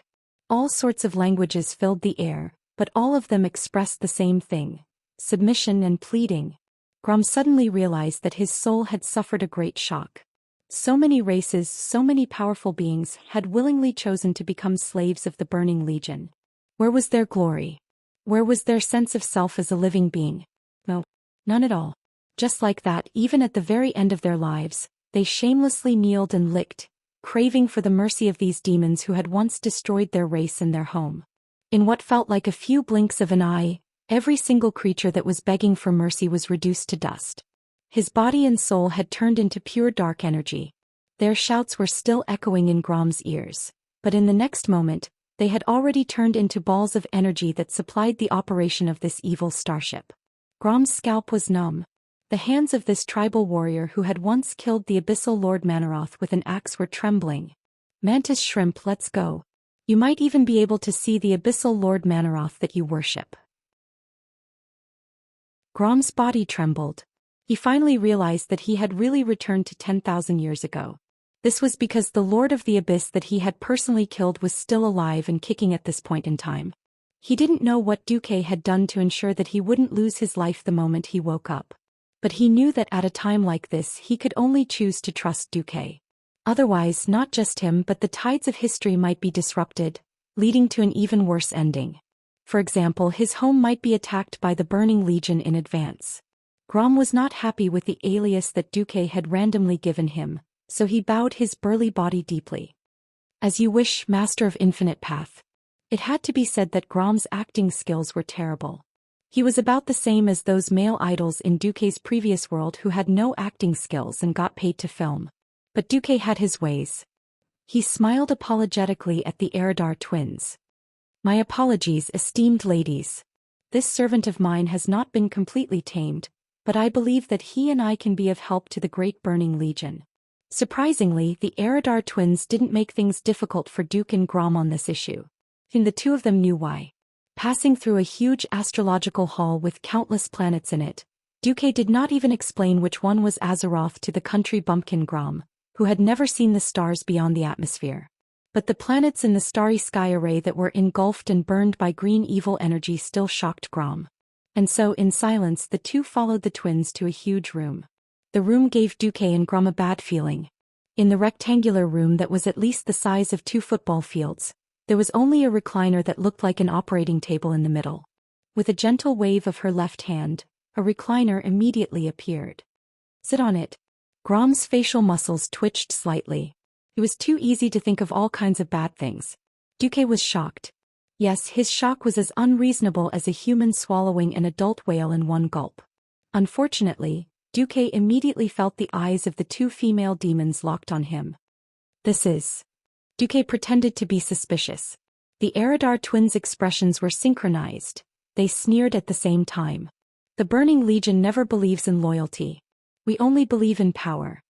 All sorts of languages filled the air, but all of them expressed the same thing: submission and pleading. Grom suddenly realized that his soul had suffered a great shock. So many races, so many powerful beings had willingly chosen to become slaves of the Burning Legion. Where was their glory? Where was their sense of self as a living being? No, none at all. Just like that, even at the very end of their lives, they shamelessly kneeled and licked, craving for the mercy of these demons who had once destroyed their race and their home. In what felt like a few blinks of an eye, every single creature that was begging for mercy was reduced to dust. His body and soul had turned into pure dark energy. Their shouts were still echoing in Grom's ears, but in the next moment, they had already turned into balls of energy that supplied the operation of this evil starship. Grom's scalp was numb. The hands of this tribal warrior who had once killed the Abyssal Lord Manaroth with an axe were trembling. Mantis Shrimp, let's go. You might even be able to see the Abyssal Lord Manaroth that you worship. Grom's body trembled. He finally realized that he had really returned to 10,000 years ago. This was because the Lord of the Abyss that he had personally killed was still alive and kicking at this point in time. He didn't know what Duke had done to ensure that he wouldn't lose his life the moment he woke up. But he knew that at a time like this he could only choose to trust Duke. Otherwise, not just him but the tides of history might be disrupted, leading to an even worse ending. For example, his home might be attacked by the Burning Legion in advance. Grom was not happy with the alias that Duke had randomly given him, so he bowed his burly body deeply. As you wish, Master of Infinite Path. It had to be said that Grom's acting skills were terrible. He was about the same as those male idols in Duke's previous world who had no acting skills and got paid to film. But Duke had his ways. He smiled apologetically at the Eridar twins. My apologies, esteemed ladies. This servant of mine has not been completely tamed, but I believe that he and I can be of help to the Great Burning Legion. Surprisingly, the Eridar twins didn't make things difficult for Duke and Grom on this issue. And the two of them knew why. Passing through a huge astrological hall with countless planets in it, Duke did not even explain which one was Azeroth to the country bumpkin Grom, who had never seen the stars beyond the atmosphere. But the planets in the starry sky array that were engulfed and burned by green evil energy still shocked Grom. And so, in silence, the two followed the twins to a huge room. The room gave Duke and Grom a bad feeling. In the rectangular room that was at least the size of 2 football fields, there was only a recliner that looked like an operating table in the middle. With a gentle wave of her left hand, a recliner immediately appeared. Sit on it. Grom's facial muscles twitched slightly. It was too easy to think of all kinds of bad things. Duke was shocked. Yes, his shock was as unreasonable as a human swallowing an adult whale in one gulp. Unfortunately, Duke immediately felt the eyes of the 2 female demons locked on him. This is... Duke pretended to be suspicious. The Eridar twins' expressions were synchronized. They sneered at the same time. The Burning Legion never believes in loyalty. We only believe in power.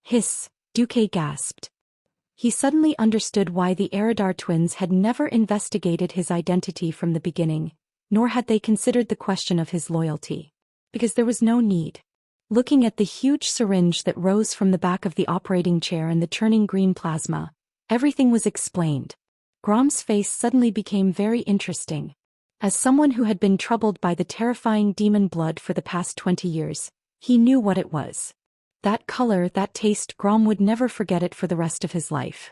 Hiss, Duke gasped. He suddenly understood why the Eridar twins had never investigated his identity from the beginning, nor had they considered the question of his loyalty. Because there was no need. Looking at the huge syringe that rose from the back of the operating chair and the churning green plasma, everything was explained. Grom's face suddenly became very interesting. As someone who had been troubled by the terrifying demon blood for the past 20 years, he knew what it was. That color, that taste, Grom would never forget it for the rest of his life.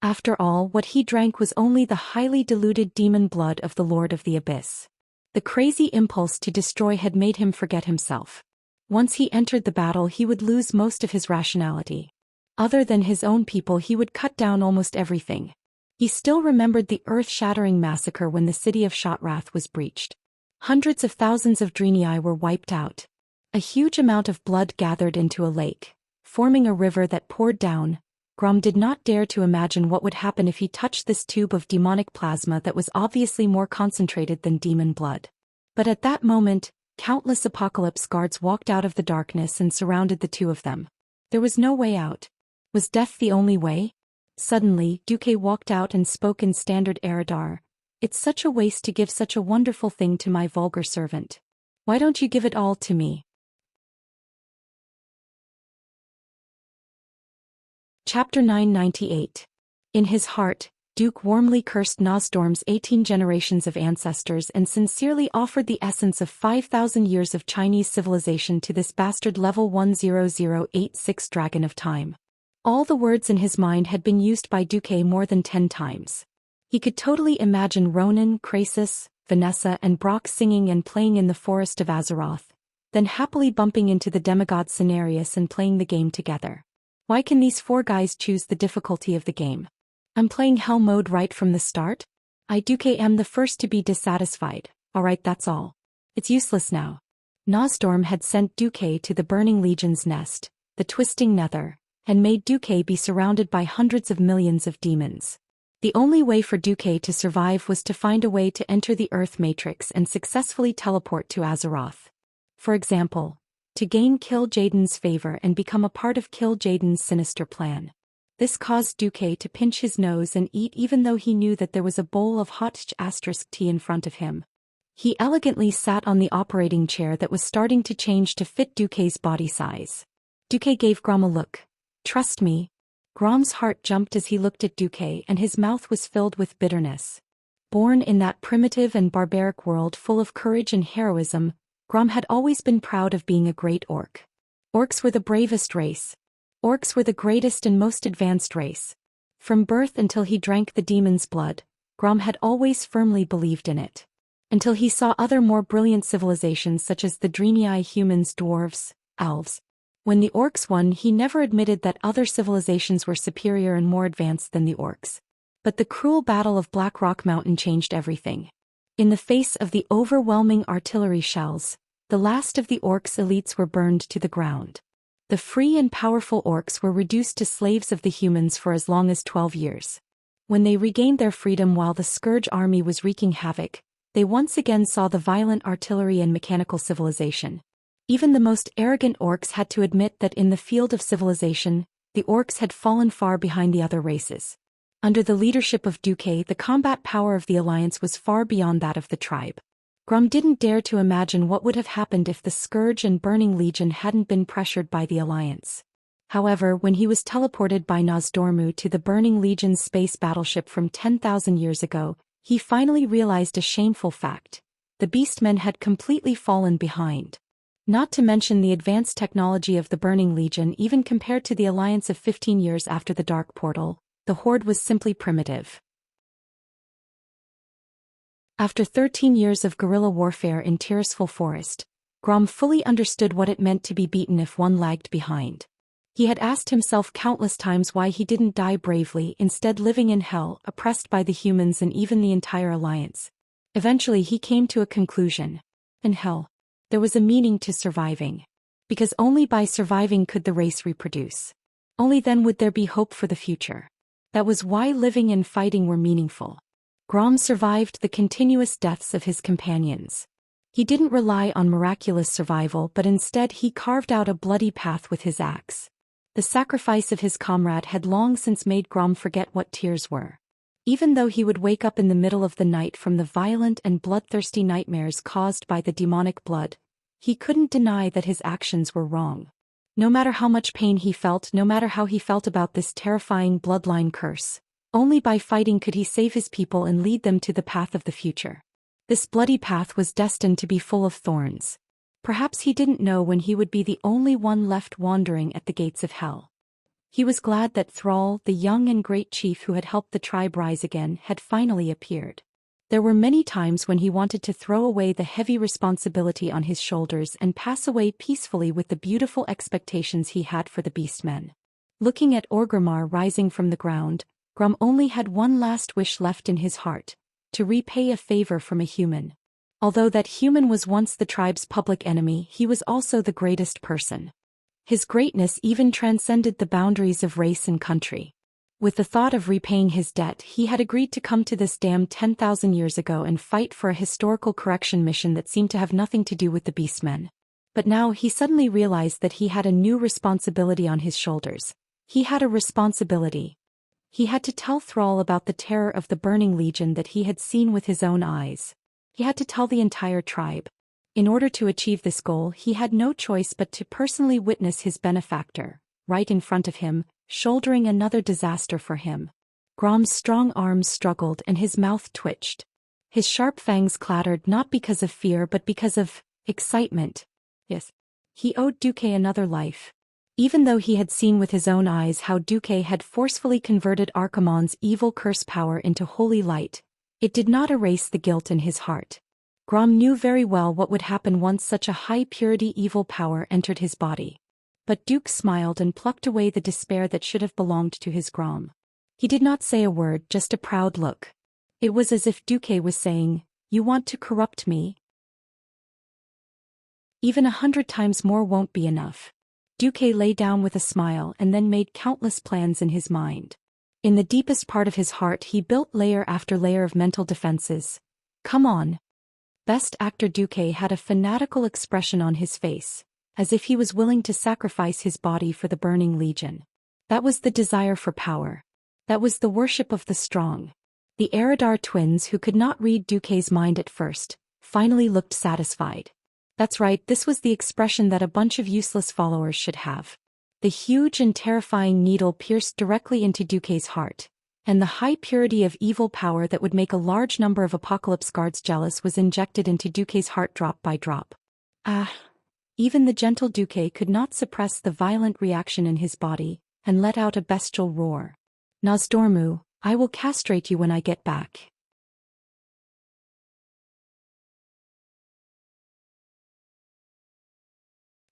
After all, what he drank was only the highly diluted demon blood of the Lord of the Abyss. The crazy impulse to destroy had made him forget himself. Once he entered the battle, he would lose most of his rationality. Other than his own people, he would cut down almost everything. He still remembered the earth-shattering massacre when the city of Shotrath was breached. Hundreds of thousands of Draenei were wiped out. A huge amount of blood gathered into a lake, forming a river that poured down. Grom did not dare to imagine what would happen if he touched this tube of demonic plasma that was obviously more concentrated than demon blood. But at that moment, countless apocalypse guards walked out of the darkness and surrounded the two of them. There was no way out. Was death the only way? Suddenly, Duke walked out and spoke in standard Eridar. It's such a waste to give such a wonderful thing to my vulgar servant. Why don't you give it all to me? Chapter 998. In his heart, Duke warmly cursed Nosdorm's 18 generations of ancestors and sincerely offered the essence of 5,000 years of Chinese civilization to this bastard level 10086 dragon of time. All the words in his mind had been used by Duke more than 10 times. He could totally imagine Ronan, Krasus, Vanessa and Brock singing and playing in the forest of Azeroth, then happily bumping into the demigod Cenarius and playing the game together. Why can these 4 guys choose the difficulty of the game? I'm playing hell mode right from the start? I Duke am the first to be dissatisfied. Alright, that's all. It's useless now. Nosdorm had sent Duque to the Burning Legion's nest, the Twisting Nether, and made Duque be surrounded by hundreds of millions of demons. The only way for Duque to survive was to find a way to enter the Earth Matrix and successfully teleport to Azeroth. For example, to gain Kil'jaeden's favor and become a part of Kil'jaeden's sinister plan. This caused Duque to pinch his nose and eat even though he knew that there was a bowl of hot tea in front of him. He elegantly sat on the operating chair that was starting to change to fit Duque's body size. Duque gave Grom a look. Trust me. Grom's heart jumped as he looked at Duque and his mouth was filled with bitterness. Born in that primitive and barbaric world full of courage and heroism, Grom had always been proud of being a great orc. Orcs were the bravest race. Orcs were the greatest and most advanced race. From birth until he drank the demon's blood, Grom had always firmly believed in it. Until he saw other more brilliant civilizations such as the dreamy-eye humans, dwarves, elves. When the orcs won, he never admitted that other civilizations were superior and more advanced than the orcs. But the cruel battle of Black Rock Mountain changed everything. In the face of the overwhelming artillery shells, the last of the orcs' elites were burned to the ground. The free and powerful orcs were reduced to slaves of the humans for as long as 12 years. When they regained their freedom while the Scourge army was wreaking havoc, they once again saw the violent artillery and mechanical civilization. Even the most arrogant orcs had to admit that in the field of civilization, the orcs had fallen far behind the other races. Under the leadership of Duque, the combat power of the alliance was far beyond that of the tribe. Grom didn't dare to imagine what would have happened if the Scourge and Burning Legion hadn't been pressured by the alliance. However, when he was teleported by Nozdormu to the Burning Legion's space battleship from 10,000 years ago, he finally realized a shameful fact. The Beastmen had completely fallen behind. Not to mention the advanced technology of the Burning Legion, even compared to the alliance of 15 years after the Dark Portal, the Horde was simply primitive. After 13 years of guerrilla warfare in Tirisful Forest, Grom fully understood what it meant to be beaten if one lagged behind. He had asked himself countless times why he didn't die bravely, instead living in hell, oppressed by the humans and even the entire alliance. Eventually he came to a conclusion. In hell, there was a meaning to surviving. Because only by surviving could the race reproduce. Only then would there be hope for the future. That was why living and fighting were meaningful. Grom survived the continuous deaths of his companions. He didn't rely on miraculous survival, but instead he carved out a bloody path with his axe. The sacrifice of his comrade had long since made Grom forget what tears were. Even though he would wake up in the middle of the night from the violent and bloodthirsty nightmares caused by the demonic blood, he couldn't deny that his actions were wrong. No matter how much pain he felt, no matter how he felt about this terrifying bloodline curse, only by fighting could he save his people and lead them to the path of the future. This bloody path was destined to be full of thorns. Perhaps he didn't know when he would be the only one left wandering at the gates of hell. He was glad that Thrall, the young and great chief who had helped the tribe rise again, had finally appeared. There were many times when he wanted to throw away the heavy responsibility on his shoulders and pass away peacefully with the beautiful expectations he had for the Beastmen. Looking at Orgrimmar rising from the ground, Grom only had one last wish left in his heart: to repay a favor from a human. Although that human was once the tribe's public enemy, he was also the greatest person. His greatness even transcended the boundaries of race and country. With the thought of repaying his debt, he had agreed to come to this dam 10,000 years ago and fight for a historical correction mission that seemed to have nothing to do with the Beastmen. But now he suddenly realized that he had a new responsibility on his shoulders. He had a responsibility. He had to tell Thrall about the terror of the Burning Legion that he had seen with his own eyes. He had to tell the entire tribe. In order to achieve this goal, he had no choice but to personally witness his benefactor, right in front of him, shouldering another disaster for him. Grom's strong arms struggled and his mouth twitched. His sharp fangs clattered not because of fear but because of excitement. Yes. He owed Duque another life. Even though he had seen with his own eyes how Duque had forcefully converted Archimonde's evil curse power into holy light, it did not erase the guilt in his heart. Grom knew very well what would happen once such a high-purity evil power entered his body. But Duke smiled and plucked away the despair that should have belonged to his Grom. He did not say a word, just a proud look. It was as if Duque was saying, "You want to corrupt me? Even 100 times more won't be enough." Duque lay down with a smile and then made countless plans in his mind. In the deepest part of his heart he built layer after layer of mental defenses. Come on. Best Actor Duque had a fanatical expression on his face, as if he was willing to sacrifice his body for the Burning Legion. That was the desire for power. That was the worship of the strong. The Eridar twins, who could not read Duque's mind at first, finally looked satisfied. That's right, this was the expression that a bunch of useless followers should have. The huge and terrifying needle pierced directly into Duque's heart, and the high purity of evil power that would make a large number of Apocalypse guards jealous was injected into Duque's heart drop by drop. Ah! Even the gentle Duque could not suppress the violent reaction in his body, and let out a bestial roar. Nozdormu, I will castrate you when I get back.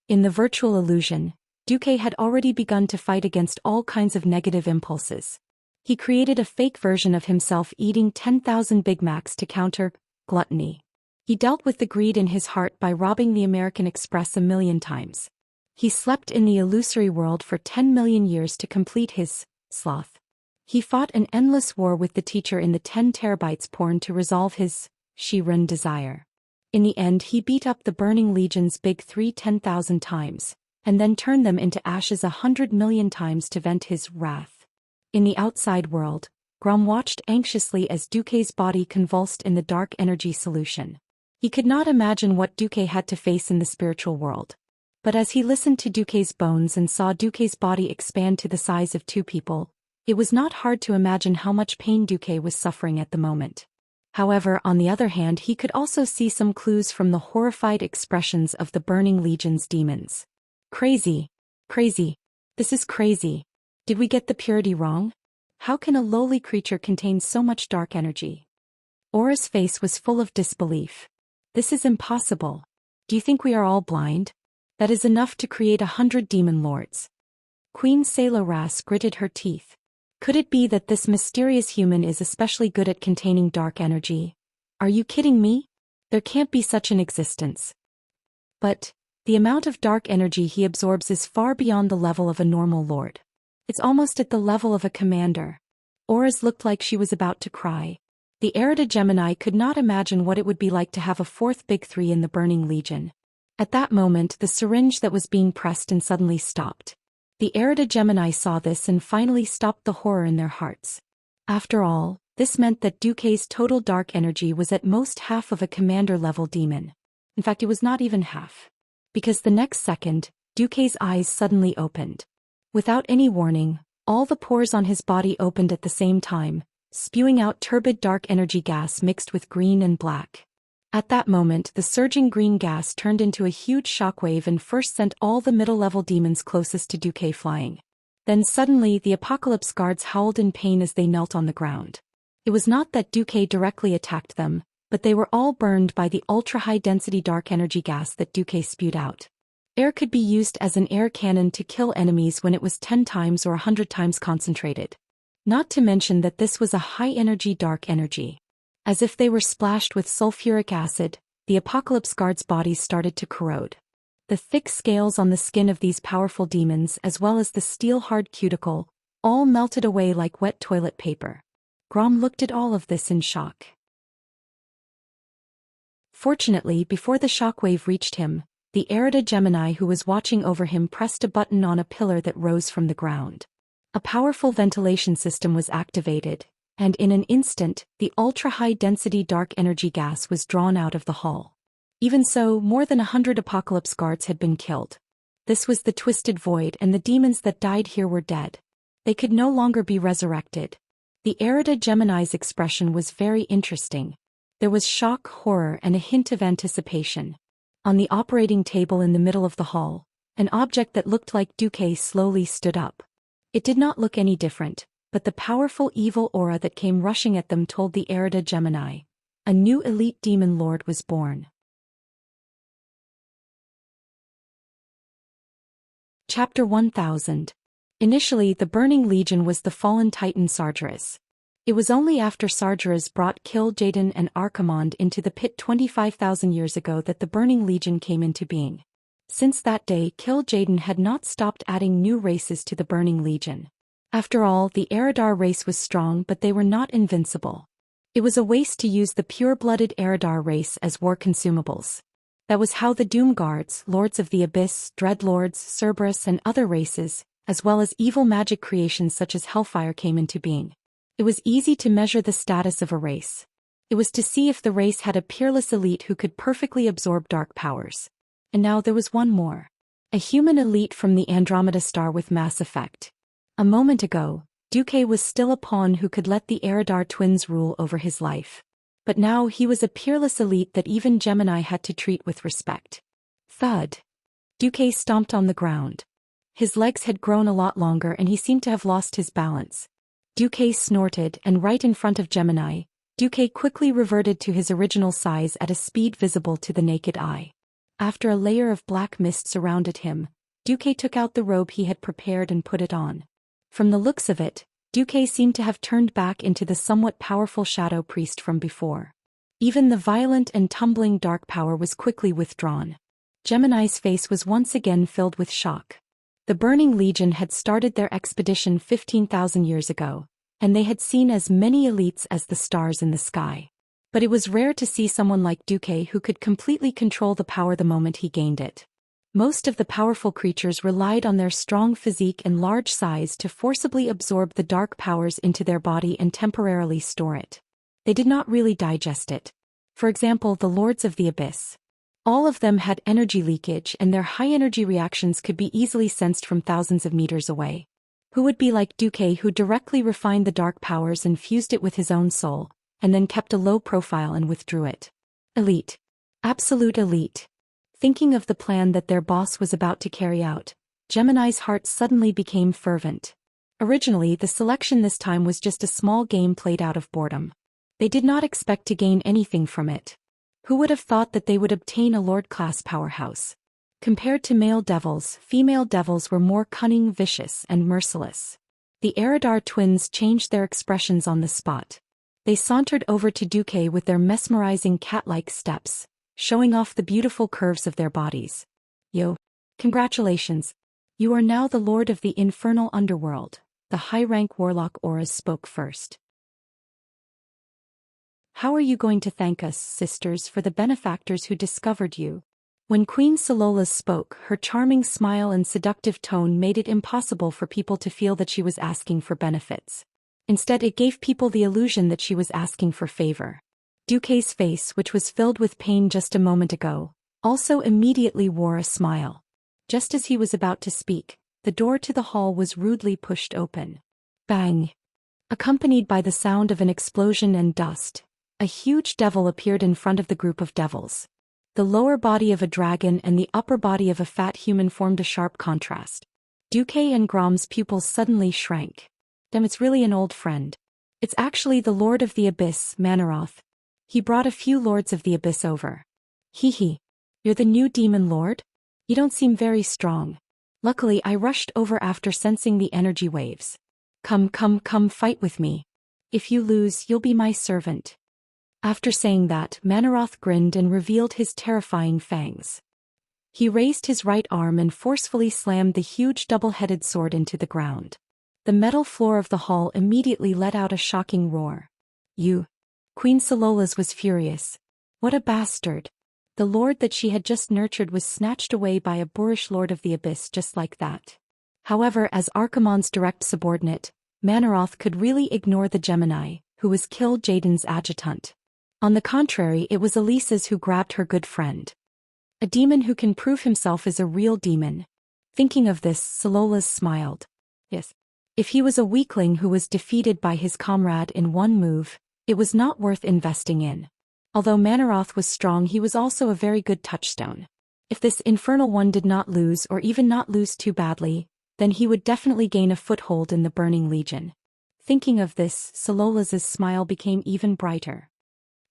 In the virtual illusion, Duque had already begun to fight against all kinds of negative impulses. He created a fake version of himself eating 10,000 Big Macs to counter gluttony. He dealt with the greed in his heart by robbing the American Express 1,000,000 times. He slept in the illusory world for 10 million years to complete his sloth. He fought an endless war with the teacher in the 10 terabytes porn to resolve his Shirin desire. In the end, he beat up the Burning Legion's Big Three 10,000 times, and then turned them into ashes 100 million times to vent his wrath. In the outside world, Grom watched anxiously as Duque's body convulsed in the dark energy solution. He could not imagine what Duque had to face in the spiritual world. But as he listened to Duque's bones and saw Duque's body expand to the size of two people, it was not hard to imagine how much pain Duque was suffering at the moment. However, on the other hand, he could also see some clues from the horrified expressions of the Burning Legion's demons. Crazy. Crazy. This is crazy. Did we get the purity wrong? How can a lowly creature contain so much dark energy? Aura's face was full of disbelief. This is impossible. Do you think we are all blind? That is enough to create 100 demon lords. Queen Saloras gritted her teeth. Could it be that this mysterious human is especially good at containing dark energy? Are you kidding me? There can't be such an existence. But the amount of dark energy he absorbs is far beyond the level of a normal lord. It's almost at the level of a commander. Aura's looked like she was about to cry. The Erida Gemini could not imagine what it would be like to have a fourth Big Three in the Burning Legion. At that moment, the syringe that was being pressed and suddenly stopped. The Erida Gemini saw this and finally stopped the horror in their hearts. After all, this meant that Duque's total dark energy was at most half of a commander-level demon. In fact, it was not even half. Because the next second, Duque's eyes suddenly opened. Without any warning, all the pores on his body opened at the same time, spewing out turbid dark energy gas mixed with green and black. At that moment, the surging green gas turned into a huge shockwave and first sent all the middle-level demons closest to Duque flying. Then suddenly, the Apocalypse guards howled in pain as they knelt on the ground. It was not that Duque directly attacked them, but they were all burned by the ultra-high-density dark energy gas that Duque spewed out. Air could be used as an air cannon to kill enemies when it was 10 times or 100 times concentrated. Not to mention that this was a high-energy dark energy. As if they were splashed with sulfuric acid, the Apocalypse guards' bodies started to corrode. The thick scales on the skin of these powerful demons as well as the steel-hard cuticle, all melted away like wet toilet paper. Grom looked at all of this in shock. Fortunately, before the shockwave reached him, the Erida Gemini who was watching over him pressed a button on a pillar that rose from the ground. A powerful ventilation system was activated, and in an instant, the ultra-high-density dark energy gas was drawn out of the hull. Even so, more than 100 Apocalypse guards had been killed. This was the Twisted Void, and the demons that died here were dead. They could no longer be resurrected. The Erida Gemini's expression was very interesting. There was shock, horror, and a hint of anticipation. On the operating table in the middle of the hall, an object that looked like Duque slowly stood up. It did not look any different, but the powerful evil aura that came rushing at them told the Erida Gemini. A new elite demon lord was born. Chapter 1000. Initially, the Burning Legion was the fallen titan Sargeras. It was only after Sargeras brought Kil'jaeden and Archimonde into the pit 25,000 years ago that the Burning Legion came into being. Since that day, Kil'jaeden had not stopped adding new races to the Burning Legion. After all, the Eridar race was strong, but they were not invincible. It was a waste to use the pure-blooded Eridar race as war consumables. That was how the Doom Guards, Lords of the Abyss, Dreadlords, Cerberus and other races, as well as evil magic creations such as Hellfire came into being. It was easy to measure the status of a race. It was to see if the race had a peerless elite who could perfectly absorb dark powers. And now there was one more. a human elite from the Andromeda star with mass effect. A moment ago, Duque was still a pawn who could let the Eridar twins rule over his life. But now he was a peerless elite that even Gemini had to treat with respect. Thud. Duque stomped on the ground. His legs had grown a lot longer and he seemed to have lost his balance. Duque snorted, and right in front of Gemini, Duque quickly reverted to his original size at a speed visible to the naked eye. After a layer of black mist surrounded him, Duque took out the robe he had prepared and put it on. From the looks of it, Duque seemed to have turned back into the somewhat powerful shadow priest from before. Even the violent and tumbling dark power was quickly withdrawn. Gemini's face was once again filled with shock. The Burning Legion had started their expedition 15,000 years ago, and they had seen as many elites as the stars in the sky. But it was rare to see someone like Duque who could completely control the power the moment he gained it. Most of the powerful creatures relied on their strong physique and large size to forcibly absorb the dark powers into their body and temporarily store it. They did not really digest it. For example, the Lords of the Abyss. All of them had energy leakage and their high-energy reactions could be easily sensed from thousands of meters away. Who would be like Duque, who directly refined the dark powers and fused it with his own soul, and then kept a low profile and withdrew it? Elite. Absolute elite. Thinking of the plan that their boss was about to carry out, Gemini's heart suddenly became fervent. Originally, the selection this time was just a small game played out of boredom. They did not expect to gain anything from it. Who would have thought that they would obtain a Lord-class powerhouse? Compared to male devils, female devils were more cunning, vicious, and merciless. The Eridar twins changed their expressions on the spot. They sauntered over to Duque with their mesmerizing cat-like steps, showing off the beautiful curves of their bodies. Yo. Congratulations. You are now the Lord of the infernal underworld, the high-rank warlock Auras spoke first. How are you going to thank us, sisters, for the benefactors who discovered you? When Queen Salola spoke, her charming smile and seductive tone made it impossible for people to feel that she was asking for benefits. Instead, it gave people the illusion that she was asking for favor. Duque's face, which was filled with pain just a moment ago, also immediately wore a smile. Just as he was about to speak, the door to the hall was rudely pushed open. Bang! Accompanied by the sound of an explosion and dust, a huge devil appeared in front of the group of devils. The lower body of a dragon and the upper body of a fat human formed a sharp contrast. Duque and Grom's pupils suddenly shrank. Damn, it's really an old friend. It's actually the Lord of the Abyss, Manaroth. He brought a few Lords of the Abyss over. Hee hee. You're the new Demon Lord? You don't seem very strong. Luckily, I rushed over after sensing the energy waves. Come fight with me. If you lose, you'll be my servant. After saying that, Manaroth grinned and revealed his terrifying fangs. He raised his right arm and forcefully slammed the huge double-headed sword into the ground. The metal floor of the hall immediately let out a shocking roar. You. Queen Salola's was furious. What a bastard. The lord that she had just nurtured was snatched away by a boorish Lord of the Abyss just like that. However, as Archimonde's direct subordinate, Manaroth could really ignore the Gemini, who was killed Jaden's adjutant. On the contrary, it was Elisa's who grabbed her good friend. A demon who can prove himself is a real demon. Thinking of this, Salola smiled. Yes. If he was a weakling who was defeated by his comrade in one move, it was not worth investing in. Although Manaroth was strong, he was also a very good touchstone. If this infernal one did not lose, or even not lose too badly, then he would definitely gain a foothold in the Burning Legion. Thinking of this, Salola's smile became even brighter.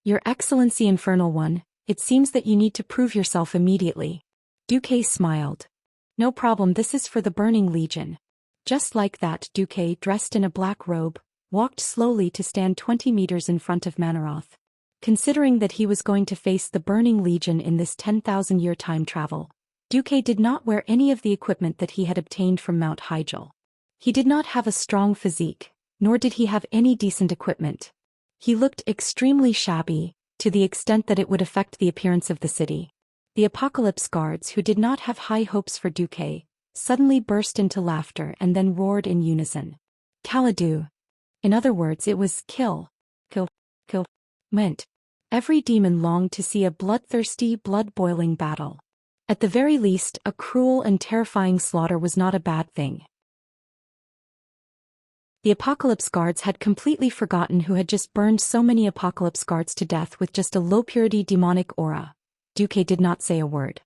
Your Excellency Infernal One, it seems that you need to prove yourself immediately. Duque smiled. No problem, this is for the Burning Legion. Just like that, Duque, dressed in a black robe, walked slowly to stand 20 meters in front of Manaroth. Considering that he was going to face the Burning Legion in this 10,000-year time travel, Duque did not wear any of the equipment that he had obtained from Mount Hyjal. He did not have a strong physique, nor did he have any decent equipment. He looked extremely shabby, to the extent that it would affect the appearance of the city. The Apocalypse Guards, who did not have high hopes for Duque, suddenly burst into laughter and then roared in unison. Kaladu. In other words, it was kill. Meant. Every demon longed to see a bloodthirsty, blood-boiling battle. At the very least, a cruel and terrifying slaughter was not a bad thing. The Apocalypse Guards had completely forgotten who had just burned so many Apocalypse Guards to death with just a low-purity demonic aura. Duque did not say a word.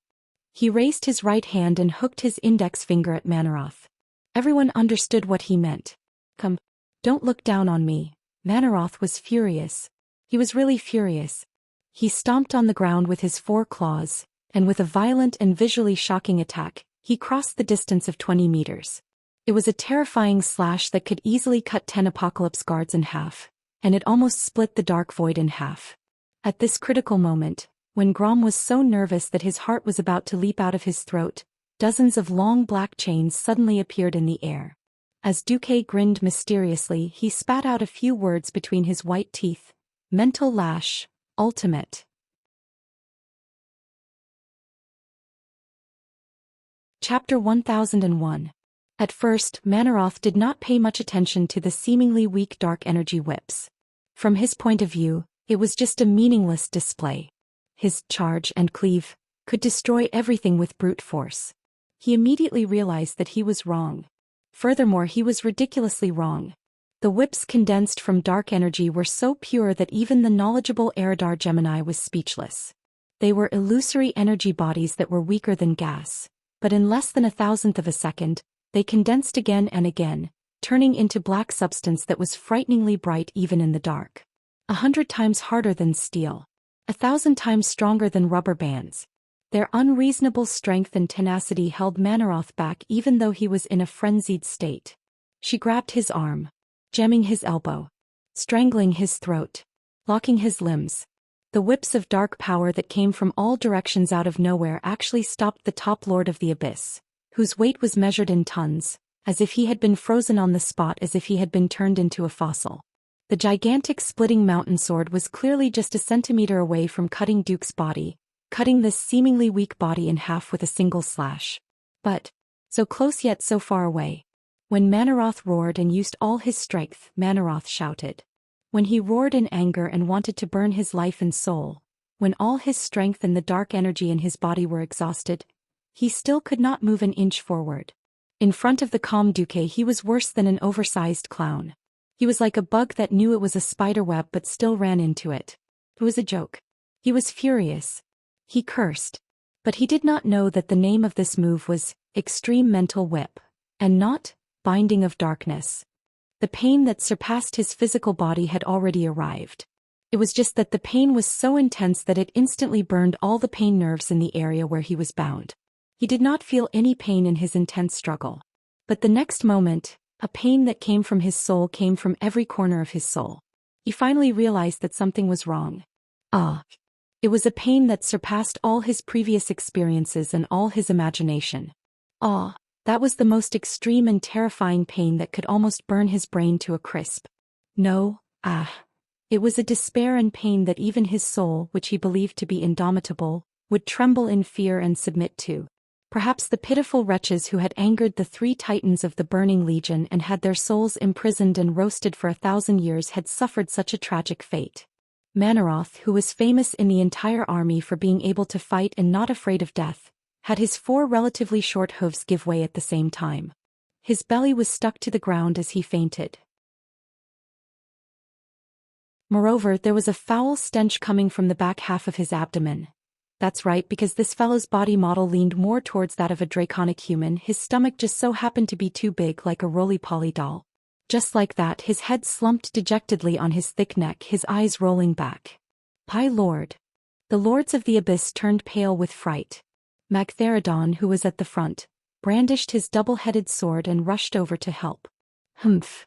He raised his right hand and hooked his index finger at Manaroth. Everyone understood what he meant. Come, don't look down on me. Manaroth was furious. He was really furious. He stomped on the ground with his 4 claws, and with a violent and visually shocking attack, he crossed the distance of 20 meters. It was a terrifying slash that could easily cut 10 Apocalypse Guards in half, and it almost split the Dark Void in half. At this critical moment, when Grom was so nervous that his heart was about to leap out of his throat, dozens of long black chains suddenly appeared in the air. As Duque grinned mysteriously, he spat out a few words between his white teeth. Mental lash, ultimate. Chapter 1001. At first, Manaroth did not pay much attention to the seemingly weak dark energy whips. From his point of view, it was just a meaningless display. His charge and cleave could destroy everything with brute force. He immediately realized that he was wrong. Furthermore, he was ridiculously wrong. The whips condensed from dark energy were so pure that even the knowledgeable Eridar Gemini was speechless. They were illusory energy bodies that were weaker than gas, but in less than 1,000th of a second, they condensed again and again, turning into black substance that was frighteningly bright even in the dark. 100 times harder than steel. 1,000 times stronger than rubber bands. Their unreasonable strength and tenacity held Manaroth back even though he was in a frenzied state. She grabbed his arm, jamming his elbow, strangling his throat, locking his limbs. The whips of dark power that came from all directions out of nowhere actually stopped the top lord of the abyss, whose weight was measured in tons, as if he had been frozen on the spot, as if he had been turned into a fossil. The gigantic splitting mountain sword was clearly just a centimeter away from cutting Duke's body, cutting this seemingly weak body in half with a single slash. But, so close yet so far away. When Manaroth roared and used all his strength, Manaroth shouted. When he roared in anger and wanted to burn his life and soul, when all his strength and the dark energy in his body were exhausted, he still could not move an inch forward. In front of the calm Duque, he was worse than an oversized clown. He was like a bug that knew it was a spider web but still ran into it. It was a joke. He was furious. He cursed. But he did not know that the name of this move was Extreme Mental Whip, and not Binding of Darkness. The pain that surpassed his physical body had already arrived. It was just that the pain was so intense that it instantly burned all the pain nerves in the area where he was bound. He did not feel any pain in his intense struggle. But the next moment, a pain that came from his soul came from every corner of his soul. He finally realized that something was wrong. It was a pain that surpassed all his previous experiences and all his imagination. That was the most extreme and terrifying pain that could almost burn his brain to a crisp. It was a despair and pain that even his soul, which he believed to be indomitable, would tremble in fear and submit to. Perhaps the pitiful wretches who had angered the 3 titans of the Burning Legion and had their souls imprisoned and roasted for 1,000 years had suffered such a tragic fate. Manaroth, who was famous in the entire army for being able to fight and not afraid of death, had his 4 relatively short hooves give way at the same time. His belly was stuck to the ground as he fainted. Moreover, there was a foul stench coming from the back half of his abdomen. That's right, because this fellow's body model leaned more towards that of a draconic human. His stomach just so happened to be too big, like a roly-poly doll. Just like that, his head slumped dejectedly on his thick neck, his eyes rolling back. High Lord. The lords of the abyss turned pale with fright. Magtheridon, who was at the front, brandished his double-headed sword and rushed over to help. Humph.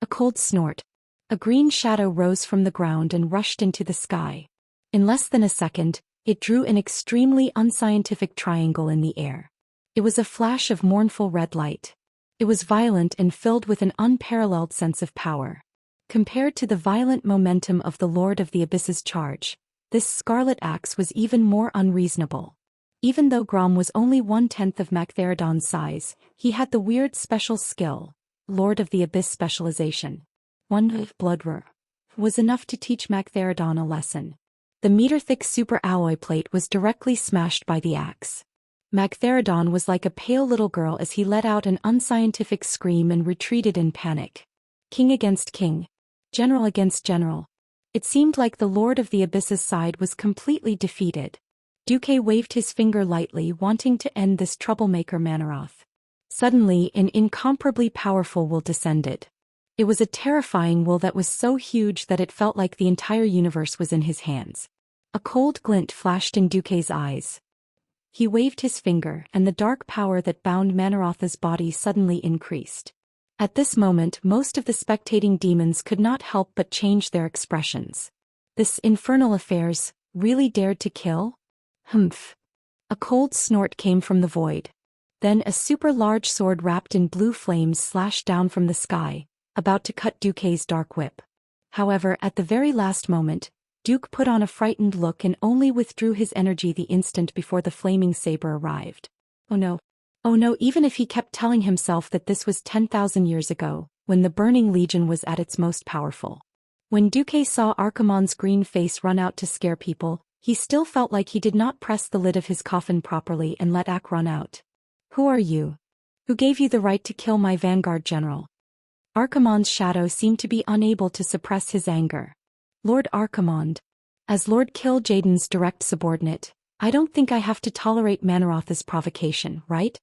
A cold snort. A green shadow rose from the ground and rushed into the sky. In less than a second, it drew an extremely unscientific triangle in the air. It was a flash of mournful red light. It was violent and filled with an unparalleled sense of power. Compared to the violent momentum of the Lord of the Abyss's charge, this scarlet axe was even more unreasonable. Even though Grom was only 1/10 of Magtheridon's size, he had the weird special skill, Lord of the Abyss specialization. One blood roar was enough to teach Magtheridon a lesson. The meter-thick super alloy plate was directly smashed by the axe. Magtheridon was like a pale little girl as he let out an unscientific scream and retreated in panic. King against king. General against general. It seemed like the Lord of the Abyss's side was completely defeated. Duque waved his finger lightly, wanting to end this troublemaker Manaroth. Suddenly, an incomparably powerful will descended. It was a terrifying will that was so huge that it felt like the entire universe was in his hands. A cold glint flashed in Duque's eyes. He waved his finger, and the dark power that bound Manaroth's body suddenly increased. At this moment, most of the spectating demons could not help but change their expressions. This infernal affairs really dared to kill? Humph. A cold snort came from the void. Then a super-large sword wrapped in blue flames slashed down from the sky, about to cut Duque's dark whip. However, at the very last moment, Duque put on a frightened look and only withdrew his energy the instant before the flaming saber arrived. Oh no. Oh no, even if he kept telling himself that this was 10,000 years ago, when the Burning Legion was at its most powerful. When Duque saw Archimonde's green face run out to scare people, he still felt like he did not press the lid of his coffin properly and let Ak run out. Who are you? Who gave you the right to kill my vanguard general? Archimonde's shadow seemed to be unable to suppress his anger. Lord Archimonde. As Lord Kil'jaeden's direct subordinate, I don't think I have to tolerate Manaroth's provocation, right?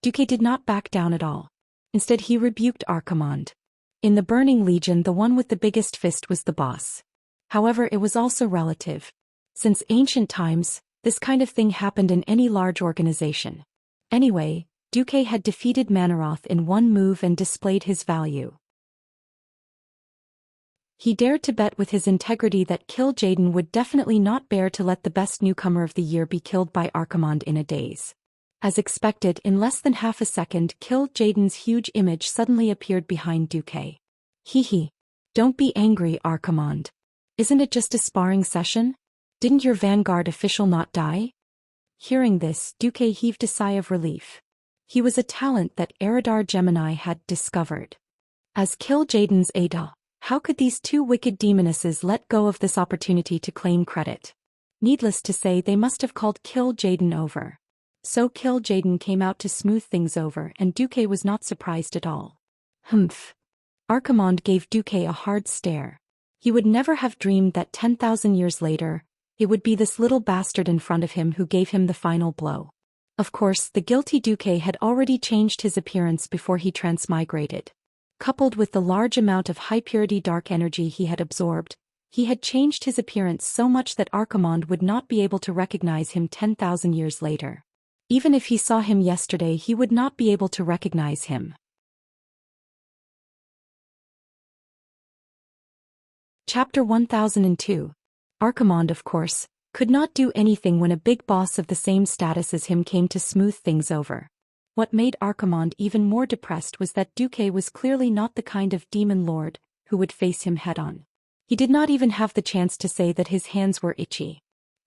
Duque did not back down at all. Instead he rebuked Archimonde. In the Burning Legion, the one with the biggest fist was the boss. However, it was also relative. Since ancient times, this kind of thing happened in any large organization. Anyway, Duque had defeated Manaroth in one move and displayed his value. He dared to bet with his integrity that Kil'jaeden would definitely not bear to let the best newcomer of the year be killed by Archimonde in a daze. As expected, in less than half a second, Kil'jaeden's huge image suddenly appeared behind Duque. Hee. Don't be angry, Archimonde. Isn't it just a sparring session? Didn't your vanguard official not die? Hearing this, Duque heaved a sigh of relief. He was a talent that Eridar Gemini had discovered. As Kil'jaeden's Ada, how could these two wicked demonesses let go of this opportunity to claim credit? Needless to say, they must have called Kil'jaeden over. So Kil'jaeden came out to smooth things over, and Duque was not surprised at all. Humph. Archimonde gave Duque a hard stare. He would never have dreamed that 10,000 years later, it would be this little bastard in front of him who gave him the final blow. Of course, the guilty Duque had already changed his appearance before he transmigrated. Coupled with the large amount of high-purity dark energy he had absorbed, he had changed his appearance so much that Archimonde would not be able to recognize him 10,000 years later. Even if he saw him yesterday, he would not be able to recognize him. Chapter 1002. Archimonde, of course, could not do anything when a big boss of the same status as him came to smooth things over. What made Archimonde even more depressed was that Duque was clearly not the kind of demon lord who would face him head-on. He did not even have the chance to say that his hands were itchy.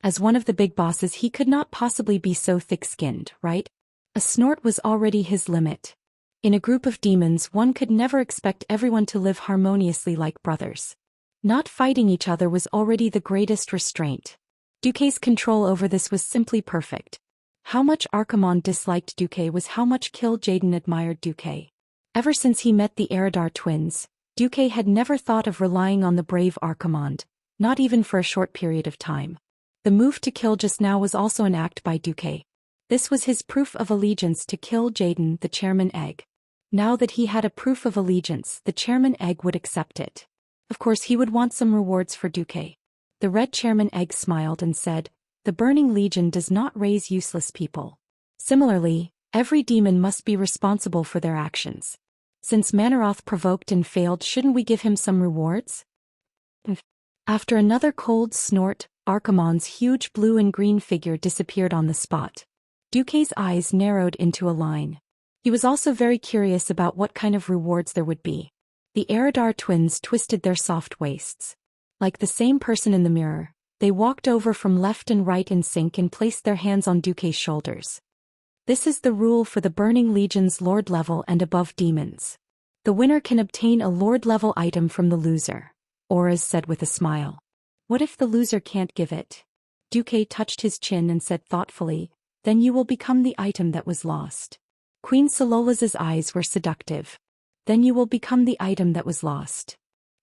As one of the big bosses, he could not possibly be so thick-skinned, right? A snort was already his limit. In a group of demons, one could never expect everyone to live harmoniously like brothers. Not fighting each other was already the greatest restraint. Duque's control over this was simply perfect. How much Archimonde disliked Duque was how much Kil'jaeden admired Duque. Ever since he met the Eridar twins, Duque had never thought of relying on the brave Archimonde, not even for a short period of time. The move to kill just now was also an act by Duque. This was his proof of allegiance to Kil'jaeden, the chairman egg. Now that he had a proof of allegiance, the chairman egg would accept it. Of course, he would want some rewards for Duque. The red chairman egg smiled and said, "The Burning Legion does not raise useless people. Similarly, every demon must be responsible for their actions. Since Manaroth provoked and failed, shouldn't we give him some rewards?" After another cold snort, Archimonde's huge blue and green figure disappeared on the spot. Duque's eyes narrowed into a line. He was also very curious about what kind of rewards there would be. The Eridar twins twisted their soft waists. Like the same person in the mirror, they walked over from left and right in sync and placed their hands on Duque's shoulders. This is the rule for the Burning Legion's Lord level and above demons. The winner can obtain a Lord level item from the loser, Auras said with a smile. What if the loser can't give it? Duque touched his chin and said thoughtfully, Then you will become the item that was lost. Queen Solola's eyes were seductive. Then you will become the item that was lost.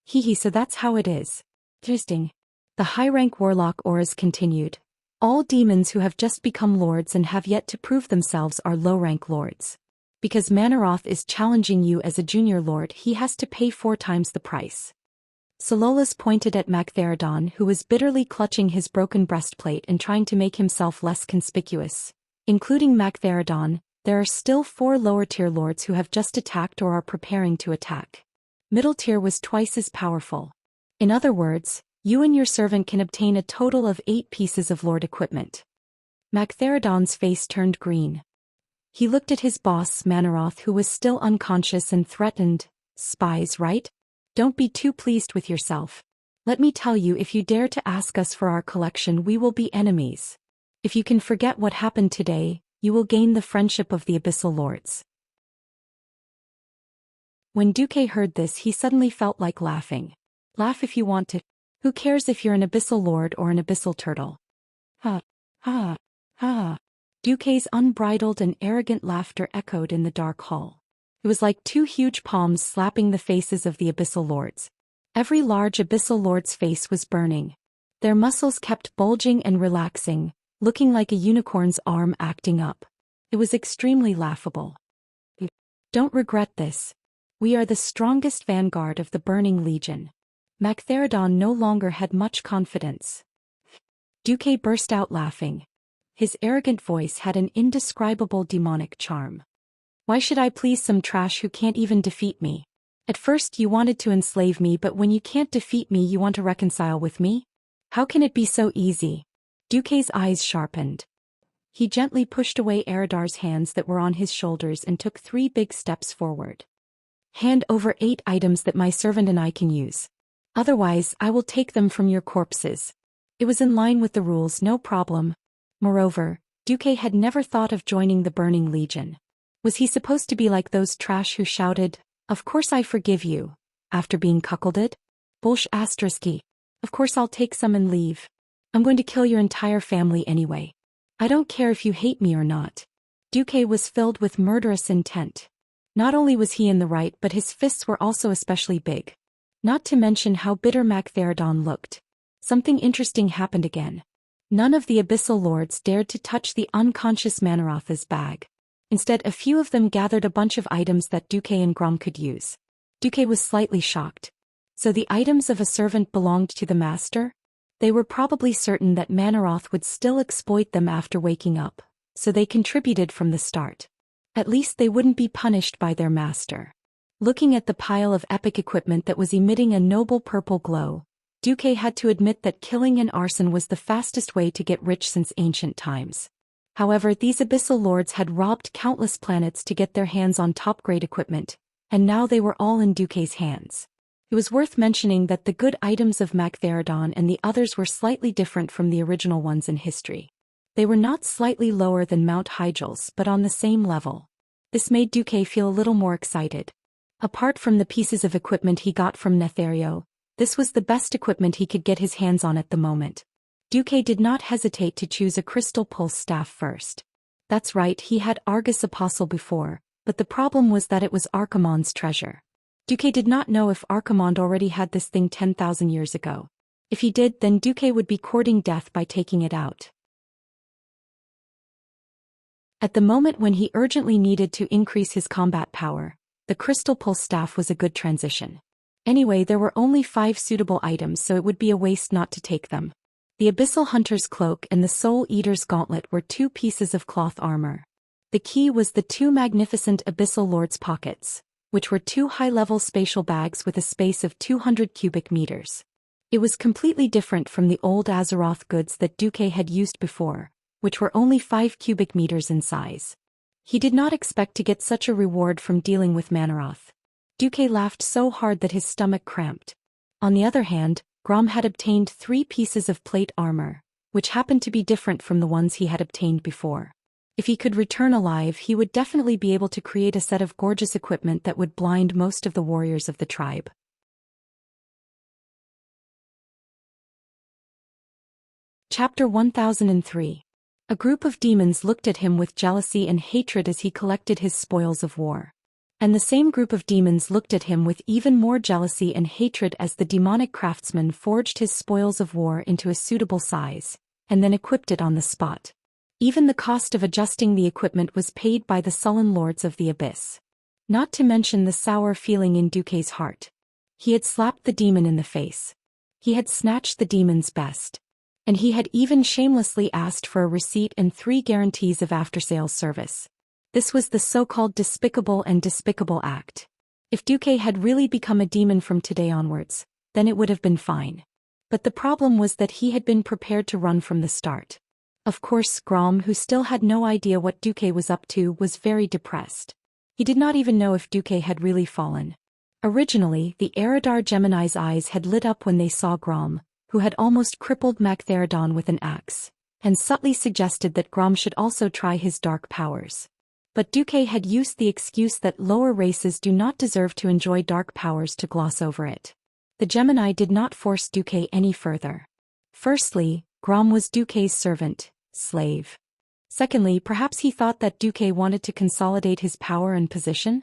Hee, so that's how it is. Interesting. The high-rank warlock auras continued. All demons who have just become lords and have yet to prove themselves are low-rank lords. Because Manaroth is challenging you as a junior lord, he has to pay 4 times the price. Sololus pointed at Mactherodon, who was bitterly clutching his broken breastplate and trying to make himself less conspicuous. Including Mactherodon, there are still 4 lower-tier lords who have just attacked or are preparing to attack. Middle tier was twice as powerful. In other words, you and your servant can obtain a total of 8 pieces of lord equipment. Mactherodon's face turned green. He looked at his boss, Manaroth, who was still unconscious, and threatened, "Spies, right? Don't be too pleased with yourself. Let me tell you, if you dare to ask us for our collection, we will be enemies. If you can forget what happened today, you will gain the friendship of the Abyssal Lords." When Duque heard this, he suddenly felt like laughing. Laugh if you want to. Who cares if you're an Abyssal Lord or an Abyssal Turtle? Ha, ha, ha. Duque's unbridled and arrogant laughter echoed in the dark hall. It was like 2 huge palms slapping the faces of the Abyssal Lords. Every large Abyssal Lord's face was burning. Their muscles kept bulging and relaxing, looking like a unicorn's arm acting up. It was extremely laughable. Don't regret this. We are the strongest vanguard of the Burning Legion. Mactherodon no longer had much confidence. Duque burst out laughing. His arrogant voice had an indescribable demonic charm. Why should I please some trash who can't even defeat me? At first you wanted to enslave me, but when you can't defeat me you want to reconcile with me? How can it be so easy? Duque's eyes sharpened. He gently pushed away Eridar's hands that were on his shoulders and took 3 big steps forward. Hand over 8 items that my servant and I can use. Otherwise, I will take them from your corpses. It was in line with the rules, no problem. Moreover, Duque had never thought of joining the Burning Legion. Was he supposed to be like those trash who shouted, "Of course I forgive you," after being cuckolded? Bolsh *. Of course I'll take some and leave. I'm going to kill your entire family anyway. I don't care if you hate me or not. Duque was filled with murderous intent. Not only was he in the right, but his fists were also especially big. Not to mention how bitter Mactherodon looked. Something interesting happened again. None of the Abyssal Lords dared to touch the unconscious Manaroth's bag. Instead, a few of them gathered a bunch of items that Duque and Grom could use. Duque was slightly shocked. So the items of a servant belonged to the master? They were probably certain that Manaroth would still exploit them after waking up, so they contributed from the start. At least they wouldn't be punished by their master. Looking at the pile of epic equipment that was emitting a noble purple glow, Duque had to admit that killing and arson was the fastest way to get rich since ancient times. However, these Abyssal Lords had robbed countless planets to get their hands on top-grade equipment, and now they were all in Duque's hands. It was worth mentioning that the good items of Mactherodon and the others were slightly different from the original ones in history. They were not slightly lower than Mount Hygel's, but on the same level. This made Duque feel a little more excited. Apart from the pieces of equipment he got from Netherio, this was the best equipment he could get his hands on at the moment. Duque did not hesitate to choose a crystal pulse staff first. That's right, he had Argus Apostle before, but the problem was that it was Archimonde's treasure. Duque did not know if Archimonde already had this thing 10,000 years ago. If he did, then Duque would be courting death by taking it out. At the moment when he urgently needed to increase his combat power, the crystal pulse staff was a good transition. Anyway, there were only 5 suitable items, so it would be a waste not to take them. The Abyssal Hunter's Cloak and the Soul Eater's Gauntlet were 2 pieces of cloth armor. The key was the 2 magnificent Abyssal Lord's Pockets, which were 2 high-level spatial bags with a space of 200 cubic meters. It was completely different from the old Azeroth goods that Duque had used before, which were only 5 cubic meters in size. He did not expect to get such a reward from dealing with Manaroth. Duque laughed so hard that his stomach cramped. On the other hand, Grom had obtained 3 pieces of plate armor, which happened to be different from the ones he had obtained before. If he could return alive, he would definitely be able to create a set of gorgeous equipment that would blind most of the warriors of the tribe. Chapter 1003. A group of demons looked at him with jealousy and hatred as he collected his spoils of war. And the same group of demons looked at him with even more jealousy and hatred as the demonic craftsman forged his spoils of war into a suitable size, and then equipped it on the spot. Even the cost of adjusting the equipment was paid by the sullen lords of the abyss. Not to mention the sour feeling in Duque's heart. He had slapped the demon in the face. He had snatched the demon's best. And he had even shamelessly asked for a receipt and 3 guarantees of after-sales service. This was the so-called despicable act. If Duque had really become a demon from today onwards, then it would have been fine. But the problem was that he had been prepared to run from the start. Of course, Grom, who still had no idea what Duque was up to, was very depressed. He did not even know if Duque had really fallen. Originally, the Eridar Gemini's eyes had lit up when they saw Grom, who had almost crippled Mactheridon with an axe, and subtly suggested that Grom should also try his dark powers. But Duque had used the excuse that lower races do not deserve to enjoy dark powers to gloss over it. The Gemini did not force Duque any further. Firstly, Grom was Duque's servant, slave. Secondly, perhaps he thought that Duque wanted to consolidate his power and position?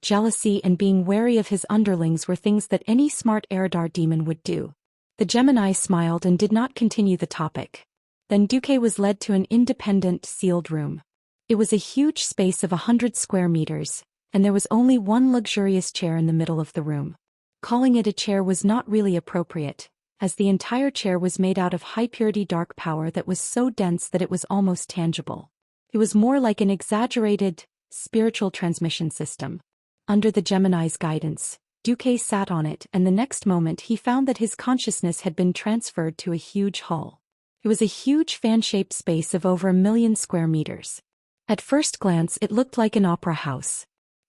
Jealousy and being wary of his underlings were things that any smart Eridar demon would do. The Gemini smiled and did not continue the topic. Then Duque was led to an independent, sealed room. It was a huge space of 100 square meters, and there was only one luxurious chair in the middle of the room. Calling it a chair was not really appropriate, as the entire chair was made out of high-purity dark power that was so dense that it was almost tangible. It was more like an exaggerated, spiritual transmission system. Under the Gemini's guidance, Duque sat on it, and the next moment he found that his consciousness had been transferred to a huge hall. It was a huge fan-shaped space of over 1 million square meters. At first glance it looked like an opera house.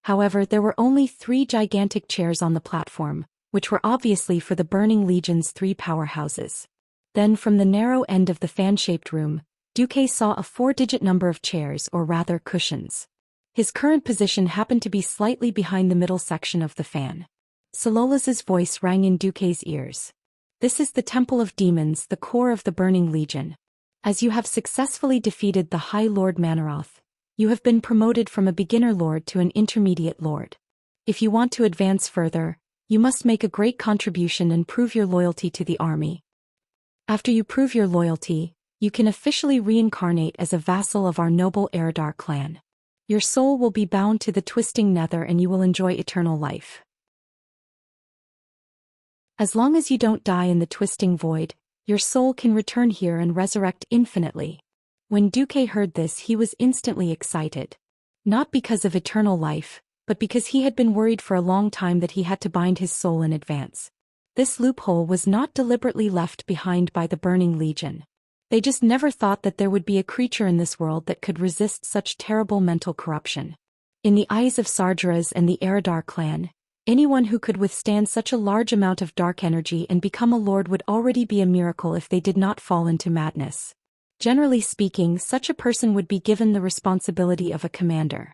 However, there were only 3 gigantic chairs on the platform, which were obviously for the Burning Legion's 3 powerhouses. Then from the narrow end of the fan-shaped room, Duque saw a 4-digit number of chairs, or rather cushions. His current position happened to be slightly behind the middle section of the fan. Sololas's voice rang in Duque's ears. This is the Temple of Demons, the core of the Burning Legion. As you have successfully defeated the High Lord Manaroth, you have been promoted from a beginner lord to an intermediate lord. If you want to advance further, you must make a great contribution and prove your loyalty to the army. After you prove your loyalty, you can officially reincarnate as a vassal of our noble Eridar clan. Your soul will be bound to the twisting nether and you will enjoy eternal life. As long as you don't die in the twisting void, your soul can return here and resurrect infinitely. When Duque heard this, he was instantly excited. Not because of eternal life, but because he had been worried for a long time that he had to bind his soul in advance. This loophole was not deliberately left behind by the Burning Legion. They just never thought that there would be a creature in this world that could resist such terrible mental corruption. In the eyes of Sargeras and the Eridar clan, anyone who could withstand such a large amount of dark energy and become a lord would already be a miracle if they did not fall into madness. Generally speaking, such a person would be given the responsibility of a commander.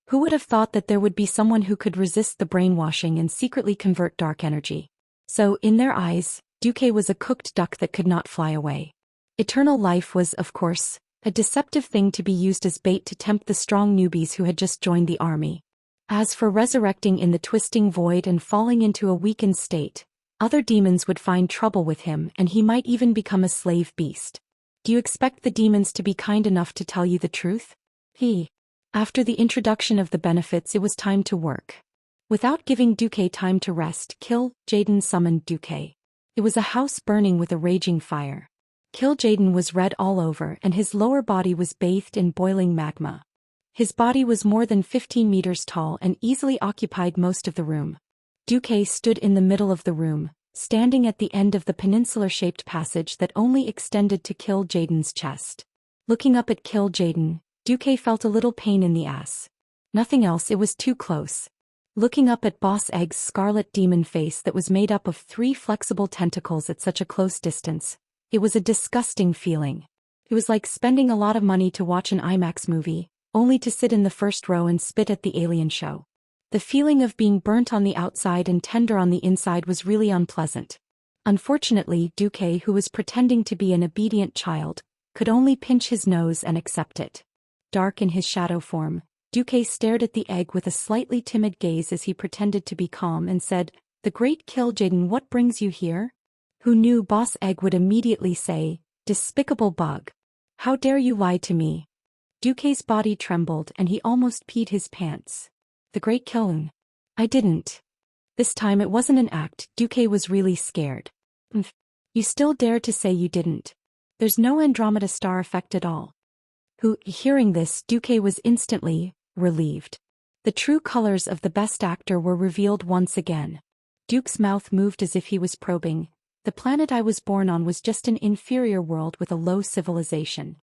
Who would have thought that there would be someone who could resist the brainwashing and secretly convert dark energy? So, in their eyes, Duque was a cooked duck that could not fly away. Eternal life was, of course, a deceptive thing to be used as bait to tempt the strong newbies who had just joined the army. As for resurrecting in the twisting void and falling into a weakened state, other demons would find trouble with him and he might even become a slave beast. Do you expect the demons to be kind enough to tell you the truth? After the introduction of the benefits, it was time to work. Without giving Duque time to rest, Kil'jaeden summoned Duque. It was a house burning with a raging fire. Kil'jaeden was red all over and his lower body was bathed in boiling magma. His body was more than 15 meters tall and easily occupied most of the room. Duque stood in the middle of the room, standing at the end of the peninsular-shaped passage that only extended to Kil'jaeden's chest. Looking up at Kil'jaeden, Duque felt a little pain in the ass. Nothing else, it was too close. Looking up at Boss Egg's scarlet demon face that was made up of 3 flexible tentacles at such a close distance, it was a disgusting feeling. It was like spending a lot of money to watch an IMAX movie, only to sit in the first row and spit at the alien show. The feeling of being burnt on the outside and tender on the inside was really unpleasant. Unfortunately, Duque, who was pretending to be an obedient child, could only pinch his nose and accept it. Dark in his shadow form, Duque stared at the egg with a slightly timid gaze as he pretended to be calm and said, "The great Jaden, what brings you here?" Who knew Boss Egg would immediately say, "Despicable bug. How dare you lie to me?" Duque's body trembled and he almost peed his pants. "The great Kiln. I didn't." This time it wasn't an act, Duque was really scared. "You still dare to say you didn't? There's no Andromeda star effect at all." Hearing this, Duque was instantly relieved. The true colors of the best actor were revealed once again. Duke's mouth moved as if he was probing. "The planet I was born on was just an inferior world with a low civilization.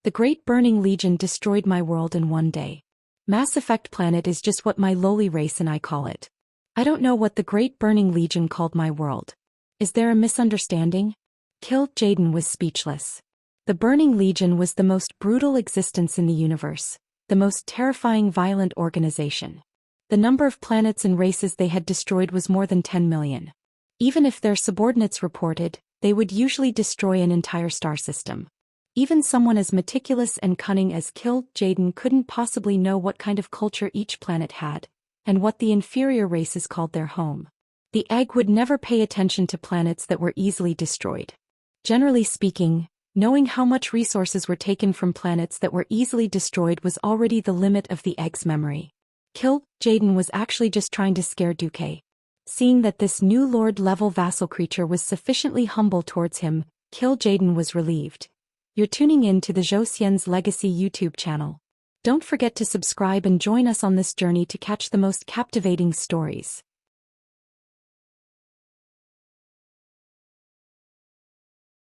The Great Burning Legion destroyed my world in one day. Mass Effect planet is just what my lowly race and I call it. I don't know what the Great Burning Legion called my world. Is there a misunderstanding?" Jaden was speechless. The Burning Legion was the most brutal existence in the universe, the most terrifying violent organization. The number of planets and races they had destroyed was more than 10 million. Even if their subordinates reported, they would usually destroy an entire star system. Even someone as meticulous and cunning as Jaden couldn't possibly know what kind of culture each planet had, and what the inferior races called their home. The egg would never pay attention to planets that were easily destroyed. Generally speaking, knowing how much resources were taken from planets that were easily destroyed was already the limit of the egg's memory. Jaden was actually just trying to scare Duque. Seeing that this new Lord-level vassal creature was sufficiently humble towards him, Jaden was relieved. You're tuning in to the Zhou Xian's Legacy YouTube channel. Don't forget to subscribe and join us on this journey to catch the most captivating stories.